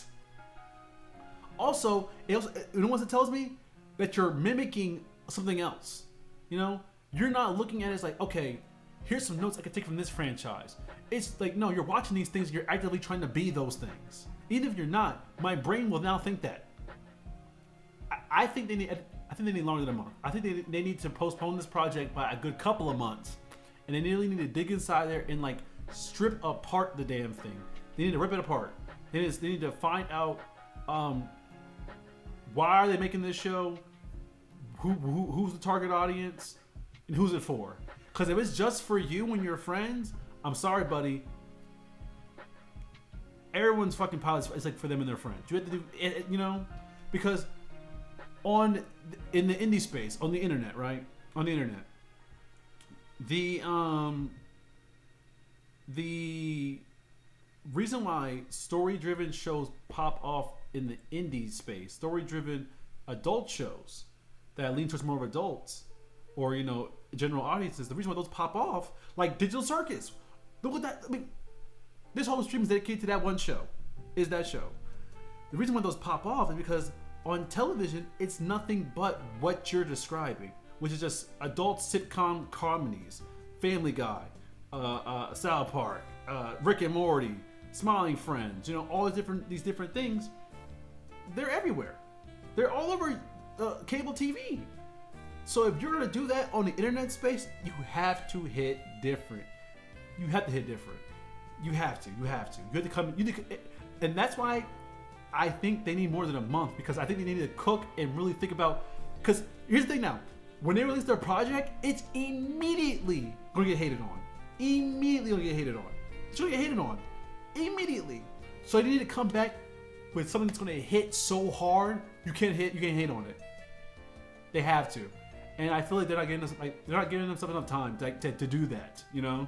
Also, you know what it tells me? That you're mimicking something else. You know, you're not looking at it as like, okay, here's some notes I can take from this franchise. It's like, no, you're watching these things. You're actively trying to be those things. Even if you're not, my brain will now think that. I think they need longer than a month. I think they need to postpone this project by a good couple of months, and they really need to dig inside there and like strip apart the damn thing. They need to rip it apart. They need to find out why are they making this show, who's the target audience, and who's it for. Because if it's just for you and your friends, I'm sorry, buddy. Everyone's fucking pilot is like for them and their friends. You have to do it, you know, because in the indie space, on the internet, right? On the internet, the reason why story-driven shows pop off in the indie space, story-driven adult shows that lean towards more of adults or, you know, general audiences, the reason why those pop off, like Digital Circus. Look at that. I mean, this whole stream is dedicated to that one show. Is that show. The reason why those pop off is because on television, it's nothing but what you're describing, which is just adult sitcom comedies, Family Guy, South Park, Rick and Morty, Smiling Friends, you know, all these different things. They're everywhere. They're all over cable TV. So if you're gonna do that on the internet space, you have to hit different. You have to hit different. You have to. You have to come. And that's why I think they need more than a month, because I think they need to cook and really think about. Because here's the thing now, when they release their project, it's immediately gonna get hated on. Immediately gonna get hated on. It's gonna get hated on. Immediately. So they need to come back with something that's gonna hit so hard you can't hate on it. They have to. And I feel like they're not giving themselves enough time to do that, you know?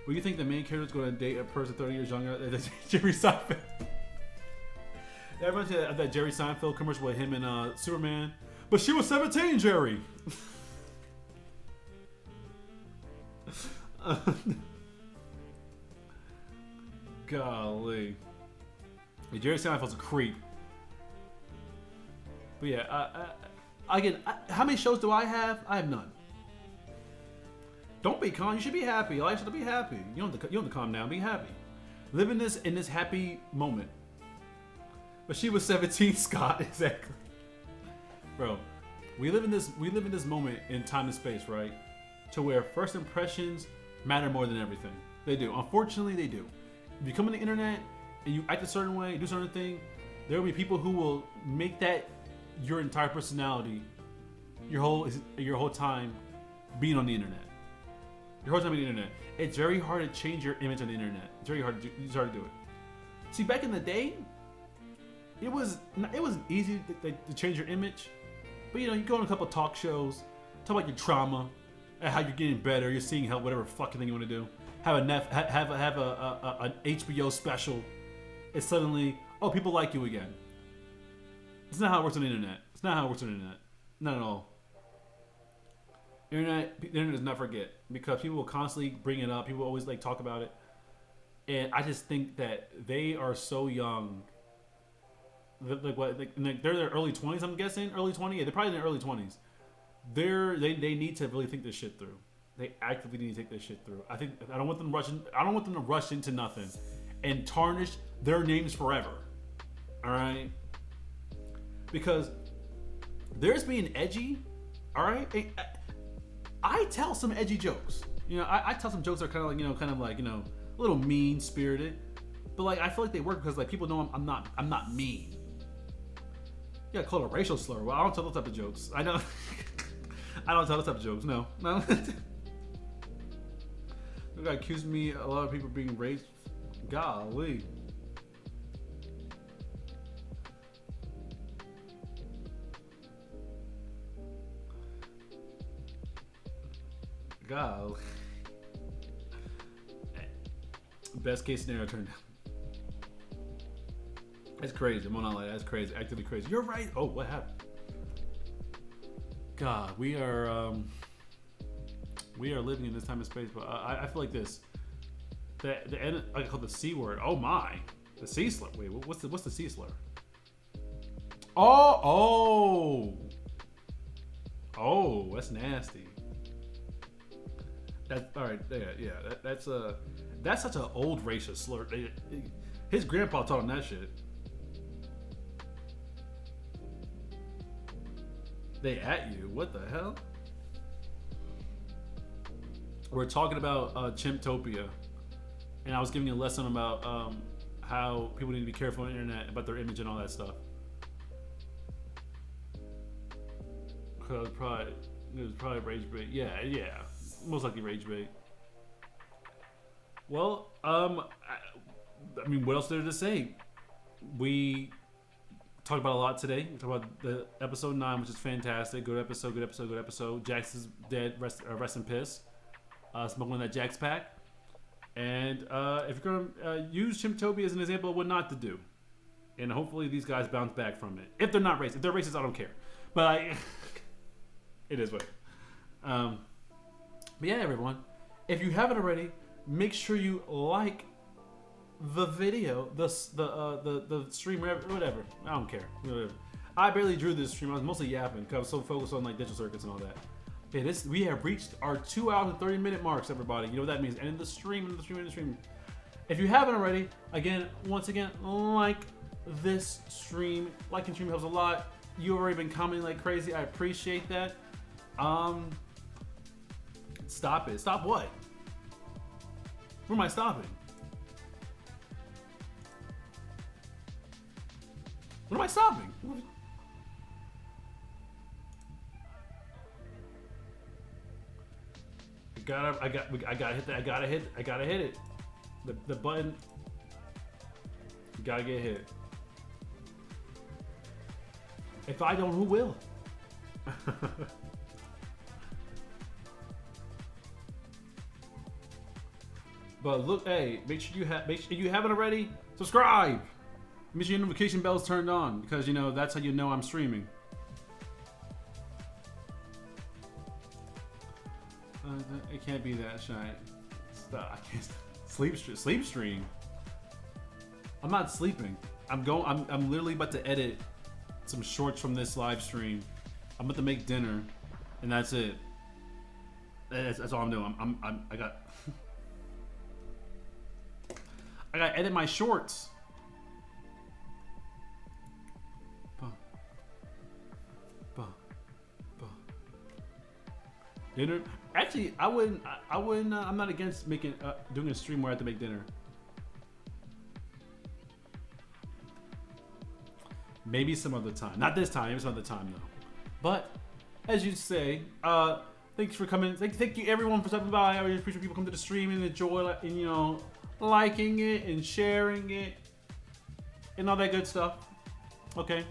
Well, you think the main character is going to date a person 30 years younger than Jerry Seinfeld? Everyone said that Jerry Seinfeld commercial with him and Superman. But she was 17, Jerry. Golly. Yeah, Jerry Seinfeld's a creep. But yeah, again, how many shows do I have? I have none. Don't be calm. You should be happy. Life should be happy. You don't have to calm down. Be happy. Live in this happy moment. But she was 17, Scott. Exactly. Bro, we live in this moment in time and space, right? To where first impressions matter more than everything. They do. Unfortunately, they do. If you come on the internet and you act a certain way, do a certain thing, there will be people who will make that your entire personality, your whole time being on the internet. Your whole time on the internet. It's very hard to change your image on the internet. It's very hard to do it. See, back in the day, it was easy to change your image. But you know, you go on a couple talk shows, talk about your trauma, and how you're getting better, you're seeing help, whatever fucking thing you want to do. Have an HBO special. It's suddenly, oh, people like you again. It's not how it works on the internet. It's not how it works on the internet. Not at all. The internet does not forget, because people will constantly bring it up. People always like talk about it, and I just think that they are so young like what, like, they're in their early 20s. I'm guessing early 20s. Yeah, they're probably in their early 20s. They need to really think this shit through. They actively need to take this shit through. I don't want them to rush into nothing and tarnish their names forever. All right, because there's being edgy. All right, I tell some edgy jokes. You know, I tell some jokes that are kind of like a little mean spirited, but like I feel like they work because like people know I'm not mean. Yeah, call it a racial slur. Well, I don't tell those type of jokes. I don't tell those type of jokes. No. The guy accused me a lot of people being racist. Golly. Golly. Best case scenario turned out. That's crazy. I'm not like that's crazy. Actively crazy. You're right. Oh, what happened? God, we are living in this time and space, but I feel like this. The end, I call the C word. Oh my, the C slur. Wait, what's the C slur? Oh, that's nasty. That all right? Yeah. That's such an old racist slur. His grandpa taught him that shit. They at you? What the hell? We're talking about Chimptopia, and I was giving you a lesson about how people need to be careful on the internet about their image and all that stuff. Cause it was probably rage bait. Yeah, most likely rage bait. Well, I mean, what else is there to say? We talked about a lot today. We talked about the episode 9, which is fantastic. Good episode. Jax is dead. Rest in piss. Smoking that Jax pack. And if you're gonna use Chimptopia as an example of what not to do, and hopefully these guys bounce back from it. If they're not racist, if they're racist, I don't care. But it is what. But yeah, everyone, if you haven't already, make sure you like the video, the stream, whatever. I don't care. Whatever. I barely drew this stream. I was mostly yapping because I was so focused on like digital circuits and all that. Okay, we have reached our 2 hours and 30-minute marks, everybody. You know what that means. And the stream. If you haven't already, once again, like this stream. Liking stream helps a lot. You've already been commenting like crazy. I appreciate that. Stop it. Stop what? Where am I stopping? What am I stopping? I gotta hit that. I gotta hit it. The button. You gotta get hit. If I don't, who will? But look, hey, make sure you haven't already, subscribe. Make sure your notification bell's turned on because that's how you know I'm streaming. It can't be that shy. Stop. I can't sleep stream. I'm not sleeping. I'm literally about to edit some shorts from this live stream. I'm about to make dinner, and that's it. That's all I'm doing. I got to edit my shorts. Dinner. Actually, I wouldn't. I'm not against doing a stream where I have to make dinner. Maybe some other time. Not this time. Maybe some other time though. But as you say, thanks for coming. Thank you everyone for stopping by. I really appreciate people come to the stream and enjoy and liking it and sharing it and all that good stuff. Okay.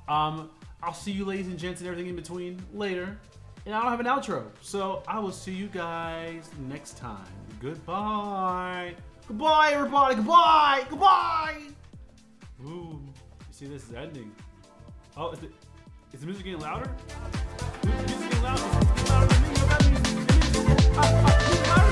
I'll see you ladies and gents and everything in between later. And I don't have an outro, so I will see you guys next time. Goodbye. Goodbye, everybody. Goodbye. Goodbye. Ooh, you see, this is ending. Oh, is the music getting louder? Is the music getting louder? It's getting louder than me. It means louder.